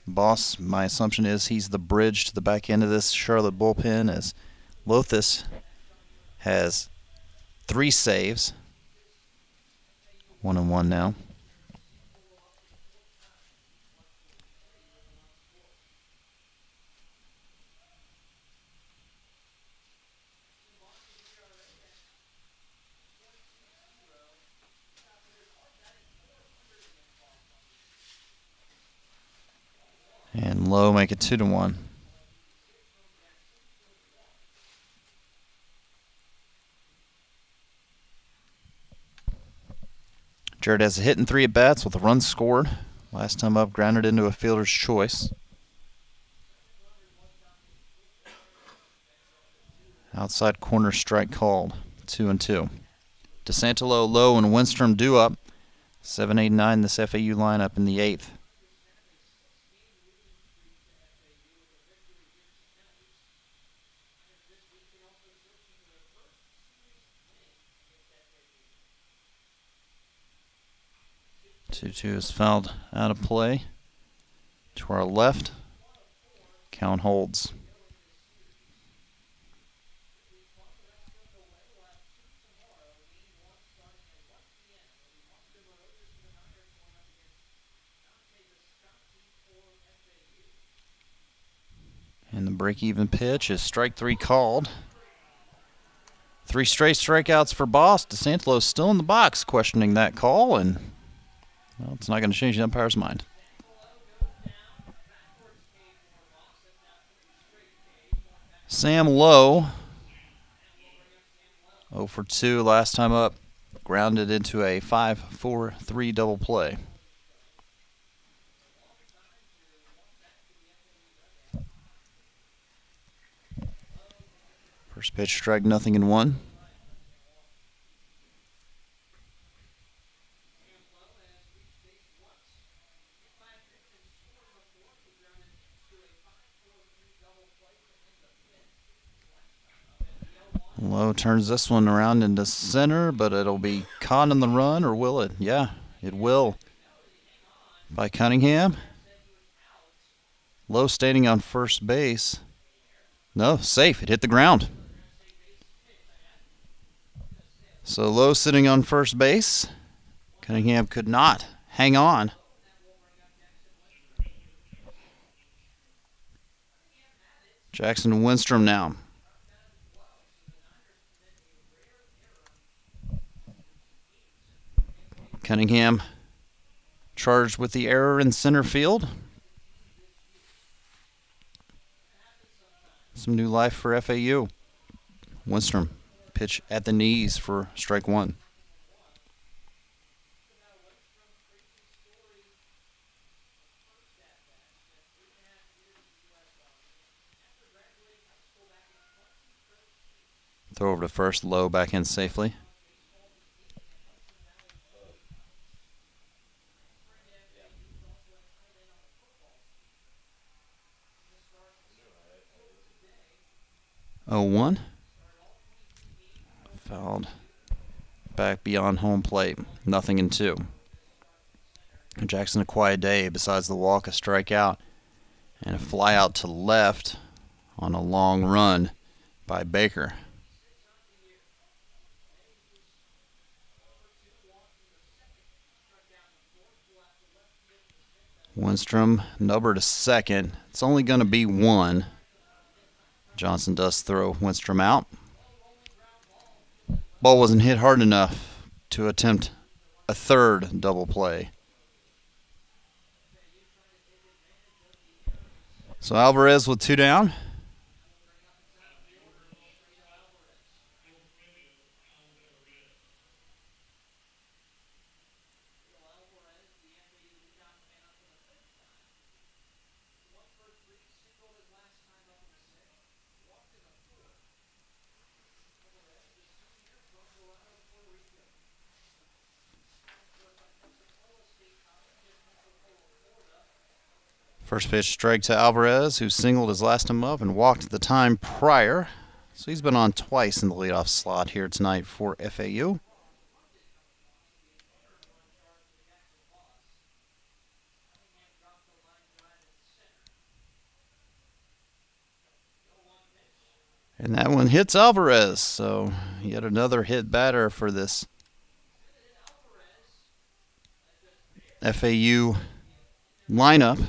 Boss, my assumption is he's the bridge to the back end of this Charlotte bullpen, as Lothus has 3 saves. 1-1 now. And Lowe make it 2-1. Jared has a hit and 3 at-bats with a run scored. Last time up, grounded into a fielder's choice. Outside corner strike called. 2-2. DeSantolo, Lowe, and Winstrom due up. 7, 8, 9 this FAU lineup in the 8th. Two is fouled out of play. To our left. Count holds. And the break-even pitch is strike 3 called. 3 straight strikeouts for Boss. DeSantolo's still in the box questioning that call, and well, it's not going to change the umpire's mind. Sam Lowe, 0 for 2 last time up, grounded into a 5-4-3 double play. First pitch, strike, 0-1. Lowe turns this one around into center, but it'll be caught on the run, or will it? Yeah, it will. By Cunningham. Lowe standing on first base. No, safe. It hit the ground. So Lowe sitting on first base. Cunningham could not hang on. Jackson Winstrom now. Cunningham charged with the error in center field. Some new life for FAU. Winstrom, pitch at the knees for strike 1. Throw over to first, Low back in safely. Oh, 1. Fouled back beyond home plate. 0-2. Jackson a quiet day besides the walk, a strikeout, and a fly out to left on a long run by Baker. Winstrom, number to second. It's only going to be 1. Johnson does throw Winstrom out. Ball wasn't hit hard enough to attempt a third double play. So Alvarez with 2 down. First pitch strike to Alvarez, who singled his last time up and walked the time prior. So he's been on twice in the leadoff slot here tonight for FAU. And that one hits Alvarez, so yet another hit batter for this FAU lineup.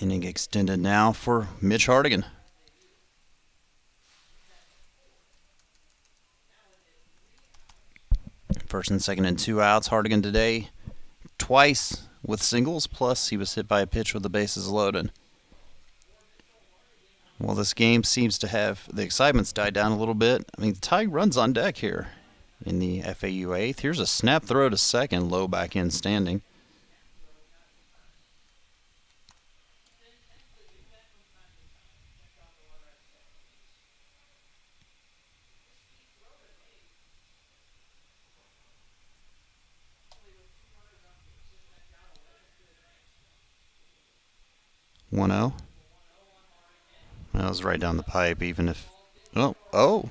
Inning extended now for Mitch Hardigan. First and second and 2 outs. Hardigan today twice with singles, plus he was hit by a pitch with the bases loaded. Well, this game seems to have the excitement's died down a little bit. I mean, the tie runs on deck here in the FAU eighth. Here's a snap throw to second, low back end standing. One zero. That was right down the pipe, even if... Oh.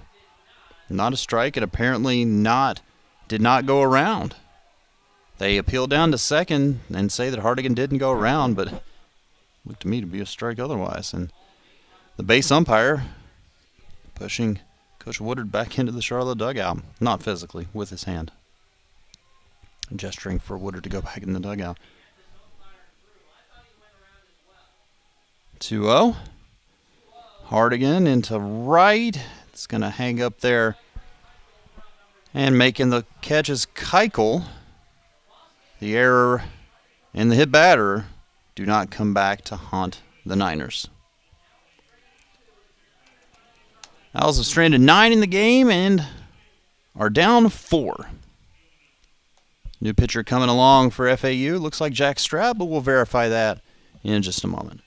Not a strike, and apparently did not go around. They appeal down to second and say that Hardigan didn't go around, but it looked to me to be a strike otherwise. And the base umpire pushing Coach Woodard back into the Charlotte dugout. Not physically, with his hand. Gesturing for Woodard to go back in the dugout. 2-0. Hardigan into right. It's going to hang up there. And making the catch is Keuchel. The error and the hit batter do not come back to haunt the Niners. Owls have stranded 9 in the game and are down 4. New pitcher coming along for FAU. Looks like Jack Stroud, but we'll verify that in just a moment.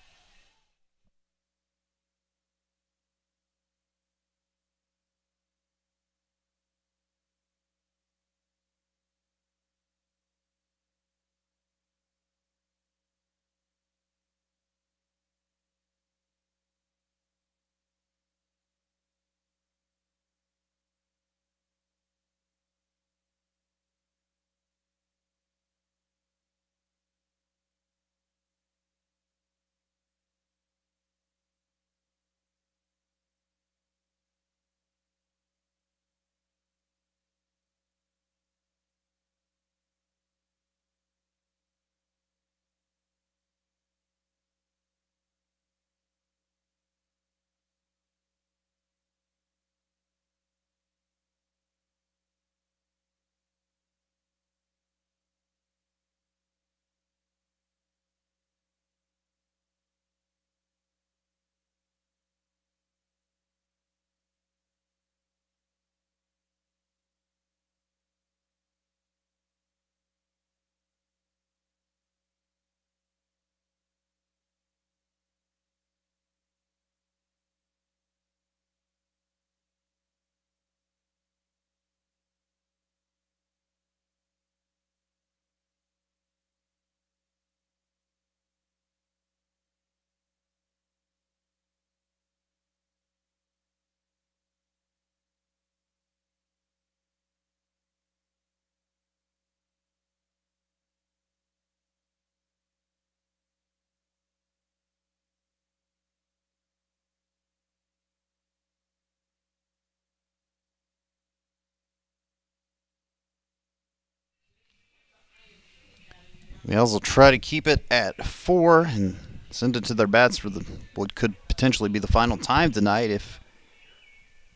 The Owls will try to keep it at 4 and send it to their bats for what could potentially be the final time tonight.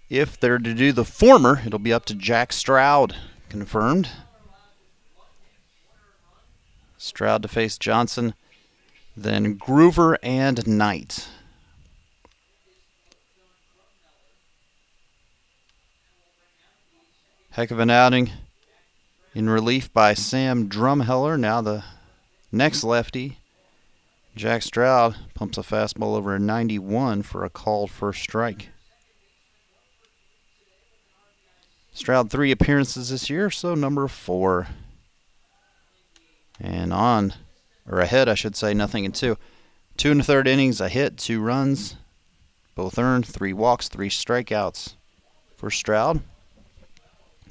If they're to do the former, it'll be up to Jack Stroud, confirmed. Stroud to face Johnson, then Groover and Knight. Heck of an outing in relief by Sam Drumheller. Now the next lefty, Jack Stroud, pumps a fastball over a 91 for a called first strike. Stroud 3 appearances this year, so number 4. And ahead, I should say, nothing in 2. 2 1/3 innings, a hit, 2 runs, both earned, 3 walks, 3 strikeouts for Stroud.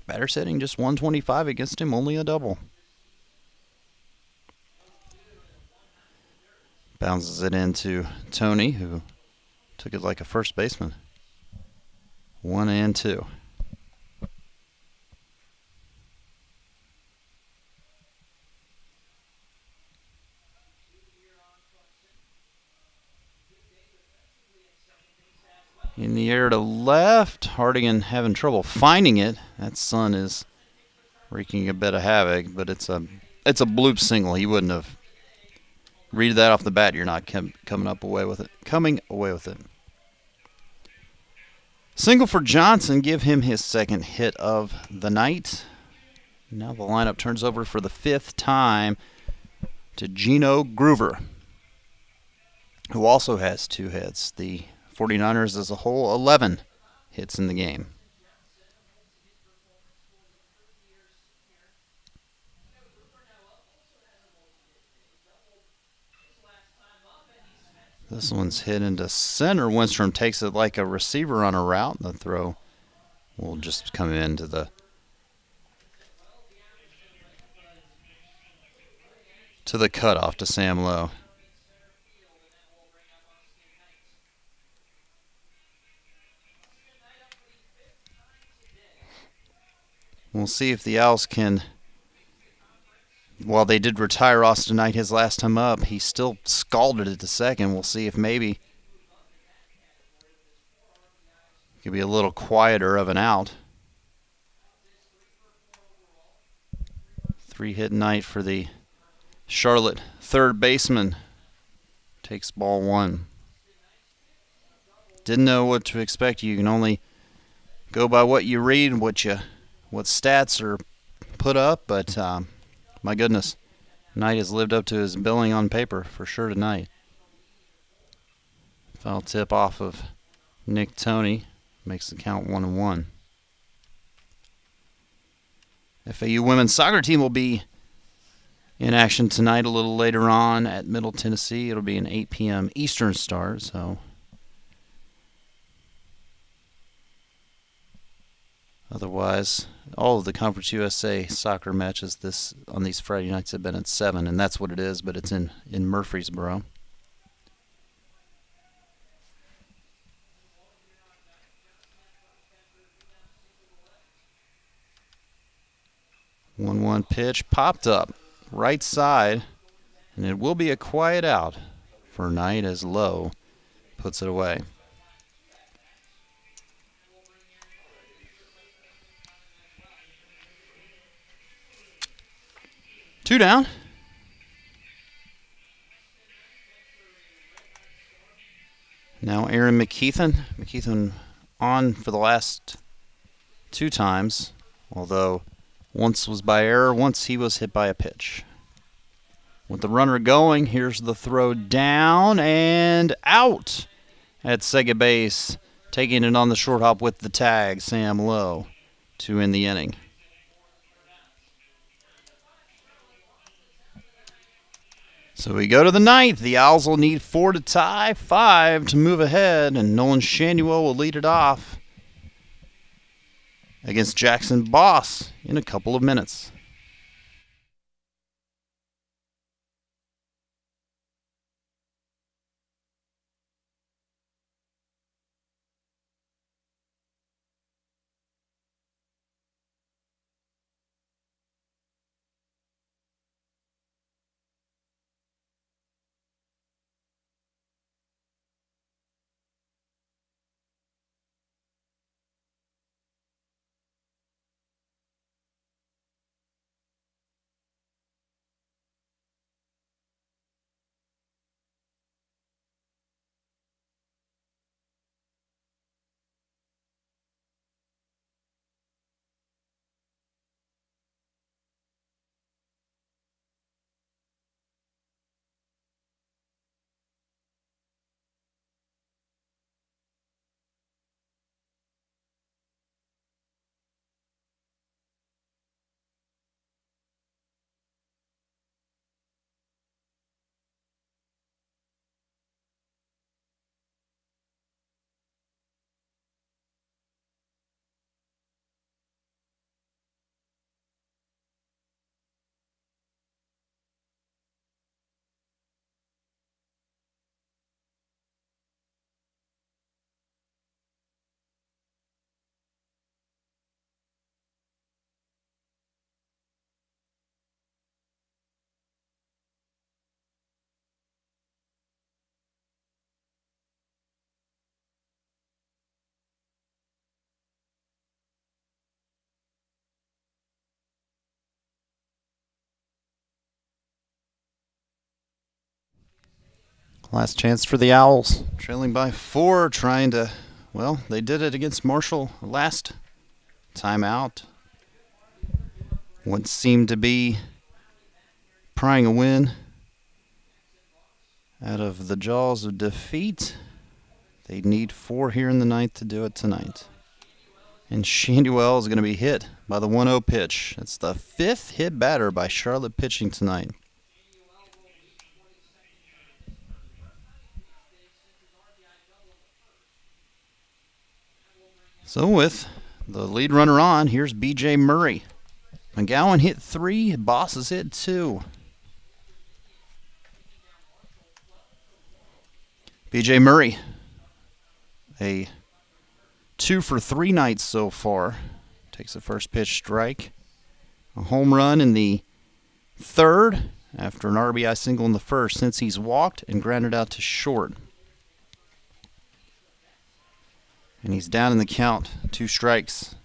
Batter's hitting just 125 against him, only a double. Bounces it into Tony, who took it like a first baseman. 1 and 2. In the air to left, Hardigan having trouble finding it. That sun is wreaking a bit of havoc, but it's a bloop single. He wouldn't have read that off the bat. You're not coming away with it. Single for Johnson, give him his second hit of the night. Now the lineup turns over for the fifth time to Gino Groover, who also has 2 hits. The 49ers as a whole, 11 hits in the game. This one's hit into center. Winstrom takes it like a receiver on a route. The throw will just come into the cutoff to Sam Lowe. We'll see if the Owls can. While they did retire Austin Knight his last time up, he still scalded it to second. We'll see if maybe it could be a little quieter of an out. 3-hit night for the Charlotte third baseman. Takes ball 1. Didn't know what to expect. You can only go by what you read, what stats are put up, but my goodness, Knight has lived up to his billing on paper for sure tonight. Foul tip off of Nick Toney makes the count 1-1. FAU women's soccer team will be in action tonight a little later on at Middle Tennessee. It'll be an 8 p.m. Eastern start, so otherwise, all of the Conference USA soccer matches on these Friday nights have been at 7, and that's what it is, but it's in Murfreesboro. One pitch popped up right side, and it will be a quiet out for Knight as Lowe puts it away. Two down. Now Aaron McKeithen. McKeithen on for the last 2 times, although once was by error, once he was hit by a pitch. With the runner going, here's the throw down and out at second base. Taking it on the short hop with the tag, Sam Lowe, to end the inning. So we go to the 9th. The Owls will need 4 to tie, 5 to move ahead, and Nolan Shanuel will lead it off against Jackson Boss in a couple of minutes. Last chance for the Owls, trailing by 4, trying to, well, they did it against Marshall last time out. What seemed to be prying a win out of the jaws of defeat. They need 4 here in the ninth to do it tonight. And Shandywell is going to be hit by the 1-0 pitch. It's the 5th hit batter by Charlotte pitching tonight. So with the lead runner on, here's B.J. Murray. McGowan hit 3, Bosses hit 2. B.J. Murray, a 2 for 3 night so far. Takes the first pitch strike. A home run in the 3rd after an RBI single in the 1st since he's walked and grounded out to short. And he's down in the count, 2 strikes.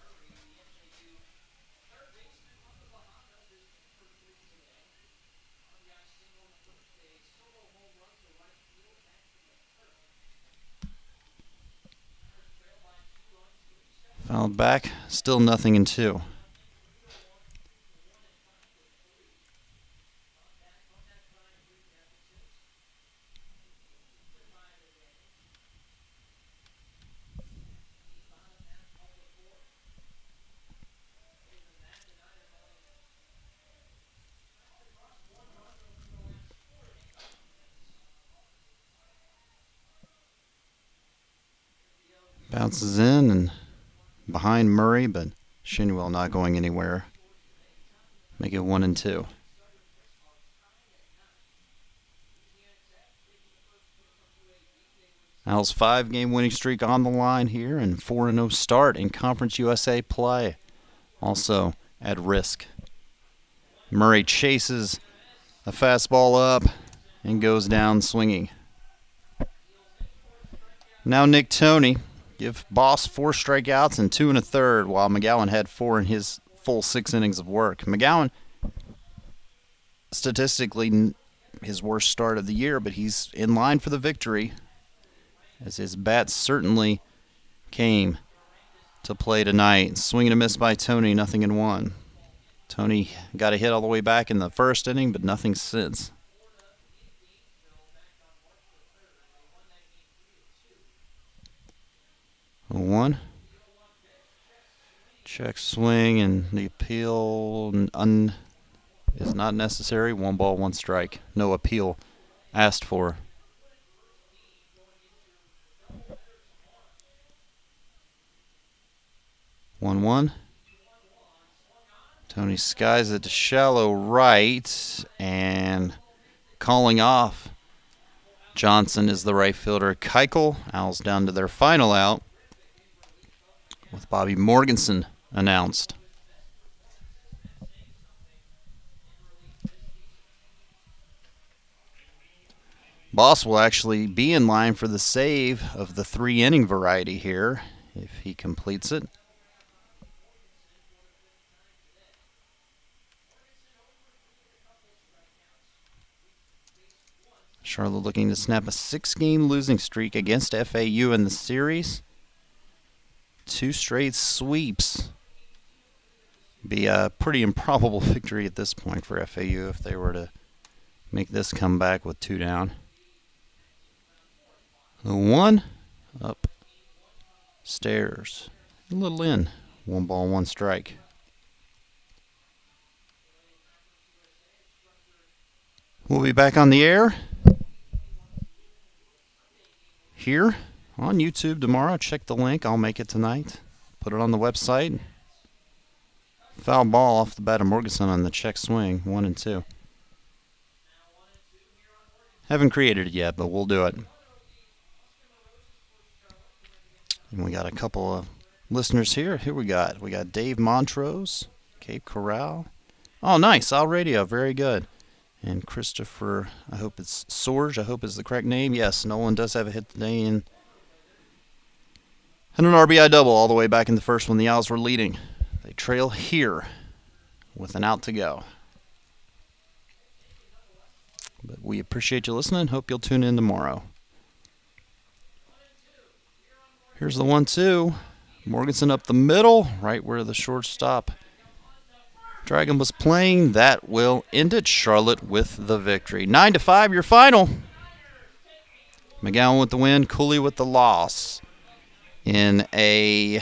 Fouled back, still 0-2. Bounces in and behind Murray, but Shinwell not going anywhere. Make it 1-2. Owls' 5-game winning streak on the line here, and 4-0 start in Conference USA play. Also at risk. Murray chases a fastball up and goes down swinging. Now Nick Toney. Give Boss 4 strikeouts and 2 1/3, while McGowan had 4 in his full 6 innings of work. McGowan, statistically, his worst start of the year, but he's in line for the victory, as his bat certainly came to play tonight. Swing and a miss by Toney, 0-1. Toney got a hit all the way back in the 1st inning, but nothing since. 1. Check swing, and the appeal is not necessary. 1 ball, 1 strike. No appeal asked for. One. Toney skies it to shallow right, and calling off Johnson is the right fielder. Keuchel. Owls down to their final out, with Bobby Morganson announced. Boss will actually be in line for the save of the 3-inning variety here, if he completes it. Charlotte looking to snap a 6-game losing streak against FAU in the series. 2 straight sweeps. Be a pretty improbable victory at this point for FAU if they were to make this comeback with 2 down. The 1 up stairs, a little in. 1 ball, 1 strike. We'll be back on the air here on YouTube tomorrow. Check the link. I'll make it tonight. Put it on the website. Foul ball off the bat of Morganson on the check swing. 1-2. Haven't created it yet, but we'll do it. And we got a couple of listeners here. Who we got? We got Dave Montrose, Cape Coral. Oh, nice. All radio. Very good. And Christopher, I hope it's Sorge, I hope is the correct name. Yes, Nolan does have a hit today, and an RBI double all the way back in the first when the Owls were leading. They trail here with an out to go. But we appreciate you listening. Hope you'll tune in tomorrow. Here's the 1-2. Morganson up the middle, right where the shortstop Dragon was playing. That will end it. Charlotte with the victory. 9-5, your final. McGowan with the win, Cooley with the loss in a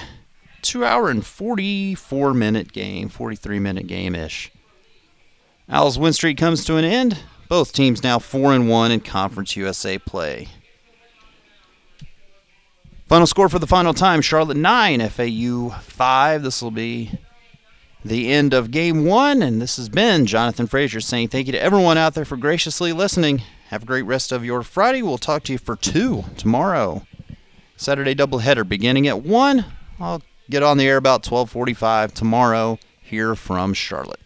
2-hour and 44-minute game, 43-minute game-ish. Owls' win streak comes to an end. Both teams now 4-1 in Conference USA play. Final score for the final time, Charlotte 9, FAU 5. This will be the end of Game 1, and this has been Jonathan Frazier saying thank you to everyone out there for graciously listening. Have a great rest of your Friday. We'll talk to you for 2 tomorrow. Saturday doubleheader beginning at 1. I'll get on the air about 12:45 tomorrow here from Charlotte.